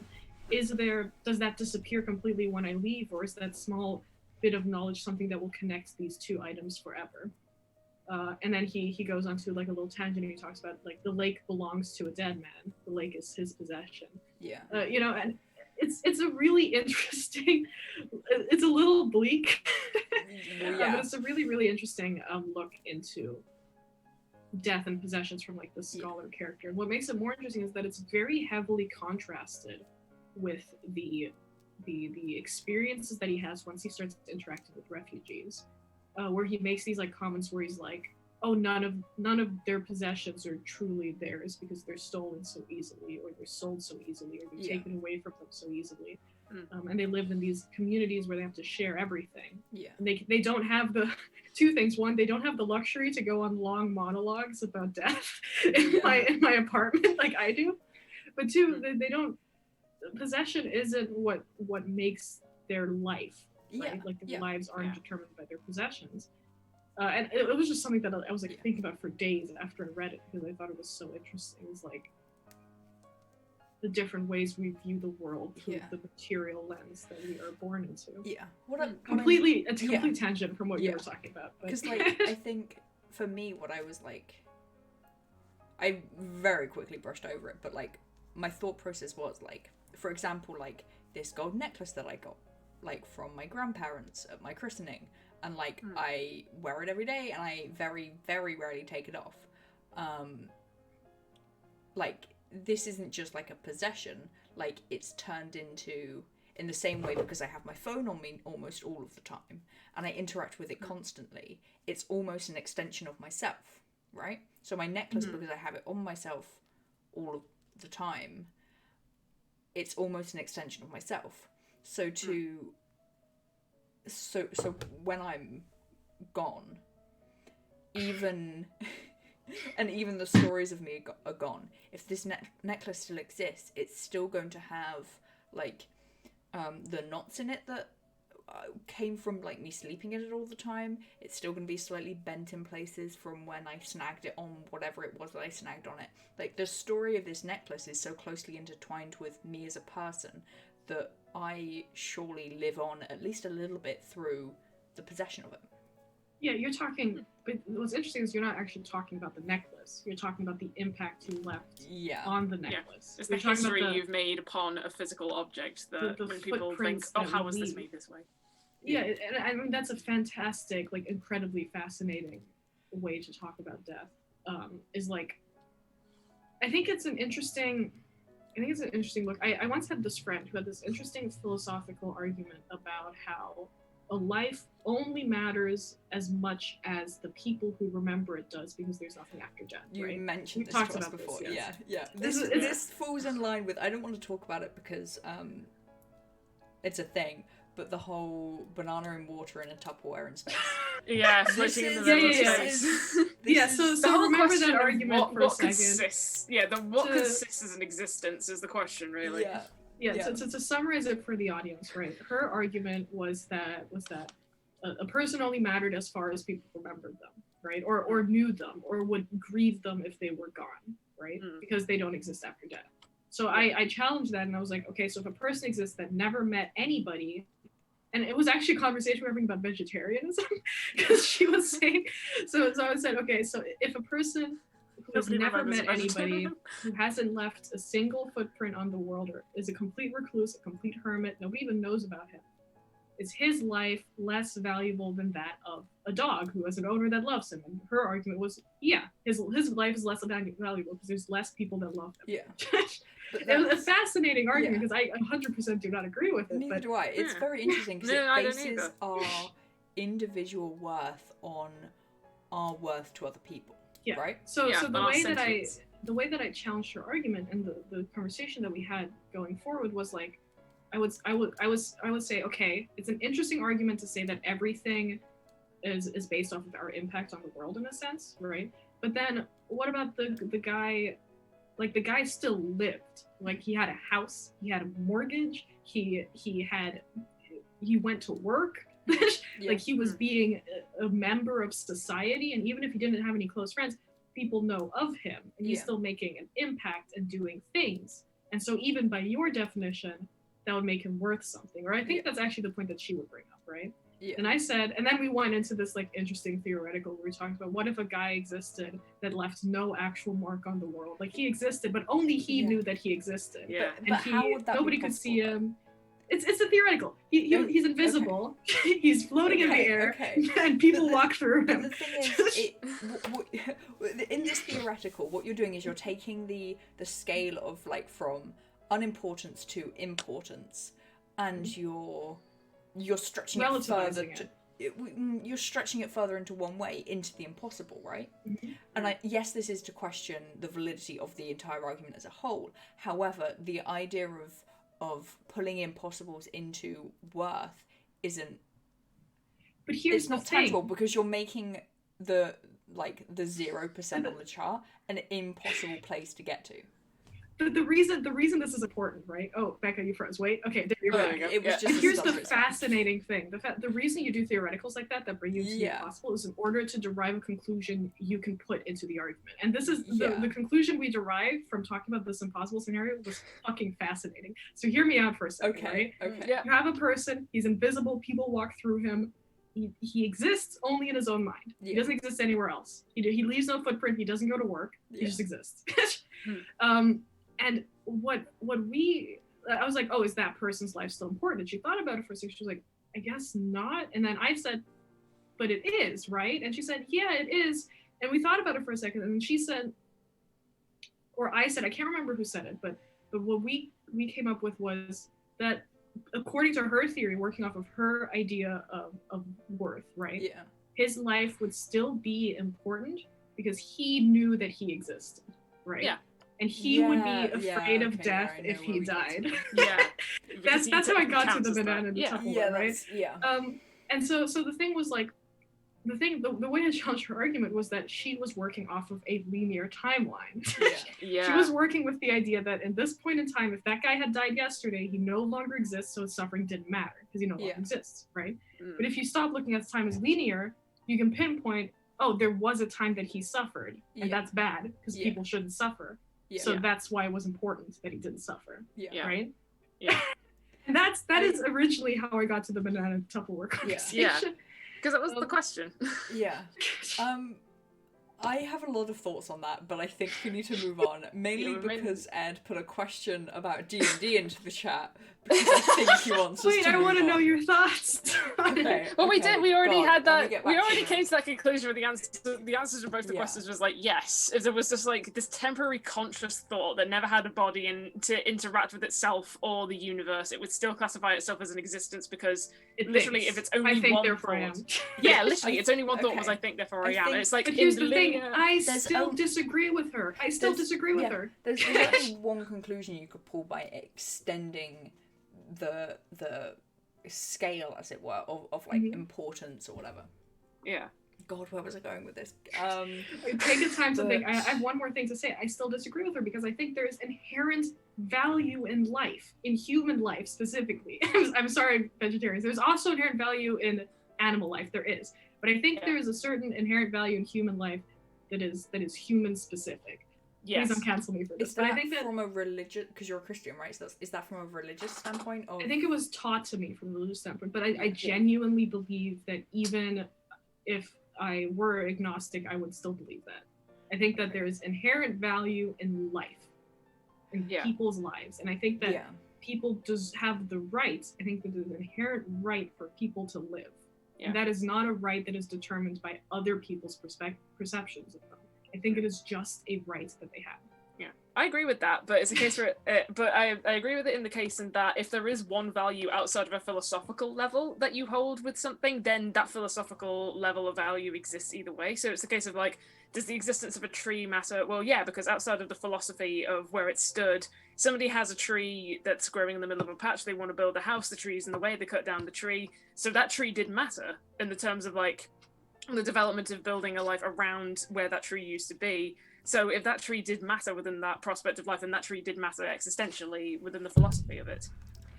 does that disappear completely when I leave, or is that small bit of knowledge something that will connect these two items forever? And then he goes on to like a little tangent and he talks about like the lake belongs to a dead man. The lake is his possession. Yeah. And it's a really interesting, it's a little bleak, Well, yeah. but it's a really, really interesting look into death and possessions from like the scholar character. And what makes it more interesting is that it's very heavily contrasted with the experiences that he has once he starts interacting with refugees, where he makes these like comments where he's like, oh, none of their possessions are truly theirs because they're stolen so easily, or they're sold so easily, or they're taken away from them so easily. And they live in these communities where they have to share everything. Yeah. And they don't have the two things. One, they don't have the luxury to go on long monologues about death in my apartment like I do. But two, they don't. Possession isn't what makes their life. Right? Like their lives aren't determined by their possessions. And it was just something that I was like thinking about for days after I read it, because I thought it was so interesting. It was like the different ways we view the world through the material lens that we are born into. Yeah. A complete tangent from what you were talking about. Because like I think for me, what I was like, I very quickly brushed over it, but like my thought process was like, for example, like this gold necklace that I got like from my grandparents at my christening, and like I wear it every day and I very, very rarely take it off. Like this isn't just like a possession, like it's turned into, in the same way, because I have my phone on me almost all of the time and I interact with it constantly, it's almost an extension of myself, right? So my necklace, because I have it on myself all of the time, it's almost an extension of myself. So so when I'm gone, even even the stories of me are gone. If this necklace still exists, it's still going to have like the knots in it that came from like me sleeping in it all the time. It's still going to be slightly bent in places from when I snagged it on whatever it was that I snagged on it. Like the story of this necklace is so closely intertwined with me as a person that I surely live on at least a little bit through the possession of it. Yeah, you're talking, but what's interesting is you're not actually talking about the necklace. You're talking about the impact you left on the necklace. It's the history you've made upon a physical object that when people think, oh, how was this made this way? Yeah, and I mean, that's a fantastic, like, incredibly fascinating way to talk about death. Is like, I think it's an interesting look. I once had this friend who had this interesting philosophical argument about how a life only matters as much as the people who remember it does, because there's nothing after death. You mentioned this to us before. Yeah. This falls in line with, I don't want to talk about it because it's a thing, but the whole banana in water in a Tupperware in space. Yeah, switching in the middle of space. So remember that argument for a second. Consists? Yeah, what consists as an existence is the question, really. So to summarize it for the audience, right? Her argument was that a person only mattered as far as people remembered them, right? Or knew them, or would grieve them if they were gone, right? Because they don't exist after death. So I challenged that, and I was like, okay, so if a person exists that never met anybody, and it was actually a conversation we were having about vegetarianism, because she was saying, so I said, okay, so if a person who has never met anybody, who hasn't left a single footprint on the world, or is a complete recluse, a complete hermit, nobody even knows about him, is his life less valuable than that of a dog who has an owner that loves him? And her argument was, his life is less valuable because there's less people that love him. It was a fascinating argument, because I 100% do not agree with it. Neither do I. It's very interesting because it bases our individual worth on our worth to other people. Right? So the way that I challenged her argument, and the conversation that we had going forward was like, I would say, okay, it's an interesting argument to say that everything is based off of our impact on the world in a sense, right? But then what about the guy? Like, the guy still lived. Like, he had a house, he had a mortgage, he went to work. Like, he was being a member of society, and even if he didn't have any close friends, people know of him, and he's still making an impact and doing things. And so even by your definition, that would make him worth something. Or I think that's actually the point that she would bring up, right? Yeah. And I said, and then we went into this like interesting theoretical where we talked about what if a guy existed that left no actual mark on the world? Like he existed, but only he knew that he existed. Yeah. And But how would that nobody be could possible, see though? him. It's a theoretical. He's invisible. He's floating in the air, and people walk through But him. the thing is, in this theoretical, what you're doing is you're taking the scale of like from unimportance to importance, and you're stretching it further. You're stretching it further into one way, into the impossible, right? Mm-hmm. And yes, this is to question the validity of the entire argument as a whole. However, the idea of pulling impossibles into worth isn't. But here's it's not the thing. tangible because you're making the 0% on the chart an impossible place to get to. The reason this is important, right? Oh, Becca, you froze. Wait. Okay, there you're Oh, back. there you go. It was Yeah. just a Here's the stutter. fascinating thing. The reason you do theoreticals like that bring you to the impossible is in order to derive a conclusion you can put into the argument. And this is the conclusion we derived from talking about this impossible scenario was fucking fascinating. So hear me out for a second, right? Okay. Yeah. You have a person, he's invisible, people walk through him. He exists only in his own mind. Yeah. He doesn't exist anywhere else. He leaves no footprint, he doesn't go to work, he Yeah. just exists. And what I was like, oh, is that person's life still important? And she thought about it for a second. She was like, I guess not. And then I said, but it is, right? And she said, yeah, it is. And we thought about it for a second. And she said, or I said, I can't remember who said it, but what we came up with was that according to her theory, working off of her idea of worth, right? Yeah. His life would still be important because he knew that he existed, right? Yeah. And he would be Yeah, afraid of okay, death I know if where he we got to. died. Yeah. that's how I got to counts the as that. banana Yeah. Tupperware, right? Yeah. And so the thing was like, the way I challenged her argument was that she was working off of a linear timeline. Yeah. She was working with the idea that in this point in time, if that guy had died yesterday, he no longer exists, so his suffering didn't matter because he no longer exists, right? Mm. But if you stop looking at time as linear, you can pinpoint, oh, there was a time that he suffered, and that's bad because people shouldn't suffer. Yeah. So that's why it was important that he didn't suffer, Yeah. right? Yeah. And that is originally how I got to the banana Tupperware conversation. Yeah. Because that was the question. Yeah. I have a lot of thoughts on that, but I think we need to move on. Mainly because Ed put a question about D&D into the chat, because I think he wants us Wait, to I want to know your thoughts. Okay. Well, we did. We already God, had let me that. get We back to already that. came to that conclusion with the answer. The answers to both the questions was like yes. If there was just like this temporary conscious thought that never had a body and to interact with itself or the universe, it would still classify itself as an existence because It literally, thinks. if it's only I think one therefore I am. thought, yeah, literally, it's only one thought was Okay. I think therefore I I am. think- And it's like But in here's the the thing, linear- I There's still only- disagree with her. I still disagree with her. There's only one conclusion you could pull by extending the scale, as it were, of like importance or whatever. Yeah. God, where was I going with this? Take the time to But- think. I have one more thing to say. I still disagree with her because I think there is inherent value in life, in human life specifically. I'm sorry, vegetarians. There's also inherent value in animal life. There is, but I think there is a certain inherent value in human life that is human specific. Yes. Please don't cancel me for this. Is But that I think that from a religious? Because you're a Christian, right? So is that from a religious standpoint? Or I think it was taught to me from a religious standpoint, but I genuinely believe that even if I were agnostic, I would still believe that. I think that there is inherent value in life, in people's lives, and I think that people just have the right. I think that there's an inherent right for people to live, and that is not a right that is determined by other people's perceptions of them. I think it is just a right that they have. Yeah, I agree with that, but it's a case where, but I agree with it in the case in that if there is one value outside of a philosophical level that you hold with something, then that philosophical level of value exists either way. So it's a case of like, does the existence of a tree matter? Well, yeah, because outside of the philosophy of where it stood, somebody has a tree that's growing in the middle of a patch, they want to build a house, the tree's in the way, they cut down the tree. So that tree did matter in the terms of like, the development of building a life around where that tree used to be. So if that tree did matter within that prospect of life, then that tree did matter existentially within the philosophy of it.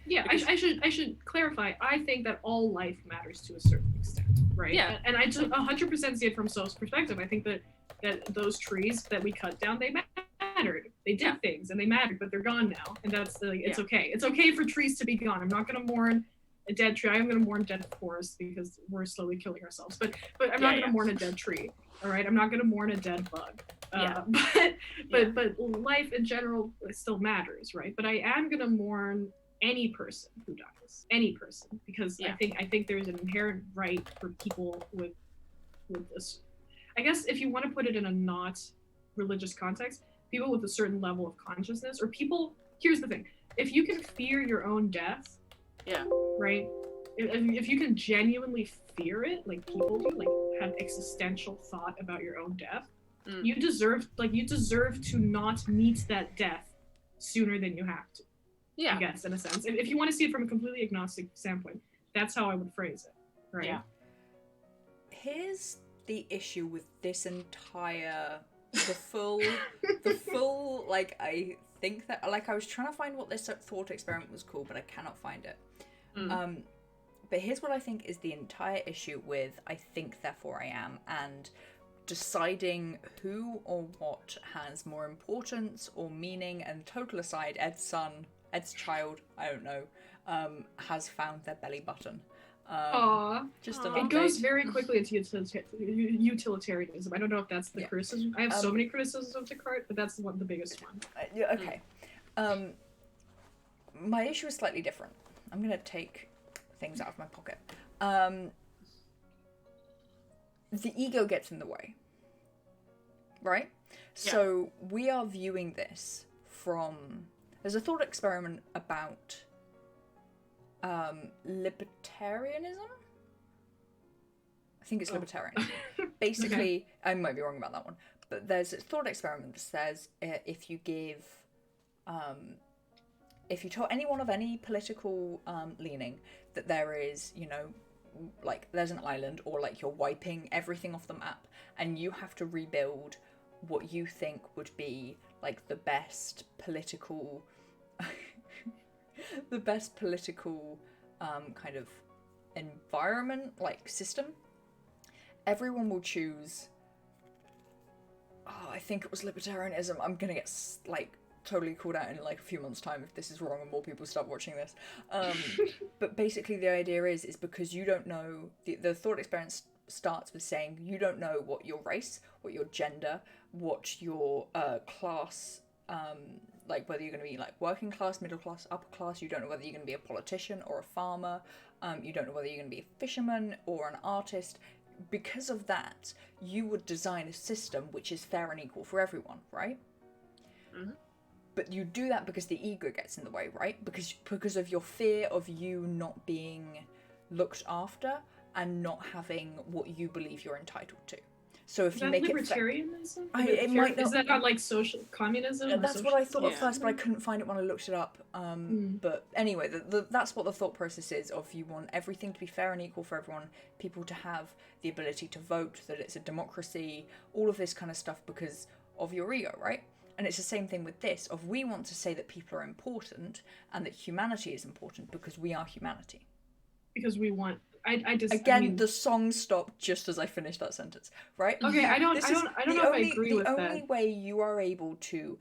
Yeah, I should clarify. I think that all life matters to a certain extent, right? Yeah. And I 100% see it from So's perspective. I think that those trees that we cut down, they matter. mattered. They did things and they mattered, but they're gone now, and that's it's okay. It's okay for trees to be gone. I'm not gonna mourn a dead tree. I am gonna mourn dead forest because we're slowly killing ourselves. But I'm not gonna mourn a dead tree. All right, I'm not gonna mourn a dead bug. But life in general still matters, right? But I am gonna mourn any person who dies, any person, because I think there's an inherent right for people with this. I guess if you want to put it in a not religious context, people with a certain level of consciousness, or people. Here's the thing: if you can fear your own death, right? If you can genuinely fear it, like people do, like have existential thought about your own death, you deserve to not meet that death sooner than you have to. I guess, in a sense. If you want to see it from a completely agnostic standpoint, that's how I would phrase it, right? Yeah. Here's the issue with this entire, the full, like, I think that, like, I was trying to find what this thought experiment was called, but I cannot find it. But here's what I think is the entire issue with I think, therefore I am, and deciding who or what has more importance or meaning, and total aside, Ed's child, I don't know, has found their belly button. Just an it goes very quickly into utilitarianism. I don't know if that's the criticism. I have so many criticisms of Descartes, but that's the biggest one. Okay. My issue is slightly different. I'm going to take things out of my pocket. The ego gets in the way. Right? So we are viewing this from... There's a thought experiment about libertarianism? I think it's libertarian. Basically, I might be wrong about that one, but there's a thought experiment that says if you give... if you tell anyone of any political leaning that there is, you know, like there's an island, or like you're wiping everything off the map and you have to rebuild what you think would be like the best political kind of environment, like system, everyone will choose, I think it was libertarianism. I'm gonna get like totally called out in like a few months' time if this is wrong and more people start watching this. But basically the idea is because you don't know, the thought experiment starts with saying you don't know what your race, what your gender, what your class, like whether you're going to be like working class, middle class, upper class. You don't know whether you're going to be a politician or a farmer. You don't know whether you're going to be a fisherman or an artist. Because of that, you would design a system which is fair and equal for everyone, right? Mm-hmm. But you do that because the ego gets in the way, right? Because of your fear of you not being looked after and not having what you believe you're entitled to. So if you make libertarianism? It might not. Is that not like social communism? That's what I thought at first, but I couldn't find it when I looked it up. But anyway, that's what the thought process is. Of you want everything to be fair and equal for everyone, people to have the ability to vote, that it's a democracy, all of this kind of stuff because of your ego, right? And it's the same thing with this. Of we want to say that people are important and that humanity is important because we are humanity. Because we want. The song stopped just as I finished that sentence, right? Okay, I don't know if I agree with that. The only way you are able to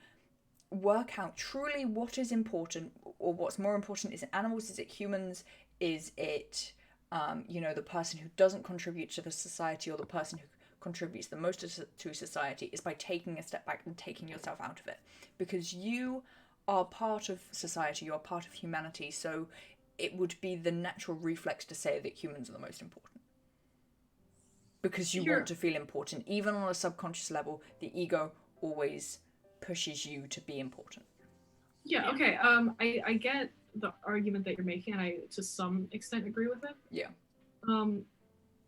work out truly what is important, or what's more important, is it animals, is it humans, is it, the person who doesn't contribute to the society, or the person who contributes the most to society, is by taking a step back and taking yourself out of it. Because you are part of society, you're part of humanity, so it would be the natural reflex to say that humans are the most important. Because you want to feel important. Even on a subconscious level, the ego always pushes you to be important. Yeah, okay. I get the argument that you're making, and I, to some extent, agree with it. Yeah.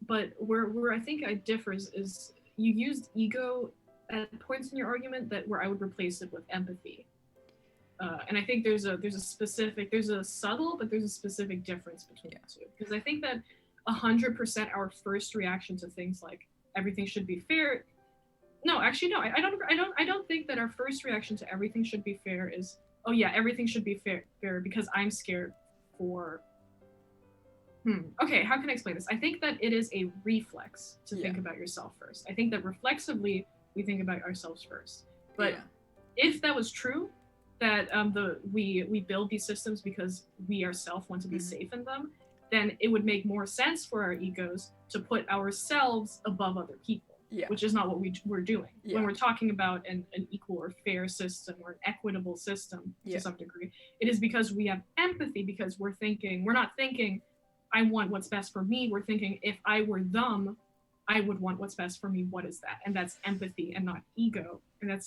But where I think I differ is you used ego at points in your argument where I would replace it with empathy. And I think there's a subtle, but there's a specific difference between the two. Because I think that 100% our first reaction to things like everything should be fair. No, actually, no. I don't think that our first reaction to everything should be fair is, oh yeah, everything should be fair because I'm scared for. Okay, how can I explain this? I think that it is a reflex to think about yourself first. I think that reflexively we think about ourselves first, but. if that was true, that we build these systems because we ourselves want to be safe in them, then it would make more sense for our egos to put ourselves above other people, which is not what we're doing. When we're talking about an equal or fair system or an equitable system to some degree, it is because we have empathy, because we're not thinking, I want what's best for me. We're thinking, if I were them, I would want what's best for me. What is that? And that's empathy and not ego. And I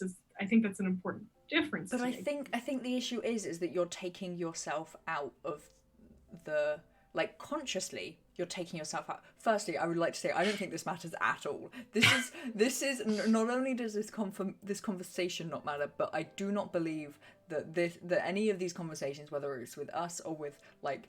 think that's an important difference. But I think the issue is that you're taking yourself out of the, like, consciously you're taking yourself out. Firstly, I would like to say I don't think this matters at all. This is not only does this conversation not matter, but I do not believe that any of these conversations, whether it's with us or with, like,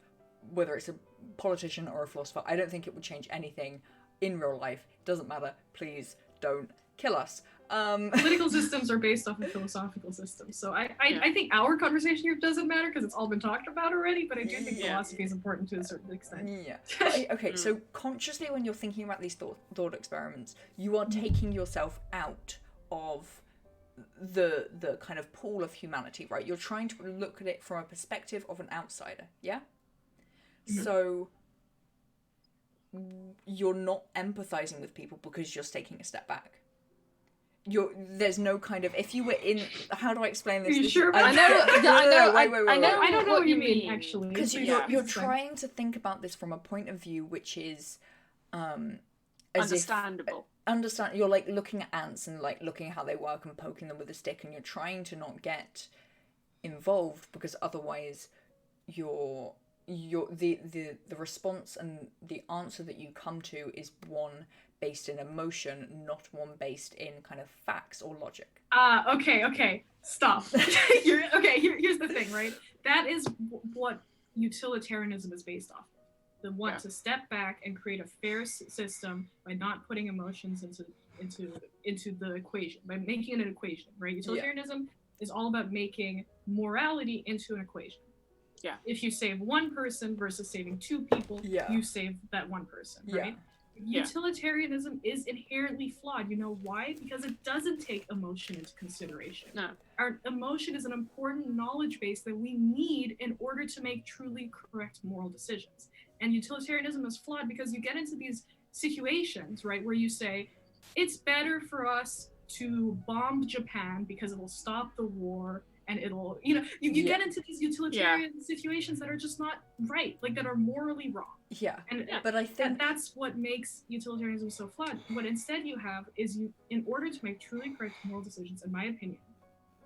whether it's a politician or a philosopher, I don't think it would change anything in real life. It doesn't matter. Please don't kill us. Political systems are based off of philosophical systems, so I think our conversation here doesn't matter because it's all been talked about already, but I do think philosophy is important to a certain extent. Okay, so consciously when you're thinking about these thought experiments, you are taking yourself out of the kind of pool of humanity, right? You're trying to look at it from a perspective of an outsider, yeah? So you're not empathizing with people because you're taking a step back. There's no kind of, if you were in, how do I explain this? Are you sure? I don't know what you mean actually. Because you're trying to think about this from a point of view which is understandable. You're like looking at ants and like looking at how they work and poking them with a stick, and you're trying to not get involved because otherwise the response and the answer that you come to is one based in emotion, not one based in kind of facts or logic. Okay, stop. Here's the thing, right? That is what utilitarianism is based off of. The want to step back and create a fair system by not putting emotions into the equation, by making it an equation, right? Utilitarianism is all about making morality into an equation. Yeah. If you save one person versus saving two people, you save that one person, right? Utilitarianism is inherently flawed. You know why? Because it doesn't take emotion into consideration. No. Our emotion is an important knowledge base that we need in order to make truly correct moral decisions. And utilitarianism is flawed because you get into these situations, right, where you say, it's better for us to bomb Japan because it will stop the war and it'll, you get into these utilitarian situations that are just not right, like that are morally wrong. But I think that's what makes utilitarianism so flawed. What instead you have is in order to make truly correct moral decisions, in my opinion,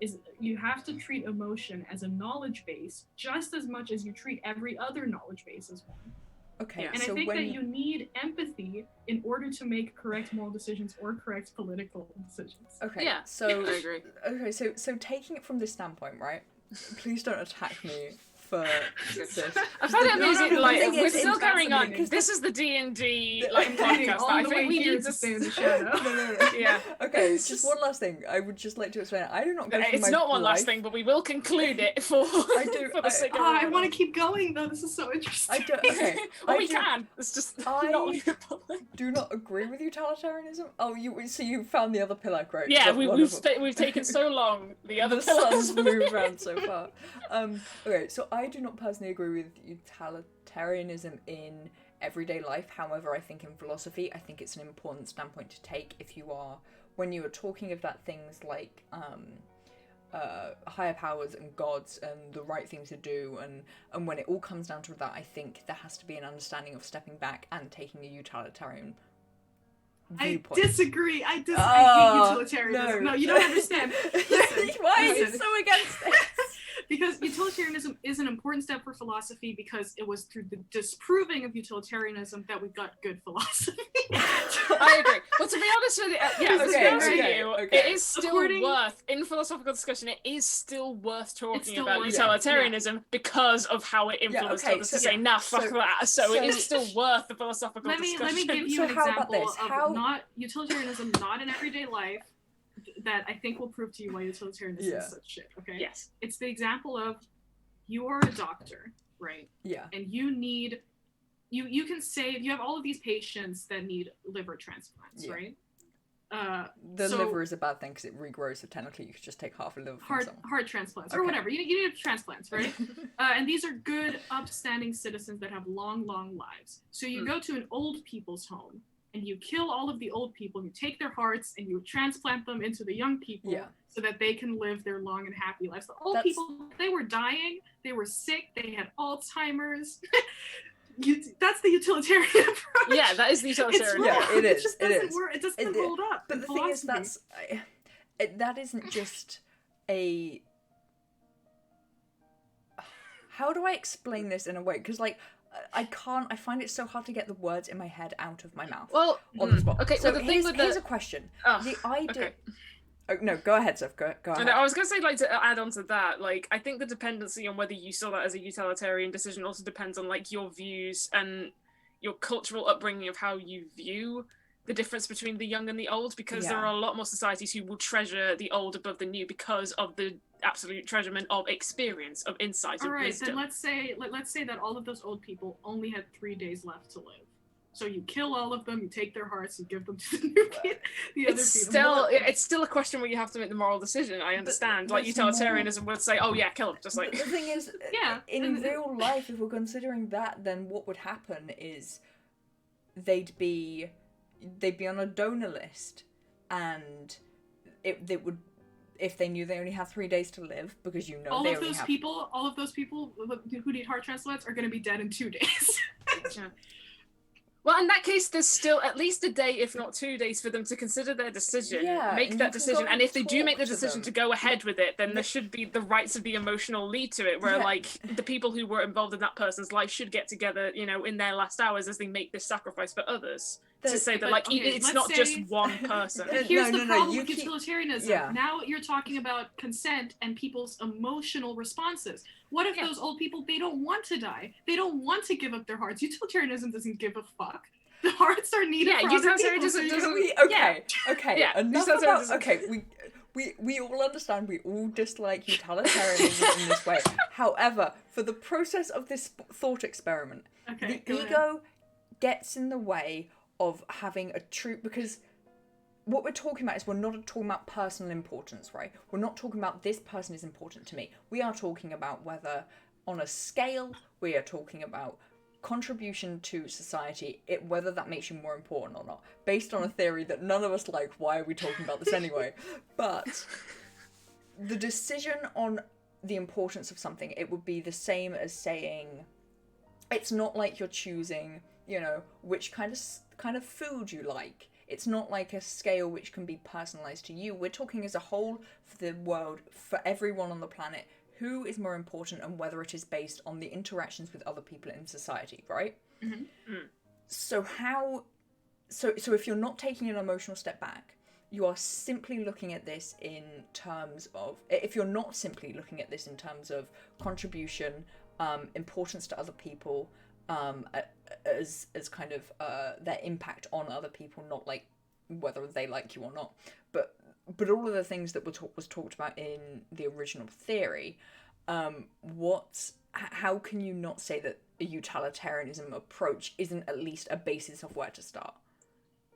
is you have to treat emotion as a knowledge base just as much as you treat every other knowledge base as one. Okay. And so I think that you need empathy in order to make correct moral decisions or correct political decisions. Okay. Yeah. So I agree. Okay. So taking it from this standpoint, right? Please don't attack me for this. I find it amazing. Like we're it's still carrying on. fascinating. This is the DnD I'm podcast. That I think we need to stay in the shadow. No. Yeah. Okay, just one last thing. I would just like to explain. I do not go through It's my not one last life- thing, but we will conclude it for the sake of I want to keep going though. This is so interesting. We can. It's just not do not agree with utilitarianism. Oh, so you found the other pillar, great. Yeah, Wonderful. we've taken so long. The other sun's pillars moved around so far. Okay, so I do not personally agree with utilitarianism in everyday life. However, I think in philosophy, I think it's an important standpoint to take when you are talking about things like higher powers and gods and the right thing to do, and when it all comes down to that, I think there has to be an understanding of stepping back and taking a utilitarian viewpoint. I disagree. I hate utilitarianism. No. No, you don't understand. Listen, Why are you so against it? Because utilitarianism is an important step for philosophy because it was through the disproving of utilitarianism that we got good philosophy. I agree. Well, to be honest with you, it is still in philosophical discussion, it is still worth talking about utilitarianism because of how it influenced others to say, nah, fuck that. So it is still worth the philosophical discussion. Let me give you an example of not utilitarianism, not in everyday life, that I think will prove to you why utilitarianism is such shit, okay? Yes. It's the example of you are a doctor, right? Yeah. And you need, you can save, you have all of these patients that need liver transplants, right? The so liver is a bad thing because it regrows, so technically you could just take half a liver from someone. heart transplants or Okay. whatever. You need transplants, right? And these are good, upstanding citizens that have long lives. So you go to an old people's home and you kill all of the old people. You take their hearts and you transplant them into the young people so that they can live their long and happy lives. The old people, they were dying, they were sick, they had Alzheimer's. That's the utilitarian approach. Yeah, that is the utilitarian. Yeah, it is. It just doesn't work. It doesn't hold up. But the thing is, that isn't just a. How do I explain this in a way? Because like, I can't. I find it so hard to get the words in my head out of my mouth. Well, on the spot. Okay. So well, the thing with here's a question. The idea. Okay. Oh, no, go ahead, Seth. Go ahead. No, I was going to say, like, to add on to that, like, I think the dependency on whether you saw that as a utilitarian decision also depends on, like, your views and your cultural upbringing of how you view the difference between the young and the old, because there are a lot more societies who will treasure the old above the new because of the absolute treasurement of experience, of insight, of wisdom. Then let's say that all of those old people only had 3 days left to live. So you kill all of them, you take their hearts, you give them to the new kid, the other people. It's still a question where you have to make the moral decision. I understand. Like, utilitarianism would say, oh yeah, kill them. Just like... The thing is, in real life, if we're considering that, then what would happen is they'd be on a donor list, and they would, if they knew they only had 3 days to live, because all of those people who need heart transplants are going to be dead in 2 days. Well, in that case, there's still at least a day, if not 2 days, for them to consider their decision, make that decision, and if they do make the decision to go ahead with it, then there should be the rights of the emotional lead to it, where, like, the people who were involved in that person's life should get together, in their last hours as they make this sacrifice for others. To say that, like, it's not just one person. Here's the problem with utilitarianism. Now you're talking about consent and people's emotional responses. What if those old people, they don't want to die? They don't want to give up their hearts. Utilitarianism doesn't give a fuck. The hearts are needed for other people. We all understand, we all dislike utilitarianism in this way. However, for the process of this thought experiment, the ego gets in the way of having a true, because what we're talking about is we're not talking about personal importance, right? We're not talking about this person is important to me. We are talking about whether on a scale, we are talking about contribution to society, whether that makes you more important or not, based on a theory that none of us like. Why are we talking about this anyway? But the decision on the importance of something, it would be the same as saying, it's not like you're choosing, which kind of food you like. It's not like a scale which can be personalized to you. We're talking as a whole for the world, for everyone on the planet, who is more important and whether it is based on the interactions with other people in society, right? Mm-hmm. So if you're not taking an emotional step back, you are simply looking at this in terms of, if you're not simply looking at this in terms of contribution, importance to other people, as kind of their impact on other people, not like whether they like you or not, but all of the things that was talked about in the original theory, how can you not say that a utilitarianism approach isn't at least a basis of where to start?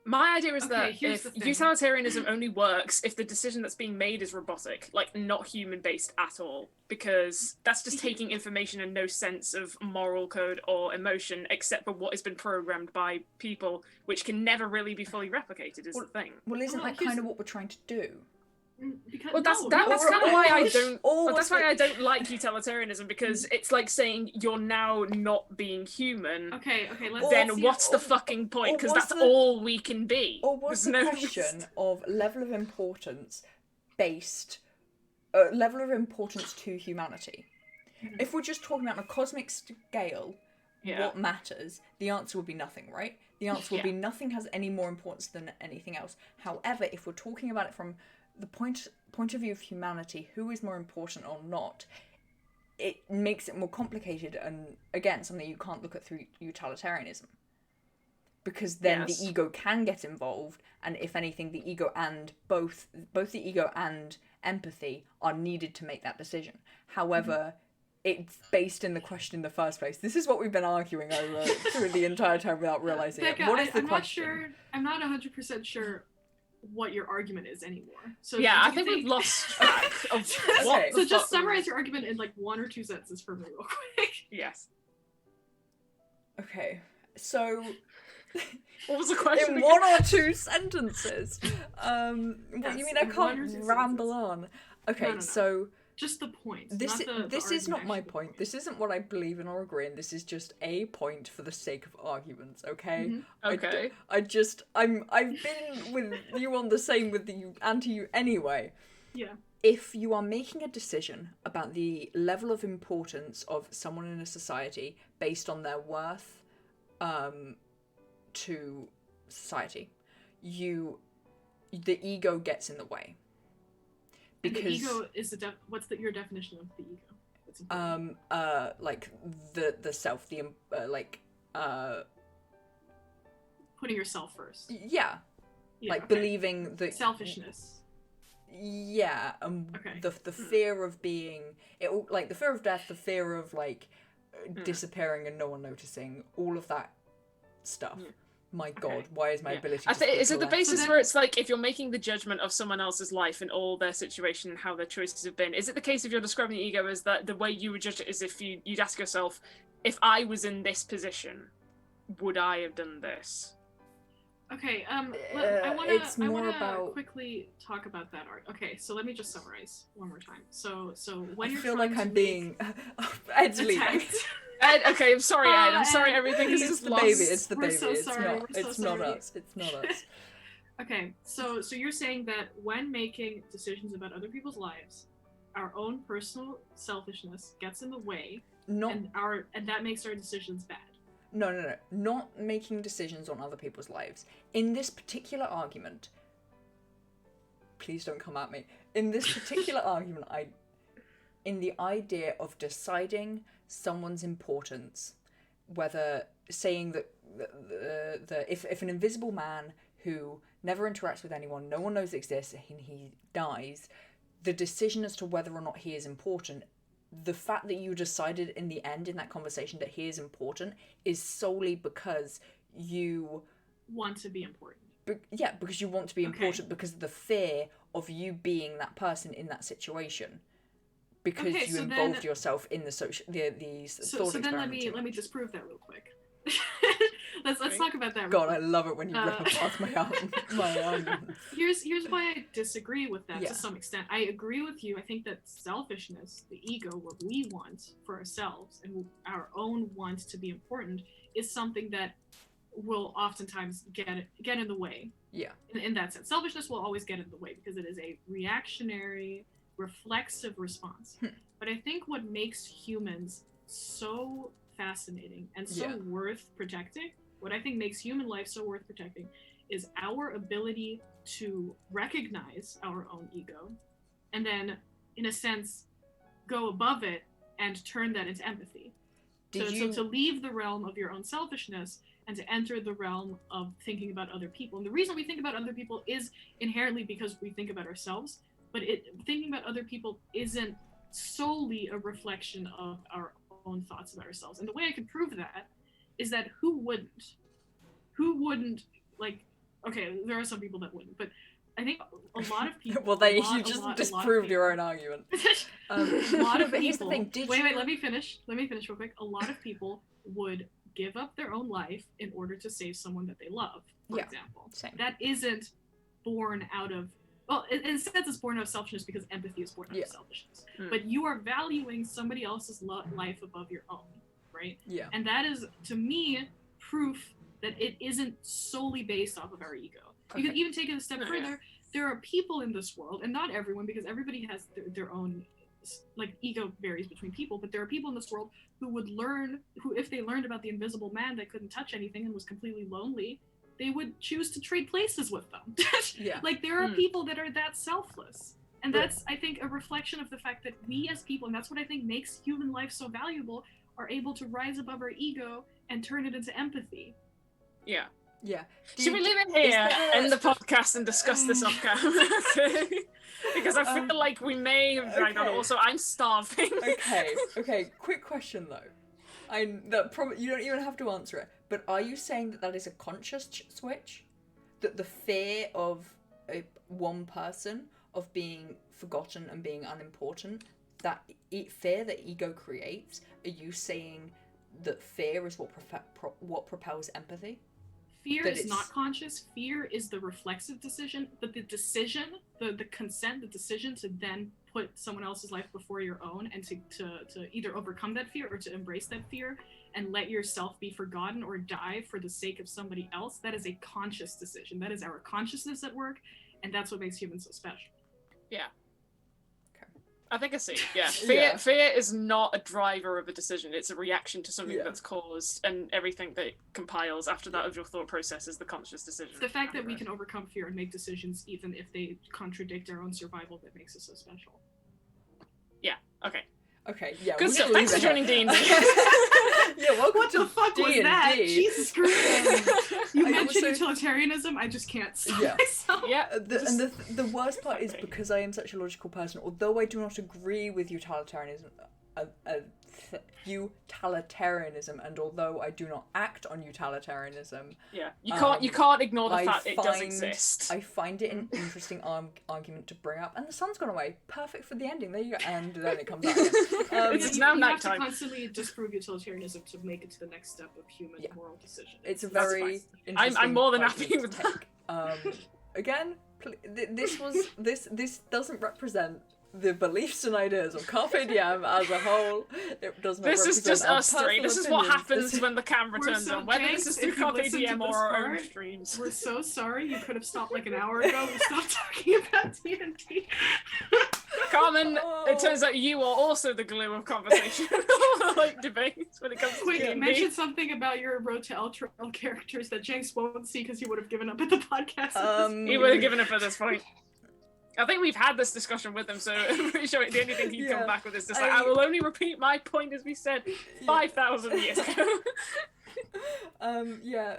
My idea is that if utilitarianism only works if the decision that's being made is robotic, like not human-based at all, because that's just taking information and no sense of moral code or emotion except for what has been programmed by people, which can never really be fully replicated, is the thing. Well, isn't that kind of what we're trying to do? That's kind of why I don't. That's why I don't like utilitarianism, because it's like saying you're now not being human. Okay. Then what's the fucking point? Because that's all we can be. Or what's the question of level of importance level of importance to humanity? If we're just talking about on a cosmic scale, what matters? The answer would be nothing, right? The answer would be nothing has any more importance than anything else. However, if we're talking about it from the point of view of humanity, who is more important or not, it makes it more complicated, and again, something you can't look at through utilitarianism, because then the ego can get involved, and if anything, the ego and both the ego and empathy are needed to make that decision. However, it's based in the question in the first place. This is what we've been arguing over through the entire time without realizing it. What is the question? I'm not 100% sure what your argument is anymore. So Yeah, do I you think we've lost track of Okay. what So the just fuck summarize your argument in like 1 or 2 sentences for me real quick. Yes. Okay, so What was the question in again? 1 or 2 sentences. What Yes, you mean I in 1 can't or 2 ramble sentences. on? Okay, No. so Just the point. this not the this is not argument, my actually the point. This isn't what I believe in or agree in. This is just a point for the sake of arguments. Okay. Mhm. Okay. I've been with you on the same with you you anyway. Yeah. If you are making a decision about the level of importance of someone in a society based on their worth to society, the ego gets in the way. And Because the ego is what's your definition of the ego? That's important. like the self, Putting yourself first. yeah, Yeah, like okay. believing that Selfishness. Yeah, Okay. the fear of being like the fear of death, the fear of like disappearing and no one noticing, all of that stuff. Yeah. My God, Okay. why is my Yeah. ability? I to think speak is it the left? basis So where it's like if you're making the judgment of someone else's life and all their situation and how their choices have been, is it the case if you're describing the ego as that the way you would judge it is if you'd ask yourself, if I was in this position, would I have done this? Okay, it's I more wanna about- quickly talk about that art. Okay, so let me just summarize one more time. So when I you're feel trying like to I'm make being Ed's leaving. attacked. Ed, okay, I'm sorry, Ed. I'm sorry, Ed, everything is It's just the lost. baby. It's the We're baby. so It's sorry, not. we're so It's not sorry. us. It's not us. Okay, so you're saying that when making decisions about other people's lives, our own personal selfishness gets in the way, Not and that makes our decisions bad. No. Not making decisions on other people's lives. In this particular argument, please don't come at me. In this particular argument, in the idea of deciding someone's importance, whether saying that if an invisible man who never interacts with anyone, no one knows exists, and he dies, the decision as to whether or not he is important, the fact that you decided in the end in that conversation that he is important is solely because you Want to be important. because you want to be Okay. important, because of the fear of you being that person in that situation, because Okay, you so involved then- yourself in these thought So then let experiments. me disprove that real quick. let's talk about that real God, quick. I love it when you rip apart my arguments. Here's why I disagree with that Yeah. to some extent. I agree with you. I think that selfishness, the ego, what we want for ourselves and our own want to be important, is something that will oftentimes get in the way. Yeah. In that sense, selfishness will always get in the way because it is a reactionary, reflexive response. But I think what makes humans so fascinating and so Yeah. worth protecting, what I think makes human life so worth protecting, is our ability to recognize our own ego and then, in a sense, go above it and turn that into empathy. So to leave the realm of your own selfishness and to enter the realm of thinking about other people. And the reason we think about other people is inherently because we think about ourselves, but thinking about other people isn't solely a reflection of our own thoughts about ourselves. And the way I can prove that is that who wouldn't, like, okay, there are some people that wouldn't, but I think a lot of people. Well, you just disproved your own argument. A lot of but here's the people. thing, Wait, let me finish real quick. A lot of people would give up their own life in order to save someone that they love, for Yeah, example. same. That isn't born out of, well, in a sense it's born out of selfishness because empathy is born out Yeah. of selfishness. But you are valuing somebody else's life above your own, right? Yeah. And that is, to me, proof that it isn't solely based off of our ego. You can Okay. even take it a step further. There are people in this world, and not everyone, because everybody has their own, like, ego varies between people, but there are people in this world who if they learned about the invisible man that couldn't touch anything and was completely lonely, they would choose to trade places with them. Yeah. Like, there are people that are that selfless. And that's, I think, a reflection of the fact that we as people, and that's what I think makes human life so valuable, are able to rise above our ego and turn it into empathy. Yeah. Yeah. Should we leave it here, end the podcast, and discuss this off camera? Okay. Because I feel like we may have dragged on. okay. Also, I'm starving. Okay. Quick question though. You don't even have to answer it. But are you saying that is a conscious switch? That the fear of one person of being forgotten and being unimportant, that fear that ego creates, are you saying that fear is what propels empathy? Fear is not conscious. Fear is the reflexive decision, but the decision, the consent, the decision to then put someone else's life before your own, and to either overcome that fear or to embrace that fear and let yourself be forgotten or die for the sake of somebody else, that is a conscious decision. That is our consciousness at work, and that's what makes humans so special. Yeah. Okay. I think I see. Yeah. Fear is not a driver of a decision. It's a reaction to something that's caused, and everything that compiles after that of your thought process is the conscious decision. It's the fact that we can overcome fear and make decisions even if they contradict our own survival that makes us so special. Yeah. Okay. Okay, yeah. Good stuff. Thanks for joining D&D. Yeah, welcome What the fuck was that? Jesus Christ. You I mentioned also- utilitarianism, I just can't stop Yeah. myself. Yeah. The worst part is because I am such a logical person, although I do not agree with utilitarianism, and although I do not act on utilitarianism, Yeah. You can't ignore the I fact it does find- exist. I find it an interesting argument to bring up. And the sun's gone away. Perfect for the ending. There you go. And then it comes out again. It's now you have to nighttime. constantly disprove utilitarianism to make it to the next step of human moral decision. It's a That's very fine. interesting I'm more than argument happy with to take. Again, this doesn't represent the beliefs and ideas of CarpeDM as a whole. It does not This is represent just our us three. personal This is what opinions. happens This- when the camera We're turns so on. Whether Jenks, this is through if you listen to CarpeDM or this our own part, streams. We're so sorry. You could have stopped like an hour ago. We stopped talking about DnD. Carmen, it turns out you are also the glue of conversation. Like debates when it comes to Quick, D&D. mention something about your Road to El Trail characters that Jenks won't see because he would have given up at the podcast. He would have given up at this point. I think we've had this discussion with him, so I'm pretty sure the only thing he'd come back with is just like, I will only repeat my point as we said 5,000 years ago.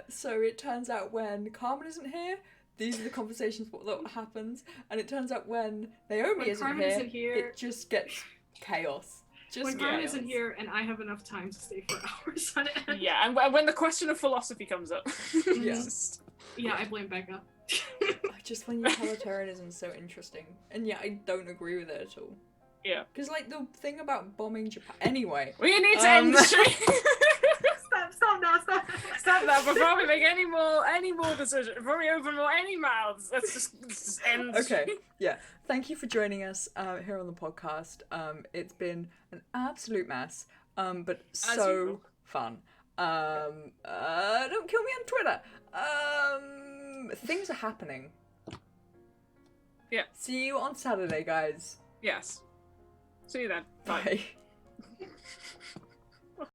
So it turns out when Carmen isn't here, these are the conversations that happens, and it turns out when Naomi When isn't Carmen here, isn't here- it just gets chaos. When Carmen isn't here and I have enough time to stay for hours on end. Yeah, and when the question of philosophy comes up. Yeah, I blame Becca. Just when utilitarianism is so interesting, and I don't agree with it at all. Yeah. Because like the thing about bombing Japan. Anyway, We need to end the stream. Stop now, stop. Stop that before we make any more decisions. Before we open any mouths. Let's just end the okay, stream. yeah. Thank you for joining us here on the podcast. It's been an absolute mess, but so usual. fun. Don't kill me on Twitter. Things are happening. Yeah. See you on Saturday, guys. Yes. See you then. Bye. Bye.